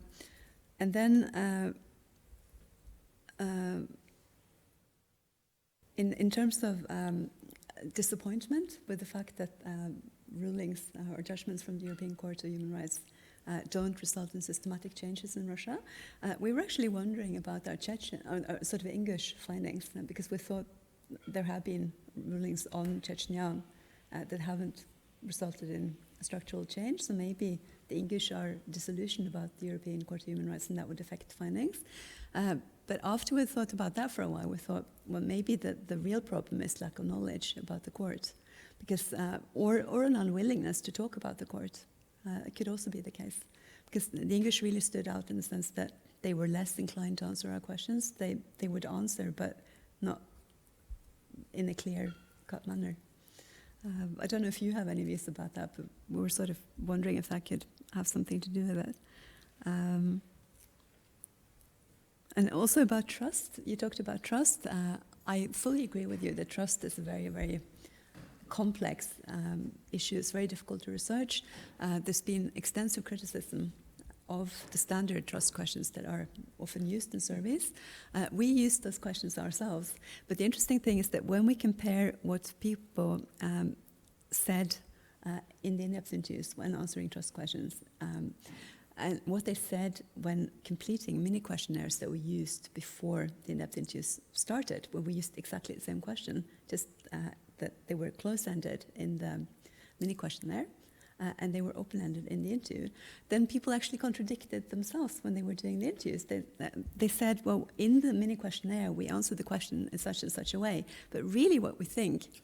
then in terms of disappointment with the fact that rulings or judgments from the European Court of Human Rights don't result in systematic changes in Russia, we were actually wondering about our Chechen, sort of English findings, because we thought there have been rulings on Chechnya that haven't resulted in a structural change, so maybe the English are disillusioned about the European Court of Human Rights and that would affect findings. But after we thought about that for a while, we thought, well, maybe the real problem is lack of knowledge about the court, because or an unwillingness to talk about the court. It could also be the case, because the English really stood out in the sense that they were less inclined to answer our questions. They would answer, but not in a clear-cut manner. I don't know if you have any views about that, but we were sort of wondering if that could have something to do with it. And also about trust, you talked about trust. I fully agree with you that trust is a very, very complex issue. It's very difficult to research. There's been extensive criticism of the standard trust questions that are often used in surveys. We use those questions ourselves, but the interesting thing is that when we compare what people said in the in-depth interviews when answering trust questions and what they said when completing mini questionnaires that we used before the in-depth interviews started, where we used exactly the same question, just that they were close-ended in the mini questionnaire, and they were open-ended in the interview, then people actually contradicted themselves when they were doing the interviews. They said, well, in the mini questionnaire, we answered the question in such and such a way, but really what we think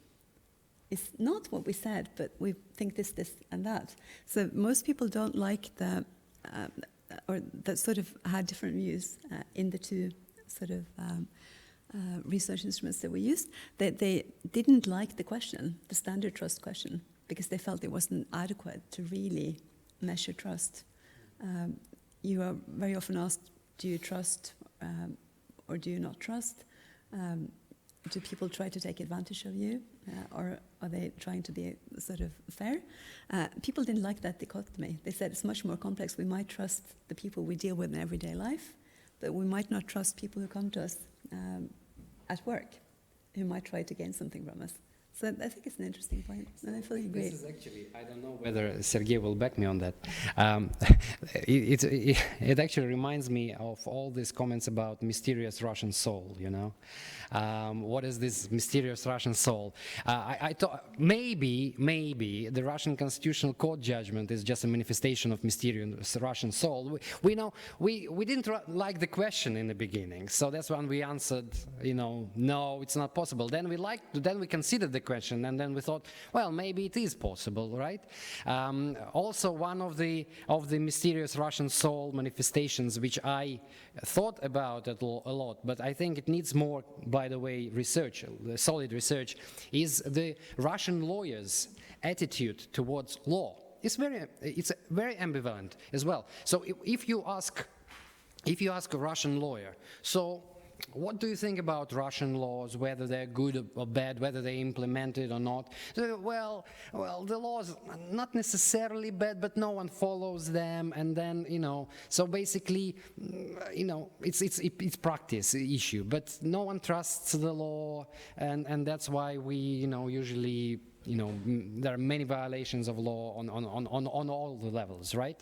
is not what we said, but we think this, and that. So most people don't like or that sort of had different views in the two sort of research instruments that we used. They didn't like the question, the standard trust question, because they felt it wasn't adequate to really measure trust. You are very often asked, do you trust or do you not trust? Do people try to take advantage of you, or are they trying to be sort of fair? People didn't like that dichotomy. They said it's much more complex. We might trust the people we deal with in everyday life, but we might not trust people who come to us at work. who might try to gain something from us. So I think it's an interesting point, and I fully agree. This is actually, I don't know whether Sergei will back me on that. It actually reminds me of all these comments about mysterious Russian soul, you know. What is this mysterious Russian soul? I thought maybe the Russian Constitutional Court judgment is just a manifestation of mysterious Russian soul. We know, we didn't like the question in the beginning, so that's when we answered, you know, no, it's not possible. Then we considered the question, and then we thought, well, maybe it is possible, right? Also, one of the mysterious Russian soul manifestations, which I thought about a lot, but I think it needs more, by the way, research, solid research, is the Russian lawyers' attitude towards law. It's very ambivalent as well. So if you ask a Russian lawyer, so what do you think about Russian laws, whether they're good or bad, whether they're implemented or not? So, well, the laws are not necessarily bad, but no one follows them, and then, you know, so basically, you know, it's practice issue, but no one trusts the law, and that's why we, you know, usually, you know, there are many violations of law on all the levels, right?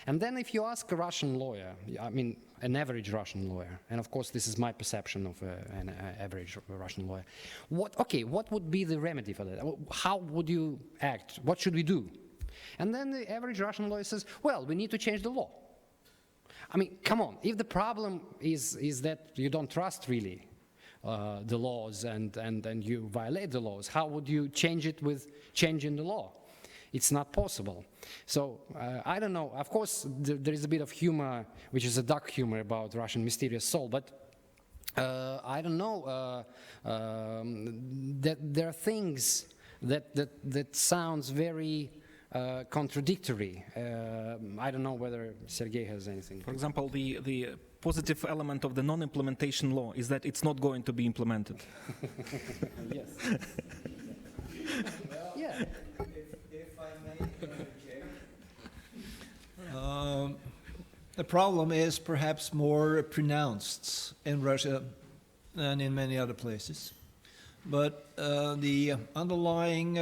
And then if you ask a Russian lawyer, I mean, an average Russian lawyer, and of course this is my perception of an average Russian lawyer, what would be the remedy for that? How would you act? What should we do? And then the average Russian lawyer says, well, we need to change the law. I mean, come on, if the problem is that you don't trust really the laws and you violate the laws, how would you change it with changing the law? It's not possible. So I don't know. Of course, there is a bit of humor, which is a dark humor about Russian mysterious soul, but I don't know. That there are things that sounds very contradictory. I don't know whether Sergei has anything. For example, the positive element of the non-implementation law is that it's not going to be implemented. Yes. Yeah. If I may, Madam Chair. The problem is perhaps more pronounced in Russia than in many other places. But the underlying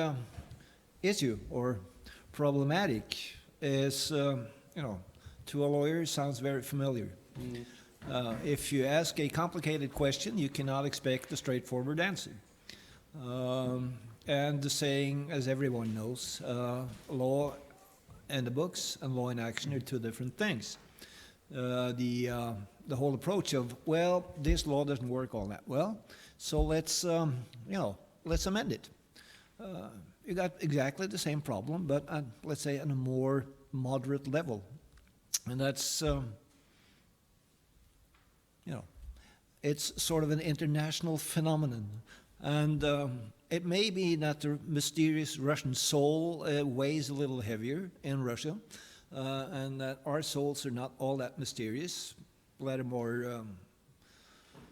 issue or problematic is, you know, to a lawyer sounds very familiar. If you ask a complicated question, you cannot expect a straightforward answer. And the saying, as everyone knows, law in the books and law in action are two different things. The whole approach of, well, this law doesn't work all that well, so let's, you know, let's amend it. You got exactly the same problem, but let's say on a more moderate level. And that's, you know, it's sort of an international phenomenon. And it may be that the mysterious Russian soul weighs a little heavier in Russia, and that our souls are not all that mysterious, a lot more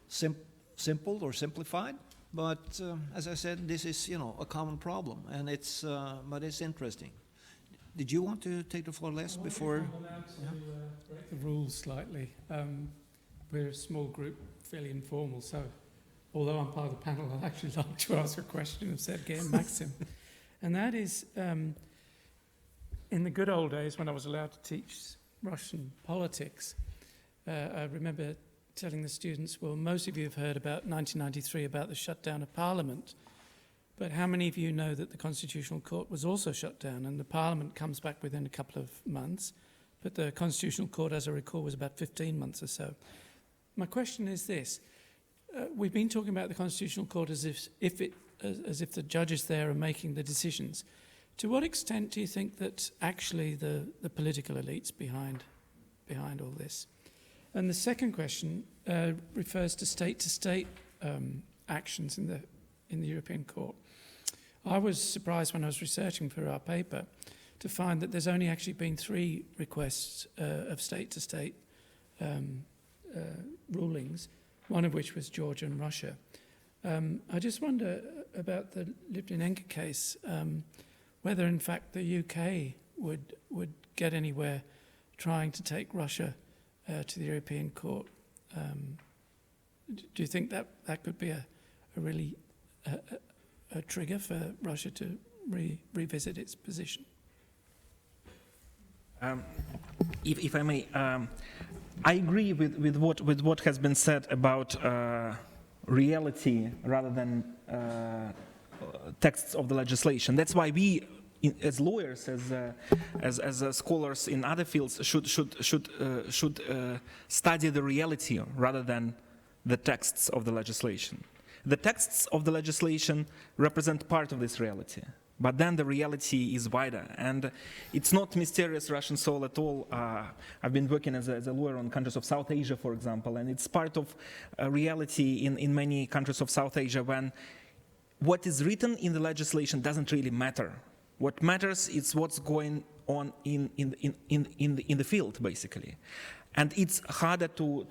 simple or simplified. But as I said, this is, you know, a common problem, and it's but it's interesting. Did you want to take the floor, Les, before? Break the rules slightly. We're a small group, fairly informal, so although I'm part of the panel, I'd actually like to ask a question of Sergei and Maxim. And that is, in the good old days when I was allowed to teach Russian politics, I remember telling the students, well, most of you have heard about 1993, about the shutdown of Parliament, but how many of you know that the Constitutional Court was also shut down, and the Parliament comes back within a couple of months, but the Constitutional Court, as I recall, was about 15 months or so. My question is this. We've been talking about the Constitutional Court as if the judges there are making the decisions. To what extent do you think that actually the political elites behind all this? And the second question refers to state actions in the European Court. I was surprised when I was researching for our paper to find that there's only actually been 3 requests of state-to-state rulings, one of which was Georgia and Russia. I just wonder about the Litvinenko case, whether in fact the UK would get anywhere trying to take Russia to the European Court. Do you think that could be a really a trigger for Russia to revisit its position? If I may, I agree with what has been said about reality rather than texts of the legislation. That's why we, as lawyers, as scholars in other fields, should study the reality rather than the texts of the legislation. The texts of the legislation represent part of this reality, but then the reality is wider, and it's not mysterious Russian soul at all. I've been working as a lawyer on countries of South Asia, for example, and it's part of reality in many countries of South Asia when what is written in the legislation doesn't really matter. What matters is what's going on in the field, basically. And it's harder to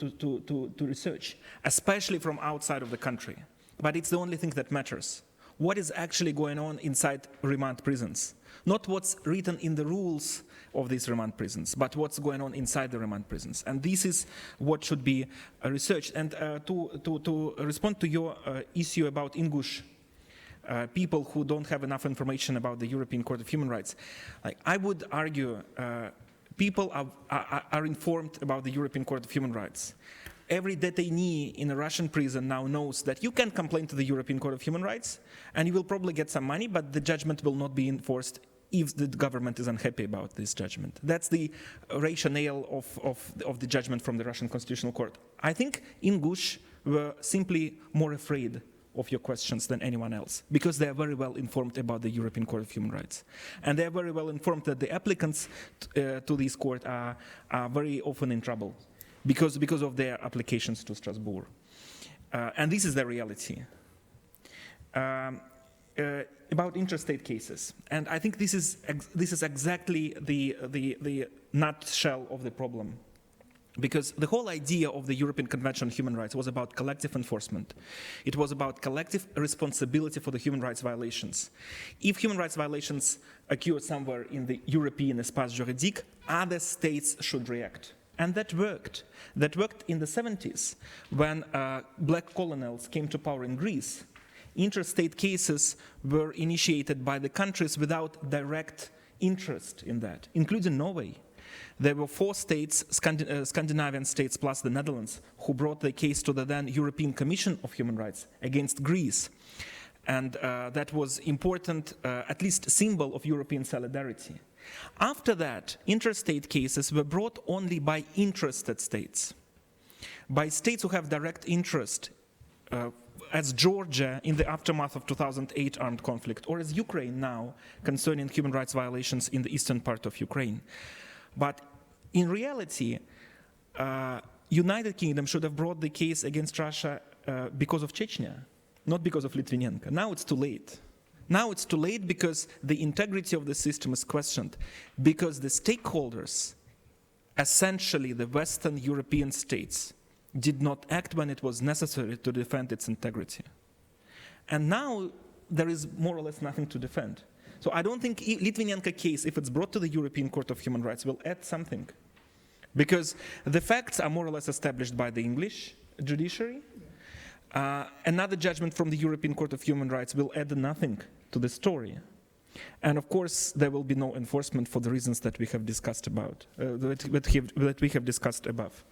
research, especially from outside of the country. But it's the only thing that matters. What is actually going on inside remand prisons? Not what's written in the rules of these remand prisons, but what's going on inside the remand prisons. And this is what should be researched. And to respond to your issue about Ingush people who don't have enough information about the European Court of Human Rights, I would argue people are informed about the European Court of Human Rights. Every detainee in a Russian prison now knows that you can complain to the European Court of Human Rights and you will probably get some money, but the judgment will not be enforced if the government is unhappy about this judgment. That's the rationale of the judgment from the Russian Constitutional Court. I think Ingush were simply more afraid of your questions than anyone else, because they are very well informed about the European Court of Human Rights. And they are very well informed that the applicants to this court are very often in trouble because of their applications to Strasbourg. And this is the reality. About interstate cases, and I think this is exactly the nutshell of the problem. Because the whole idea of the European Convention on Human Rights was about collective enforcement. It was about collective responsibility for the human rights violations. If human rights violations occur somewhere in the European espace juridique, other states should react. And that worked. That worked in the 70s when black colonials came to power in Greece. Interstate cases were initiated by the countries without direct interest in that, including Norway. There were 4 states, Scandinavian states plus the Netherlands, who brought the case to the then European Commission of Human Rights against Greece. And that was important, at least symbol of European solidarity. After that, interstate cases were brought only by interested states, by states who have direct interest, as Georgia in the aftermath of 2008 armed conflict, or as Ukraine now concerning human rights violations in the eastern part of Ukraine. But in reality, United Kingdom should have brought the case against Russia because of Chechnya, not because of Litvinenko. Now it's too late. Now it's too late because the integrity of the system is questioned, because the stakeholders, essentially the Western European states, did not act when it was necessary to defend its integrity. And now there is more or less nothing to defend. So I don't think Litvinenko case, if it's brought to the European Court of Human Rights, will add something. Because the facts are more or less established by the English judiciary. Another judgment from the European Court of Human Rights will add nothing to the story. And of course, there will be no enforcement for the reasons that we have discussed about, that we have discussed above.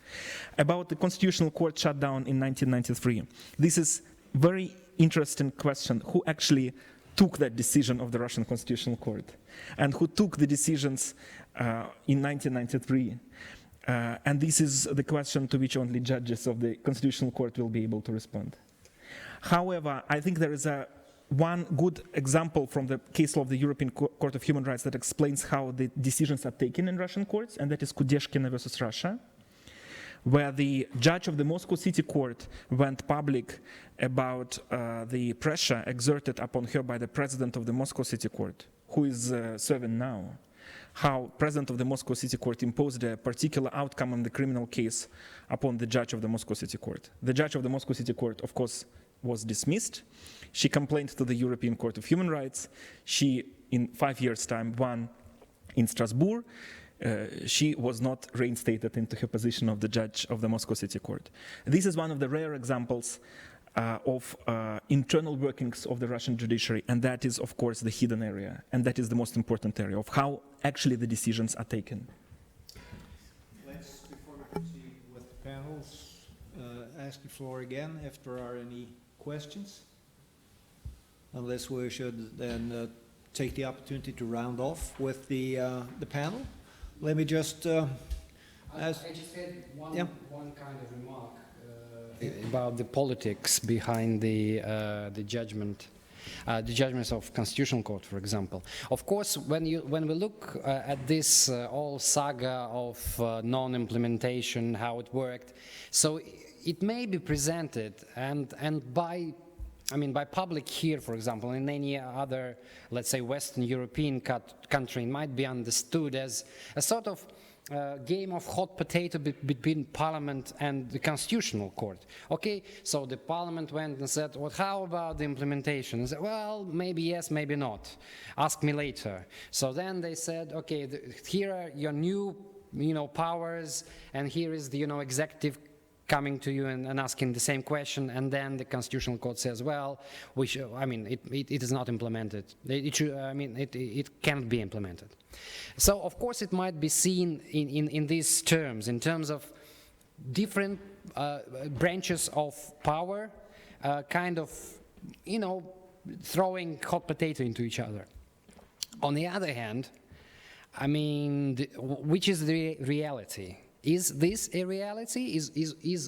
About the Constitutional Court shutdown in 1993, this is very interesting question. Who actually took that decision of the Russian Constitutional Court, and who took the decisions in 1993. And this is the question to which only judges of the Constitutional Court will be able to respond. However, I think there is one good example from the case law of the European Court of Human Rights that explains how the decisions are taken in Russian courts, and that is Kudeshkina versus Russia, where the judge of the Moscow City Court went public about the pressure exerted upon her by the president of the Moscow City Court, who is serving now. How president of the Moscow City Court imposed a particular outcome on the criminal case upon the judge of the Moscow City Court. The judge of the Moscow City Court, of course, was dismissed. She complained to the European Court of Human Rights. She, in 5 years' time, won in Strasbourg. She was not reinstated into her position of the judge of the Moscow City Court. This is one of the rare examples of internal workings of the Russian judiciary, and that is, of course, the hidden area, and that is the most important area of how actually the decisions are taken. Let's, before we proceed with the panels, ask the floor again if there are any questions. Unless we should then take the opportunity to round off with the panel. Let me just ask. I just had one, Yeah. one kind of remark about the politics behind the judgment. The judgments of Constitutional Court, for example. Of course, when we look at this whole saga of non-implementation, how it worked, so it may be presented and by public here, for example, in any other, let's say, Western European country, it might be understood as a sort of game of hot potato between Parliament and the Constitutional Court. Okay, so the Parliament went and said, well, how about the implementation? And said, well, maybe yes, maybe not. Ask me later. So then they said, okay, here are your new, powers, and here is the, executive coming to you and asking the same question, and then the Constitutional Court says, well, it is not implemented. It can't be implemented. So, of course, it might be seen in these terms, in terms of different branches of power, kind of, throwing hot potato into each other. On the other hand, which is the reality? Is this a reality? Is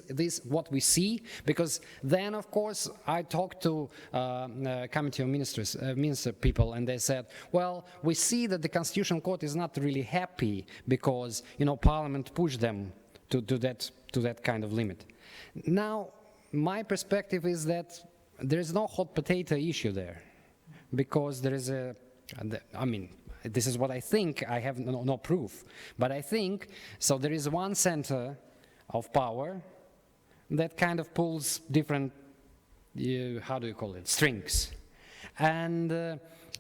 this what we see? Because then, of course, I talked to Committee of Minister people, and they said, well, we see that the Constitutional Court is not really happy because, Parliament pushed them to that kind of limit. Now, my perspective is that there is no hot potato issue there, because there is this is what I think. I have no proof, but I think so. There is one center of power that kind of pulls different, how do you call it, strings, and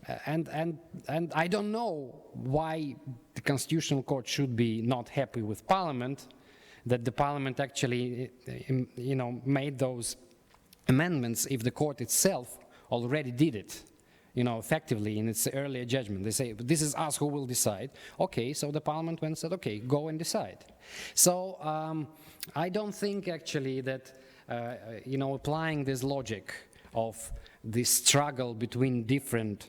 I don't know why the Constitutional Court should be not happy with Parliament, that the Parliament actually, made those amendments if the court itself already did it. Effectively in its earlier judgment. They say, this is us who will decide. Okay, so the Parliament went and said, okay, go and decide. So I don't think actually that, applying this logic of this struggle between different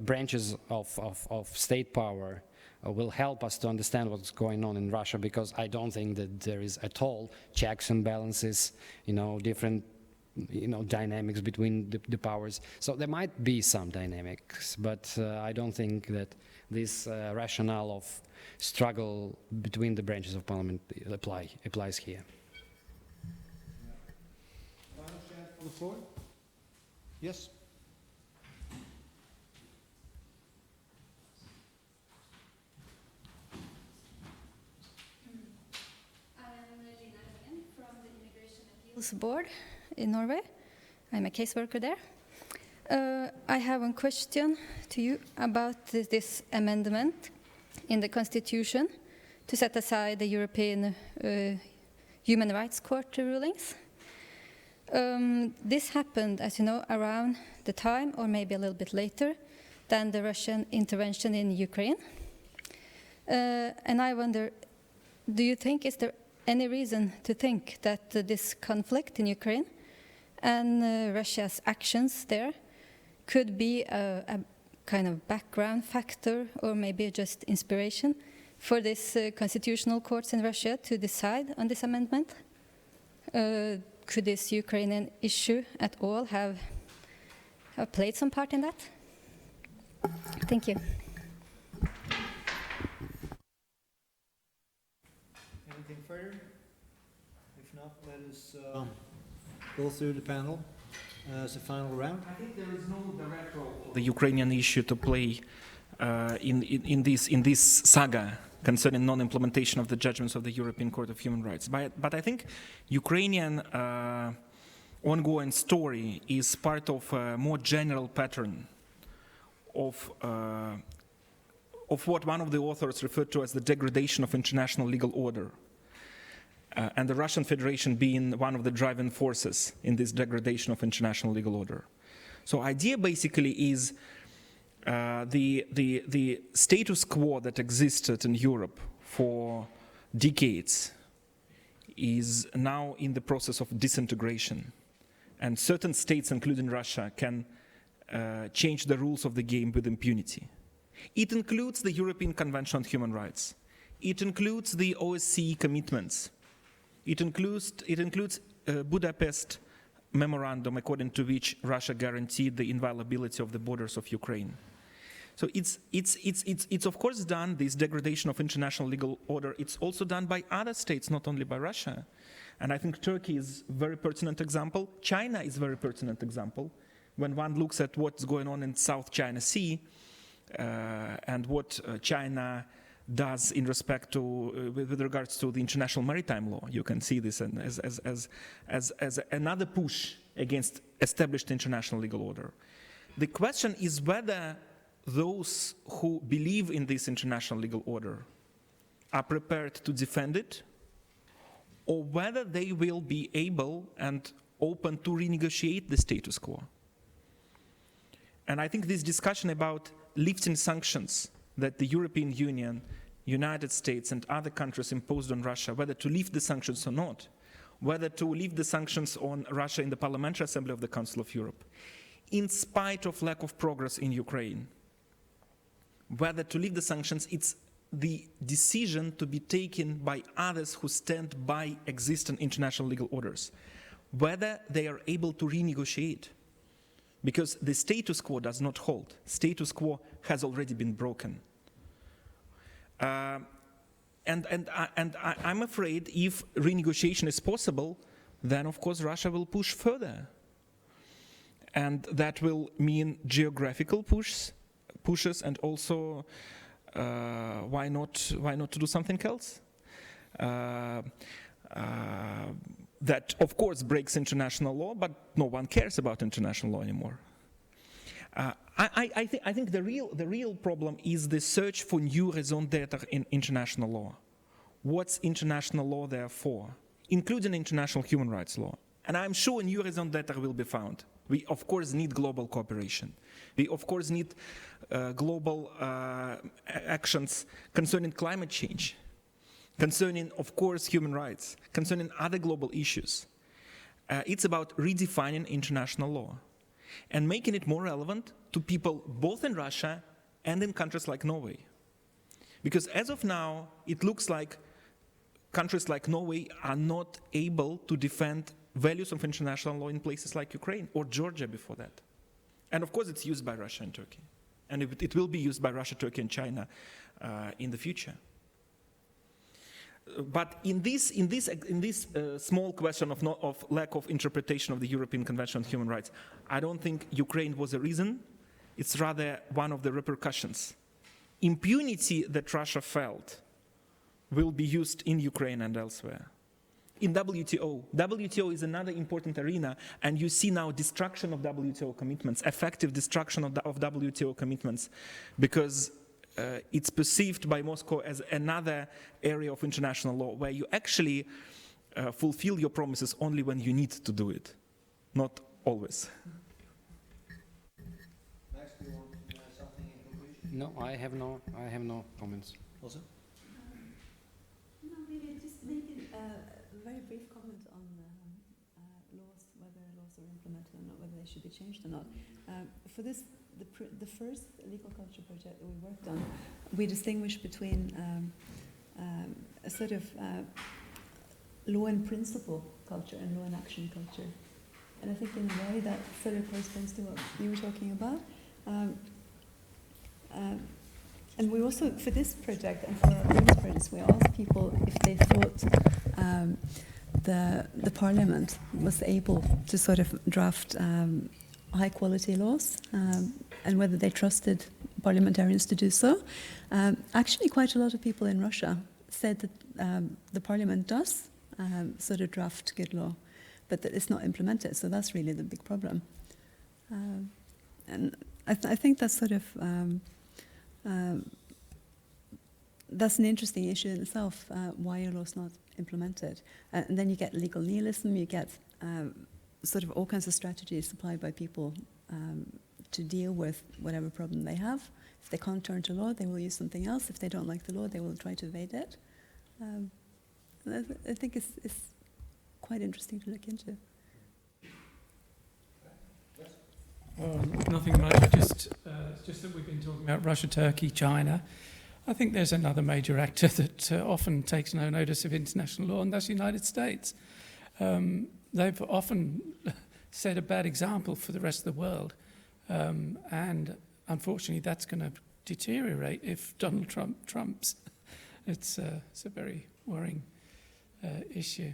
branches of state power will help us to understand what's going on in Russia, because I don't think that there is at all checks and balances, different dynamics between the powers. So there might be some dynamics, but I don't think that this rationale of struggle between the branches of Parliament applies here. Final chance for the floor? Yes. I am Lina Lien from the Immigration Appeals Board in Norway. I'm a caseworker there. I have one question to you about this amendment in the Constitution to set aside the European Human Rights Court rulings. This happened, as you know, around the time, or maybe a little bit later, than the Russian intervention in Ukraine. And I wonder, do you think, is there any reason to think that this conflict in Ukraine and Russia's actions there could be a kind of background factor, or maybe just inspiration for this constitutional courts in Russia to decide on this amendment? Could this Ukrainian issue at all have played some part in that? Thank you. Anything further? If not, let us go through the panel as a final round. I think there is no direct role for the Ukrainian issue to play in this saga concerning non-implementation of the judgments of the European Court of Human Rights. But I think Ukrainian ongoing story is part of a more general pattern of what one of the authors referred to as the degradation of international legal order. and the Russian Federation being one of the driving forces in this degradation of international legal order. So idea basically is the status quo that existed in Europe for decades is now in the process of disintegration. And certain states, including Russia, can change the rules of the game with impunity. It includes the European Convention on Human Rights. It includes the OSCE commitments. It includes Budapest memorandum, according to which Russia guaranteed the inviolability of the borders of Ukraine. So it's of course done, this degradation of international legal order, it's also done by other states, not only by Russia. And I think Turkey is a very pertinent example. China is a very pertinent example. When one looks at what's going on in South China Sea and what China does in respect to, with regards to the international maritime law, you can see this as another push against established international legal order. The question is whether those who believe in this international legal order are prepared to defend it, or whether they will be able and open to renegotiate the status quo. And I think this discussion about lifting sanctions that the European Union, United States and other countries imposed on Russia, whether to lift the sanctions or not, whether to lift the sanctions on Russia in the Parliamentary Assembly of the Council of Europe, in spite of lack of progress in Ukraine, whether to lift the sanctions, it's the decision to be taken by others who stand by existing international legal orders, whether they are able to renegotiate. Because the status quo does not hold. Status quo has already been broken. And I'm afraid if renegotiation is possible, then of course Russia will push further. And that will mean geographical pushes and also why not to do something else? That of course breaks international law, but no one cares about international law anymore. I think the real problem is the search for new raison d'être in international law. What's international law there for? Including international human rights law. And I'm sure new raison d'être will be found. We of course need global cooperation. We of course need global actions concerning climate change, concerning of course human rights, concerning other global issues. It's about redefining international law and making it more relevant to people both in Russia and in countries like Norway. Because as of now, it looks like countries like Norway are not able to defend values of international law in places like Ukraine or Georgia before that. And of course it's used by Russia and Turkey. And it will be used by Russia, Turkey and China in the future. But in this small question of lack of interpretation of the European Convention on Human Rights, I don't think Ukraine was a reason. It's rather one of the repercussions. Impunity that Russia felt will be used in Ukraine and elsewhere. In WTO is another important arena, and you see now destruction of WTO commitments, effective destruction of WTO commitments, because it's perceived by Moscow as another area of international law where you actually fulfill your promises only when you need to do it, not always. Max, do you want to add something in conclusion? No, I have no comments. Also? No, maybe just making a very brief comment on laws, whether laws are implemented or not, whether they should be changed or not. For this, the first legal culture project that we worked on, we distinguished between a sort of law and principle culture and law and action culture. And I think in a way that sort of corresponds to what you were talking about. And we also, for this project and for our previous projects, we asked people if they thought the parliament was able to sort of draft high quality laws and whether they trusted parliamentarians to do so. Actually, quite a lot of people in Russia said that the parliament does sort of draft good law, but that it's not implemented. So that's really the big problem. And I think that's sort of that's an interesting issue in itself. Why are laws not implemented. And then you get legal nihilism, you get sort of all kinds of strategies supplied by people to deal with whatever problem they have. If they can't turn to law, they will use something else. If they don't like the law, they will try to evade it. I think it's quite interesting to look into. Nothing much, just that we've been talking about Russia, Turkey, China. I think there's another major actor that often takes no notice of international law, and that's the United States. They've often set a bad example for the rest of the world, and unfortunately that's going to deteriorate if Donald Trump trumps. It's a very worrying issue.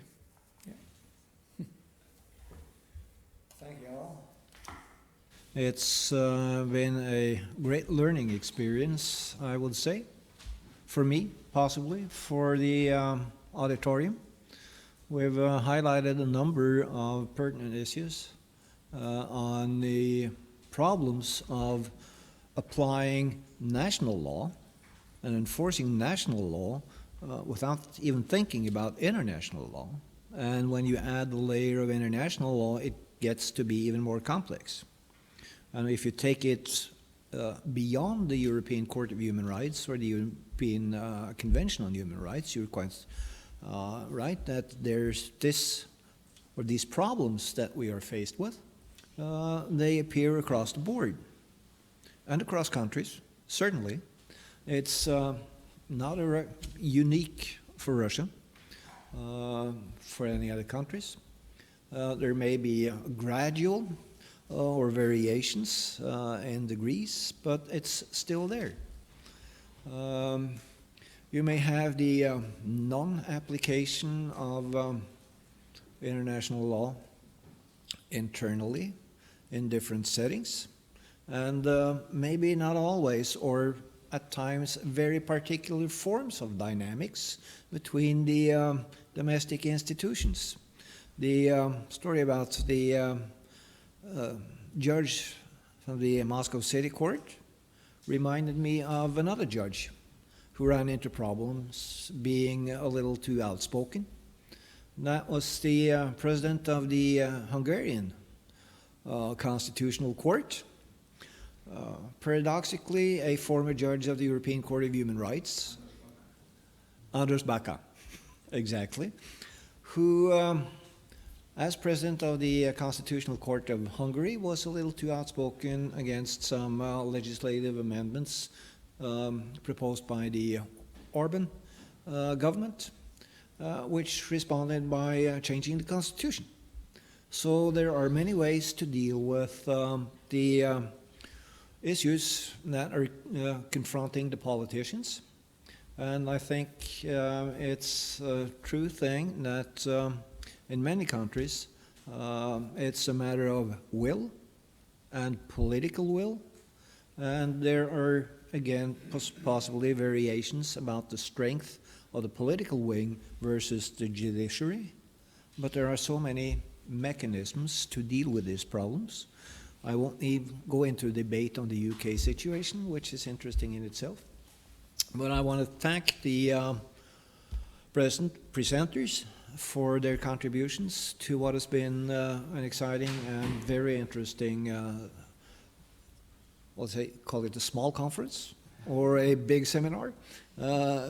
Yeah. Thank you all. It's been a great learning experience, I would say, for me, possibly, for the auditorium. We've highlighted a number of pertinent issues on the problems of applying national law and enforcing national law without even thinking about international law. And when you add the layer of international law, it gets to be even more complex. And if you take it beyond the European Court of Human Rights or the European Convention on Human Rights, you're quite right that there's these problems that we are faced with. They appear across the board and across countries, certainly. It's not unique for Russia, for any other countries. There may be gradual or variations in degrees, but it's still there. You may have the non-application of international law internally in different settings, and maybe not always, or at times very particular forms of dynamics between the domestic institutions. The story about the judge from the Moscow City Court reminded me of another judge who ran into problems being a little too outspoken. That was the president of the Hungarian Constitutional Court, paradoxically a former judge of the European Court of Human Rights, András Baka, exactly, who as president of the Constitutional Court of Hungary was a little too outspoken against some legislative amendments proposed by the Orban government, which responded by changing the constitution. So there are many ways to deal with the issues that are confronting the politicians. And I think it's a true thing that in many countries it's a matter of will and political will. And there are, again, possibly variations about the strength of the political wing versus the judiciary. But there are so many mechanisms to deal with these problems. I won't even go into a debate on the UK situation, which is interesting in itself. But I want to thank the presenters for their contributions to what has been an exciting and very interesting, let's say, call it a small conference or a big seminar,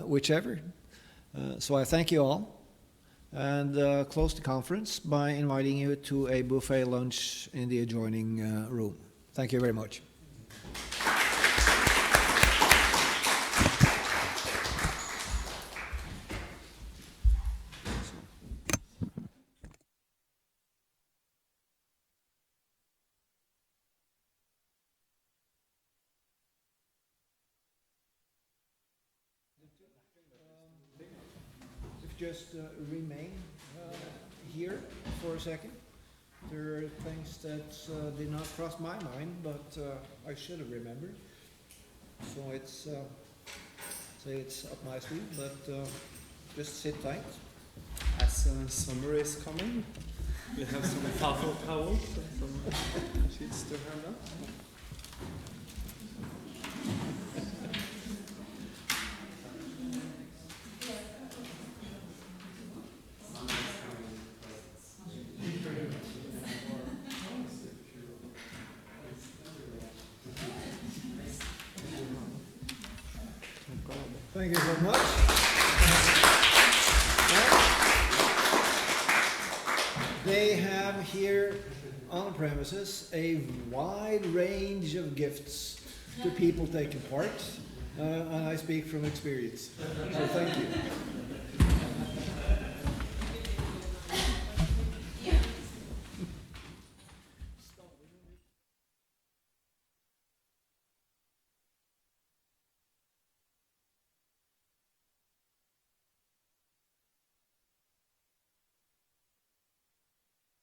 whichever. So I thank you all, and close the conference by inviting you to a buffet lunch in the adjoining room. Thank you very much. Just remain here for a second. There are things that did not cross my mind, but I should have remembered. So it's up my sleeve, but just sit tight. As summer is coming, we have some towels and some sheets to hand out. Thank you so much. They have here on the premises a wide range of gifts to people taking part, and I speak from experience. So thank you.